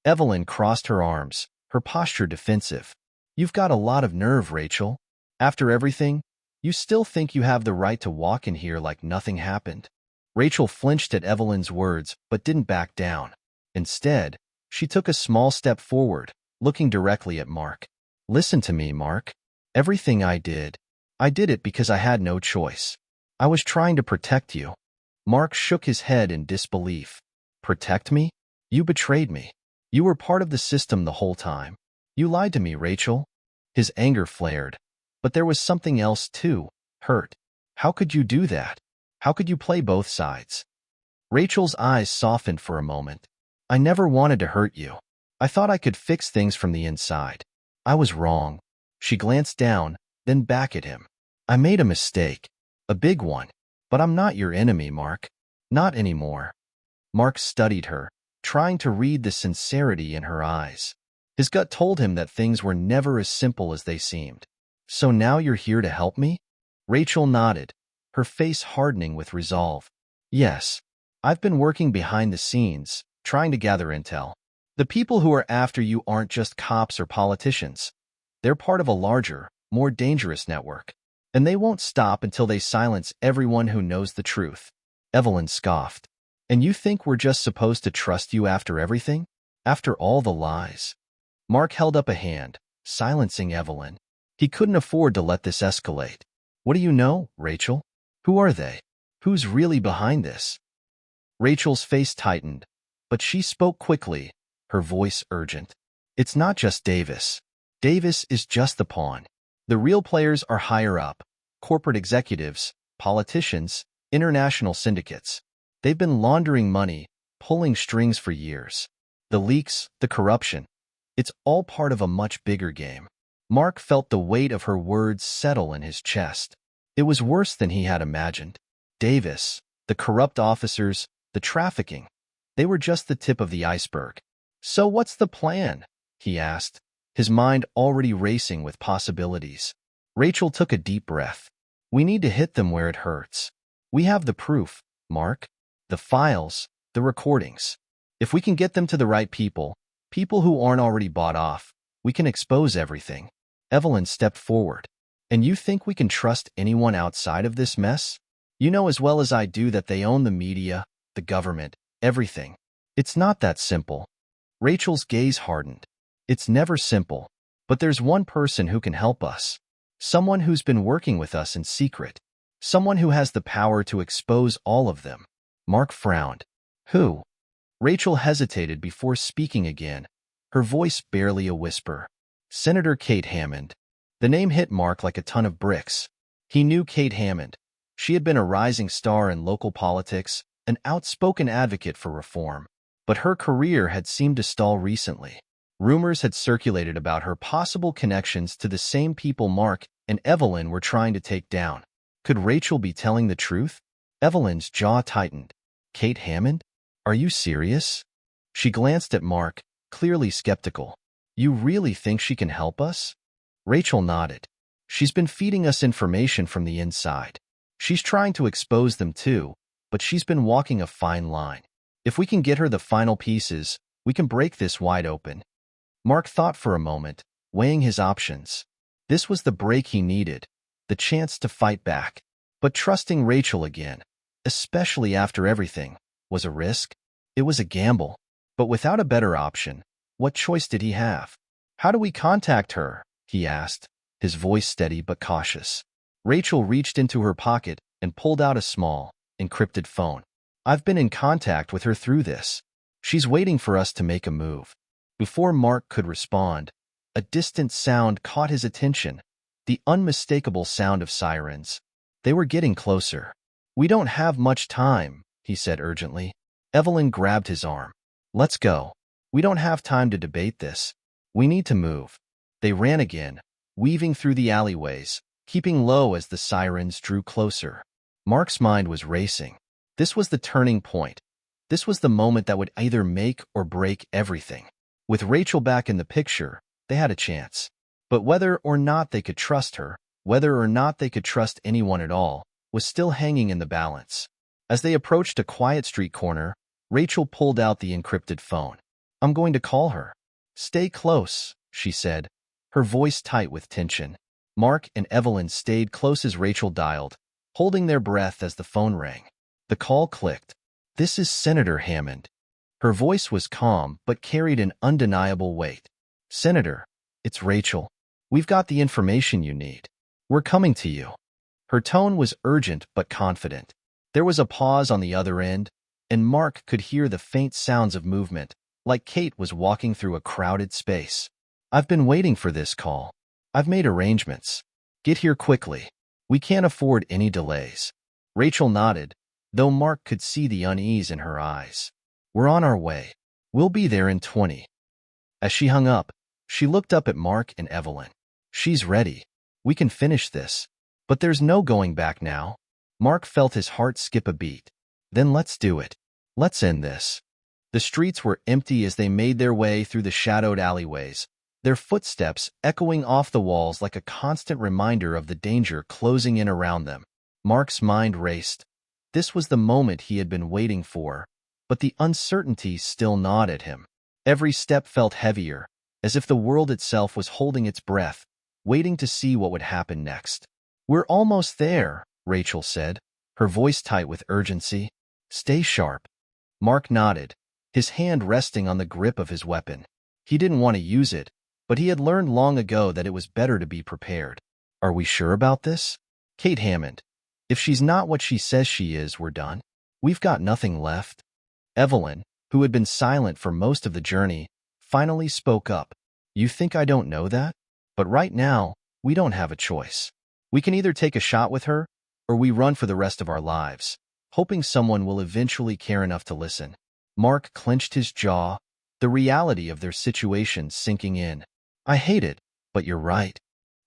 Evelyn crossed her arms, her posture defensive. "You've got a lot of nerve, Rachel. After everything, you still think you have the right to walk in here like nothing happened." Rachel flinched at Evelyn's words but didn't back down. Instead, she took a small step forward, looking directly at Mark. "Listen to me, Mark. Everything I did it because I had no choice. I was trying to protect you." Mark shook his head in disbelief. "Protect me? You betrayed me. You were part of the system the whole time. You lied to me, Rachel." His anger flared. But there was something else too, hurt. How could you do that? How could you play both sides? Rachel's eyes softened for a moment. "I never wanted to hurt you. I thought I could fix things from the inside. I was wrong." She glanced down, then back at him. "I made a mistake. A big one. But I'm not your enemy, Mark. Not anymore." Mark studied her, trying to read the sincerity in her eyes. His gut told him that things were never as simple as they seemed. "So now you're here to help me?" Rachel nodded, her face hardening with resolve. "Yes. I've been working behind the scenes, trying to gather intel. The people who are after you aren't just cops or politicians. They're part of a larger, more dangerous network. And they won't stop until they silence everyone who knows the truth." Evelyn scoffed. "And you think we're just supposed to trust you after everything? After all the lies?" Mark held up a hand, silencing Evelyn. He couldn't afford to let this escalate. "What do you know, Rachel? Who are they? Who's really behind this?" Rachel's face tightened, but she spoke quickly, her voice urgent. "It's not just Davis. Davis is just the pawn. The real players are higher up, corporate executives, politicians, International syndicates. They've been laundering money, pulling strings for years. The leaks, the corruption. It's all part of a much bigger game. Mark felt the weight of her words settle in his chest. It was worse than he had imagined. Davis, the corrupt officers, the trafficking. They were just the tip of the iceberg. So what's the plan? He asked, his mind already racing with possibilities. Rachel took a deep breath. We need to hit them where it hurts. We have the proof, Mark. The files, the recordings. If we can get them to the right people, people who aren't already bought off, we can expose everything. Evelyn stepped forward. And you think we can trust anyone outside of this mess? You know as well as I do that they own the media, the government, everything. It's not that simple. Rachel's gaze hardened. It's never simple. But there's one person who can help us. Someone who's been working with us in secret. Someone who has the power to expose all of them. Mark frowned. Who? Rachel hesitated before speaking again, her voice barely a whisper. Senator Kate Hammond. The name hit Mark like a ton of bricks. He knew Kate Hammond. She had been a rising star in local politics, an outspoken advocate for reform. But her career had seemed to stall recently. Rumors had circulated about her possible connections to the same people Mark and Evelyn were trying to take down. Could Rachel be telling the truth? Evelyn's jaw tightened. Kate Hammond? Are you serious? She glanced at Mark, clearly skeptical. You really think she can help us? Rachel nodded. She's been feeding us information from the inside. She's trying to expose them too, but she's been walking a fine line. If we can get her the final pieces, we can break this wide open. Mark thought for a moment, weighing his options. This was the break he needed, the chance to fight back. But trusting Rachel again, especially after everything, was a risk. It was a gamble. But without a better option, what choice did he have? How do we contact her? He asked, his voice steady but cautious. Rachel reached into her pocket and pulled out a small, encrypted phone. I've been in contact with her through this. She's waiting for us to make a move. Before Mark could respond, a distant sound caught his attention, the unmistakable sound of sirens. They were getting closer. We don't have much time, he said urgently. Evelyn grabbed his arm. Let's go. We don't have time to debate this. We need to move. They ran again, weaving through the alleyways, keeping low as the sirens drew closer. Mark's mind was racing. This was the turning point. This was the moment that would either make or break everything. With Rachel back in the picture, they had a chance. But whether or not they could trust her, whether or not they could trust anyone at all, was still hanging in the balance. As they approached a quiet street corner, Rachel pulled out the encrypted phone. I'm going to call her. Stay close, she said, her voice tight with tension. Mark and Evelyn stayed close as Rachel dialed, holding their breath as the phone rang. The call clicked. This is Senator Hammond. Her voice was calm but carried an undeniable weight. Senator, it's Rachel. We've got the information you need. We're coming to you. Her tone was urgent but confident. There was a pause on the other end, and Mark could hear the faint sounds of movement, like Kate was walking through a crowded space. I've been waiting for this call. I've made arrangements. Get here quickly. We can't afford any delays. Rachel nodded, though Mark could see the unease in her eyes. We're on our way. We'll be there in 20. As she hung up, she looked up at Mark and Evelyn. She's ready. We can finish this. But there's no going back now. Mark felt his heart skip a beat. Then let's do it. Let's end this. The streets were empty as they made their way through the shadowed alleyways, their footsteps echoing off the walls like a constant reminder of the danger closing in around them. Mark's mind raced. This was the moment he had been waiting for, but the uncertainty still gnawed at him. Every step felt heavier, as if the world itself was holding its breath, waiting to see what would happen next. We're almost there, Rachel said, her voice tight with urgency. Stay sharp. Mark nodded, his hand resting on the grip of his weapon. He didn't want to use it, but he had learned long ago that it was better to be prepared. Are we sure about this? Kate Hammond. If she's not what she says she is, we're done. We've got nothing left. Evelyn, who had been silent for most of the journey, finally spoke up. You think I don't know that? But right now, we don't have a choice. We can either take a shot with her, or we run for the rest of our lives. hoping someone will eventually care enough to listen. Mark clenched his jaw, the reality of their situation sinking in. I hate it, but you're right.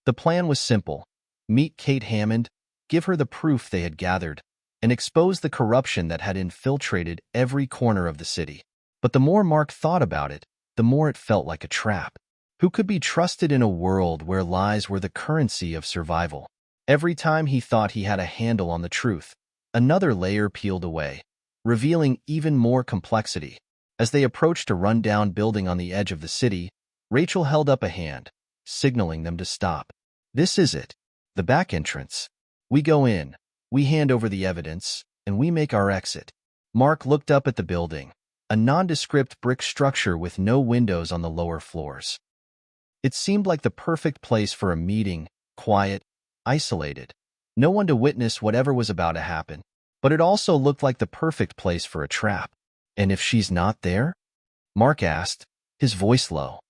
The plan was simple. Meet Kate Hammond, give her the proof they had gathered, and expose the corruption that had infiltrated every corner of the city. But the more Mark thought about it, the more it felt like a trap. Who could be trusted in a world where lies were the currency of survival? Every time he thought he had a handle on the truth, another layer peeled away, revealing even more complexity. As they approached a run-down building on the edge of the city, Rachel held up a hand, signaling them to stop. This is it, the back entrance. We go in, we hand over the evidence, and we make our exit. Mark looked up at the building, a nondescript brick structure with no windows on the lower floors. It seemed like the perfect place for a meeting, quiet, isolated. No one to witness whatever was about to happen. But it also looked like the perfect place for a trap. And if she's not there? Mark asked, his voice low.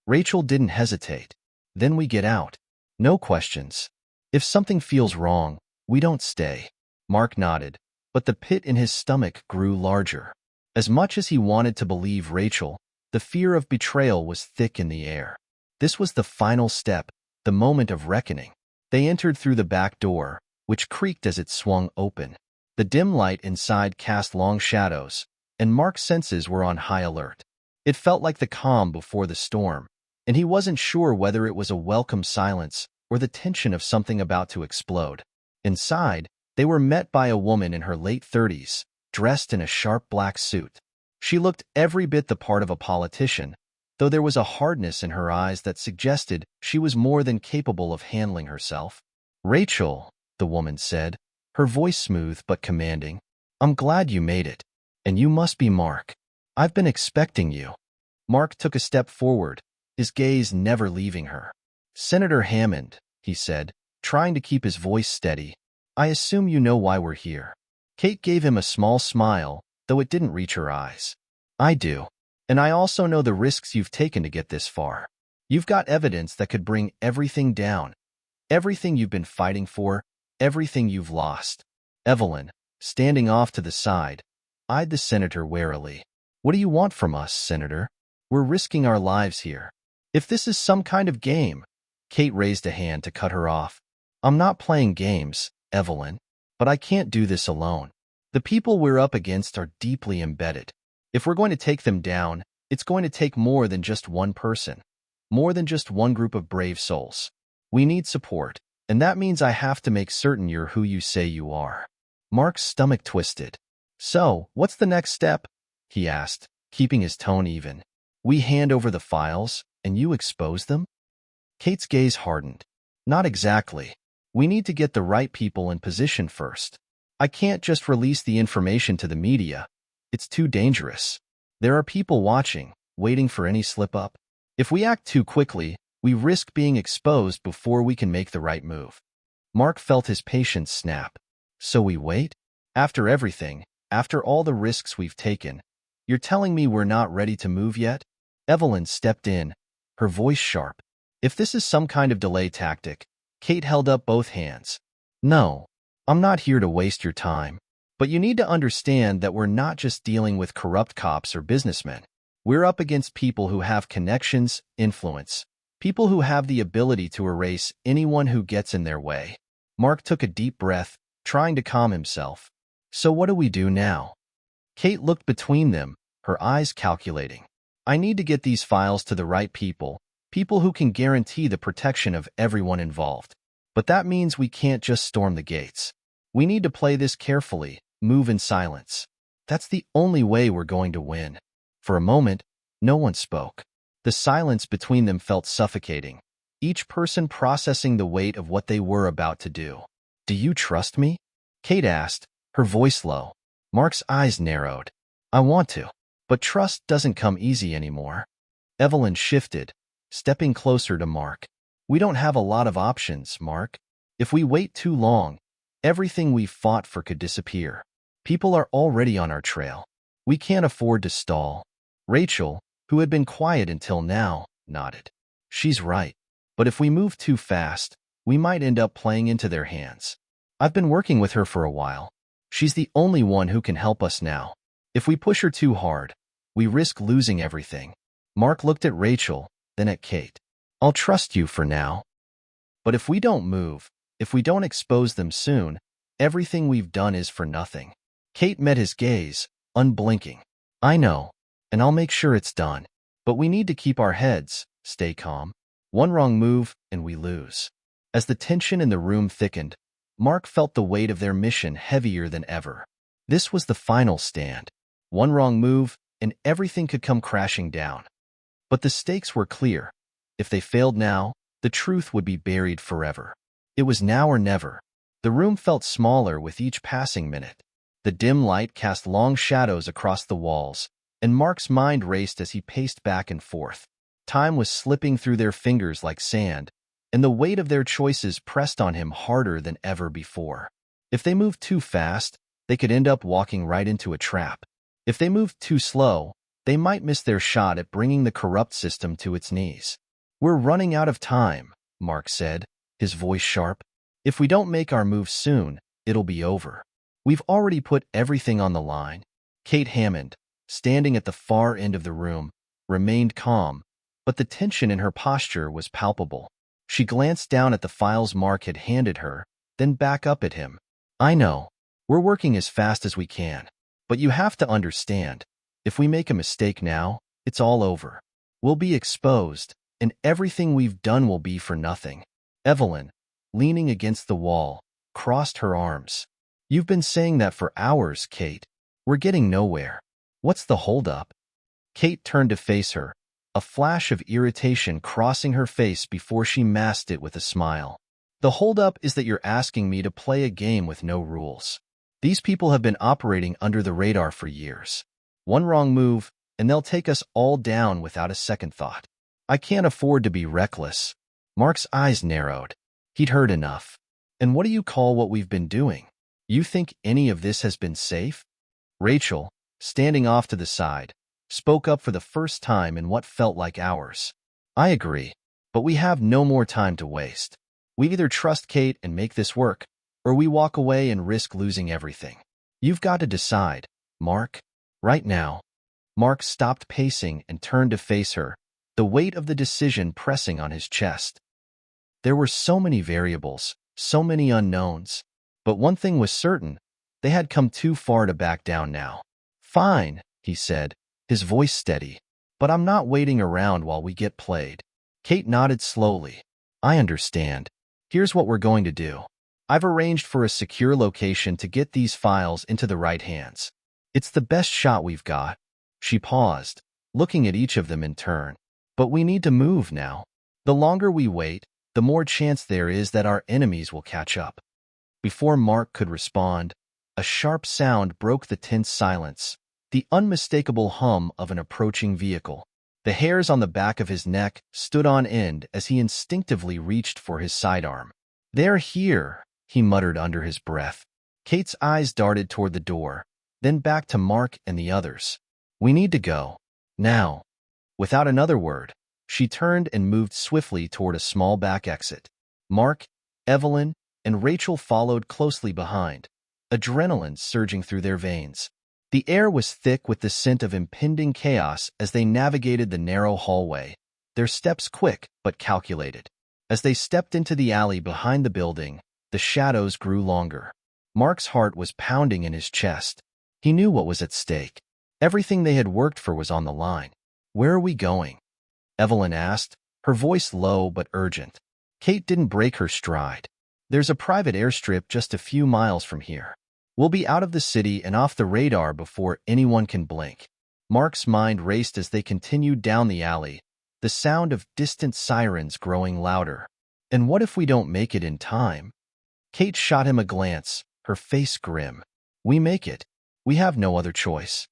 Rachel didn't hesitate. Then we get out. No questions. If something feels wrong, we don't stay. Mark nodded, but the pit in his stomach grew larger. As much as he wanted to believe Rachel, the fear of betrayal was thick in the air. This was the final step, the moment of reckoning. They entered through the back door, which creaked as it swung open. The dim light inside cast long shadows, and Mark's senses were on high alert. It felt like the calm before the storm, and he wasn't sure whether it was a welcome silence or the tension of something about to explode. Inside, they were met by a woman in her late 30s, dressed in a sharp black suit. She looked every bit the part of a politician, though there was a hardness in her eyes that suggested she was more than capable of handling herself. Rachel, the woman said, her voice smooth but commanding, I'm glad you made it. And you must be Mark. I've been expecting you. Mark took a step forward, his gaze never leaving her. Senator Hammond, he said, trying to keep his voice steady, I assume you know why we're here. Kate gave him a small smile, though it didn't reach her eyes. I do. And I also know the risks you've taken to get this far. You've got evidence that could bring everything down. Everything you've been fighting for, everything you've lost. Evelyn, standing off to the side, eyed the senator warily. What do you want from us, Senator? We're risking our lives here. If this is some kind of game, Kate raised a hand to cut her off. I'm not playing games, Evelyn, but I can't do this alone. The people we're up against are deeply embedded. If we're going to take them down, it's going to take more than just one person, more than just one group of brave souls. We need support, and that means I have to make certain you're who you say you are. Mark's stomach twisted. So, what's the next step? He asked, keeping his tone even. We hand over the files, and you expose them? Kate's gaze hardened. Not exactly. We need to get the right people in position first. I can't just release the information to the media. It's too dangerous. There are people watching, waiting for any slip-up. If we act too quickly, we risk being exposed before we can make the right move. Mark felt his patience snap. So we wait? After everything, after all the risks we've taken, you're telling me we're not ready to move yet? Evelyn stepped in, her voice sharp. If this is some kind of delay tactic, Kate held up both hands. No, I'm not here to waste your time. But you need to understand that we're not just dealing with corrupt cops or businessmen. We're up against people who have connections, influence, people who have the ability to erase anyone who gets in their way. Mark took a deep breath, trying to calm himself. So what do we do now? Kate looked between them, her eyes calculating. I need to get these files to the right people, people who can guarantee the protection of everyone involved. But that means we can't just storm the gates. We need to play this carefully, move in silence. That's the only way we're going to win. For a moment, no one spoke. The silence between them felt suffocating, each person processing the weight of what they were about to do. Do you trust me? Kate asked, her voice low. Mark's eyes narrowed. I want to, but trust doesn't come easy anymore. Evelyn shifted, stepping closer to Mark. We don't have a lot of options, Mark. If we wait too long, everything we've fought for could disappear. People are already on our trail. We can't afford to stall. Rachel, who had been quiet until now, nodded. She's right. But if we move too fast, we might end up playing into their hands. I've been working with her for a while. She's the only one who can help us now. If we push her too hard, we risk losing everything. Mark looked at Rachel, then at Kate. I'll trust you for now. But if we don't move, if we don't expose them soon, everything we've done is for nothing. Kate met his gaze, unblinking. I know, and I'll make sure it's done. But we need to keep our heads, stay calm. One wrong move, and we lose. As the tension in the room thickened, Mark felt the weight of their mission heavier than ever. This was the final stand. One wrong move, and everything could come crashing down. But the stakes were clear. If they failed now, the truth would be buried forever. It was now or never. The room felt smaller with each passing minute. The dim light cast long shadows across the walls, and Mark's mind raced as he paced back and forth. Time was slipping through their fingers like sand, and the weight of their choices pressed on him harder than ever before. If they moved too fast, they could end up walking right into a trap. If they moved too slow, they might miss their shot at bringing the corrupt system to its knees. We're running out of time, Mark said, his voice sharp. If we don't make our move soon, it'll be over. We've already put everything on the line. Kate Hammond, standing at the far end of the room, remained calm, but the tension in her posture was palpable. She glanced down at the files Mark had handed her, then back up at him. I know. We're working as fast as we can. But you have to understand, if we make a mistake now, it's all over. We'll be exposed, and everything we've done will be for nothing. Evelyn, leaning against the wall, crossed her arms. You've been saying that for hours, Kate. We're getting nowhere. What's the holdup? Kate turned to face her, a flash of irritation crossing her face before she masked it with a smile. The holdup is that you're asking me to play a game with no rules. These people have been operating under the radar for years. One wrong move, and they'll take us all down without a second thought. I can't afford to be reckless. Mark's eyes narrowed. He'd heard enough. And what do you call what we've been doing? You think any of this has been safe? Rachel, standing off to the side, spoke up for the first time in what felt like hours. I agree, but we have no more time to waste. We either trust Kate and make this work, or we walk away and risk losing everything. You've got to decide, Mark. Right now. Mark stopped pacing and turned to face her, the weight of the decision pressing on his chest. There were so many variables, so many unknowns. But one thing was certain, they had come too far to back down now. Fine, he said, his voice steady, but I'm not waiting around while we get played. Kate nodded slowly. I understand. Here's what we're going to do. I've arranged for a secure location to get these files into the right hands. It's the best shot we've got. She paused, looking at each of them in turn. But we need to move now. The longer we wait, the more chance there is that our enemies will catch up. Before Mark could respond, a sharp sound broke the tense silence, the unmistakable hum of an approaching vehicle. The hairs on the back of his neck stood on end as he instinctively reached for his sidearm. They're here, he muttered under his breath. Kate's eyes darted toward the door, then back to Mark and the others. We need to go. Now. Without another word, she turned and moved swiftly toward a small back exit. Mark, Evelyn, and Rachel followed closely behind, adrenaline surging through their veins. The air was thick with the scent of impending chaos as they navigated the narrow hallway, their steps quick but calculated. As they stepped into the alley behind the building, the shadows grew longer. Mark's heart was pounding in his chest. He knew what was at stake. Everything they had worked for was on the line. Where are we going? Evelyn asked, her voice low but urgent. Kate didn't break her stride. There's a private airstrip just a few miles from here. We'll be out of the city and off the radar before anyone can blink. Mark's mind raced as they continued down the alley, the sound of distant sirens growing louder. And what if we don't make it in time? Kate shot him a glance, her face grim. We make it. We have no other choice.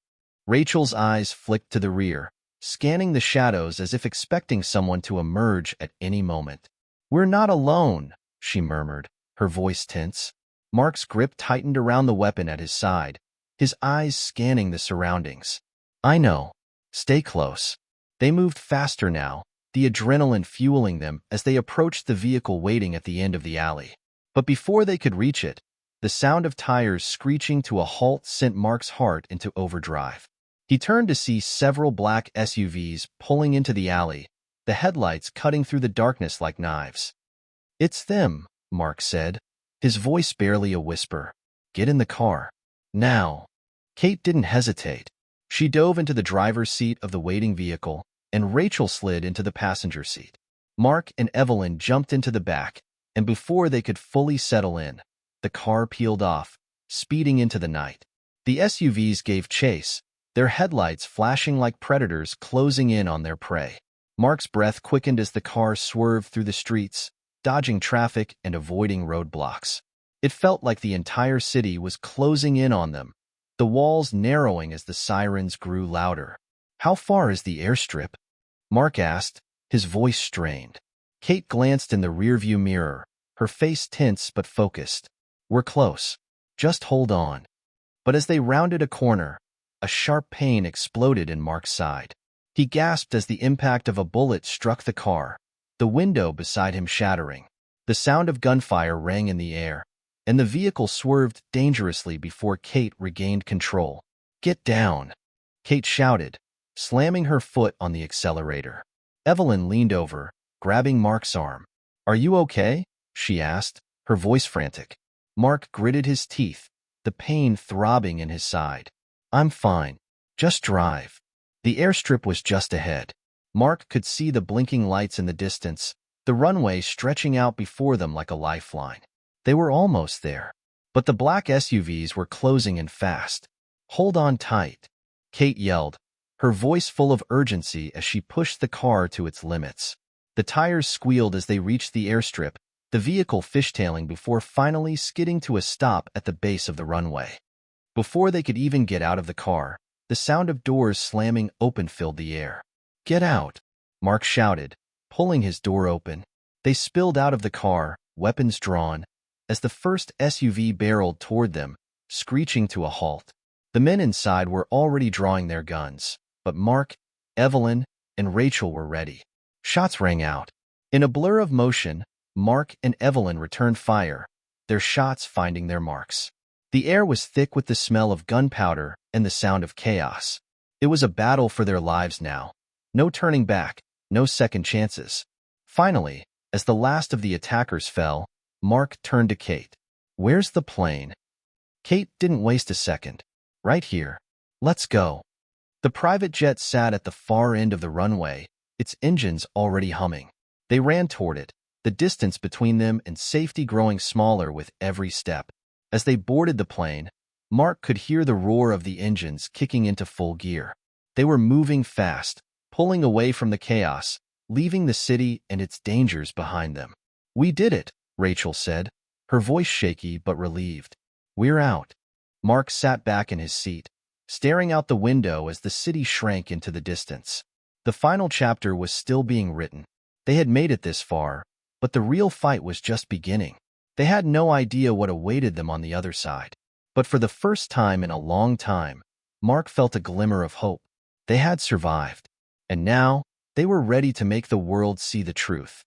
Rachel's eyes flicked to the rear, scanning the shadows as if expecting someone to emerge at any moment. We're not alone, she murmured, her voice tense. Mark's grip tightened around the weapon at his side, his eyes scanning the surroundings. I know. Stay close. They moved faster now, the adrenaline fueling them as they approached the vehicle waiting at the end of the alley. But before they could reach it, The sound of tires screeching to a halt sent Mark's heart into overdrive. He turned to see several black SUVs pulling into the alley, the headlights cutting through the darkness like knives. "It's them," Mark said, his voice barely a whisper. "Get in the car. Now." Kate didn't hesitate. She dove into the driver's seat of the waiting vehicle, and Rachel slid into the passenger seat. Mark and Evelyn jumped into the back, and before they could fully settle in, the car peeled off, speeding into the night. The SUVs gave chase, their headlights flashing like predators closing in on their prey. Mark's breath quickened as the car swerved through the streets, dodging traffic and avoiding roadblocks. It felt like the entire city was closing in on them, the walls narrowing as the sirens grew louder. "How far is the airstrip?" Mark asked, his voice strained. Kate glanced in the rearview mirror, her face tense but focused. "We're close. Just hold on." But as they rounded a corner, a sharp pain exploded in Mark's side. He gasped as the impact of a bullet struck the car, the window beside him shattering. The sound of gunfire rang in the air, and the vehicle swerved dangerously before Kate regained control. "Get down," Kate shouted, slamming her foot on the accelerator. Evelyn leaned over, grabbing Mark's arm. "Are you okay?" she asked, her voice frantic. Mark gritted his teeth, the pain throbbing in his side. "I'm fine. Just drive." The airstrip was just ahead. Mark could see the blinking lights in the distance, the runway stretching out before them like a lifeline. They were almost there. But the black SUVs were closing in fast. "Hold on tight," Kate yelled, her voice full of urgency as she pushed the car to its limits. The tires squealed as they reached the airstrip, the vehicle fishtailing before finally skidding to a stop at the base of the runway. Before they could even get out of the car, the sound of doors slamming open filled the air. "Get out," Mark shouted, pulling his door open. They spilled out of the car, weapons drawn, as the first SUV barreled toward them, screeching to a halt. The men inside were already drawing their guns, but Mark, Evelyn, and Rachel were ready. Shots rang out. In a blur of motion, Mark and Evelyn returned fire, their shots finding their marks. The air was thick with the smell of gunpowder and the sound of chaos. It was a battle for their lives now. No turning back, no second chances. Finally, as the last of the attackers fell, Mark turned to Kate. "Where's the plane?" Kate didn't waste a second. "Right here. Let's go." The private jet sat at the far end of the runway, its engines already humming. They ran toward it, the distance between them and safety growing smaller with every step. As they boarded the plane, Mark could hear the roar of the engines kicking into full gear. They were moving fast, pulling away from the chaos, leaving the city and its dangers behind them. "We did it," Rachel said, her voice shaky but relieved. "We're out." Mark sat back in his seat, staring out the window as the city shrank into the distance. The final chapter was still being written. They had made it this far, but the real fight was just beginning. They had no idea what awaited them on the other side. But for the first time in a long time, Mark felt a glimmer of hope. They had survived, and now they were ready to make the world see the truth.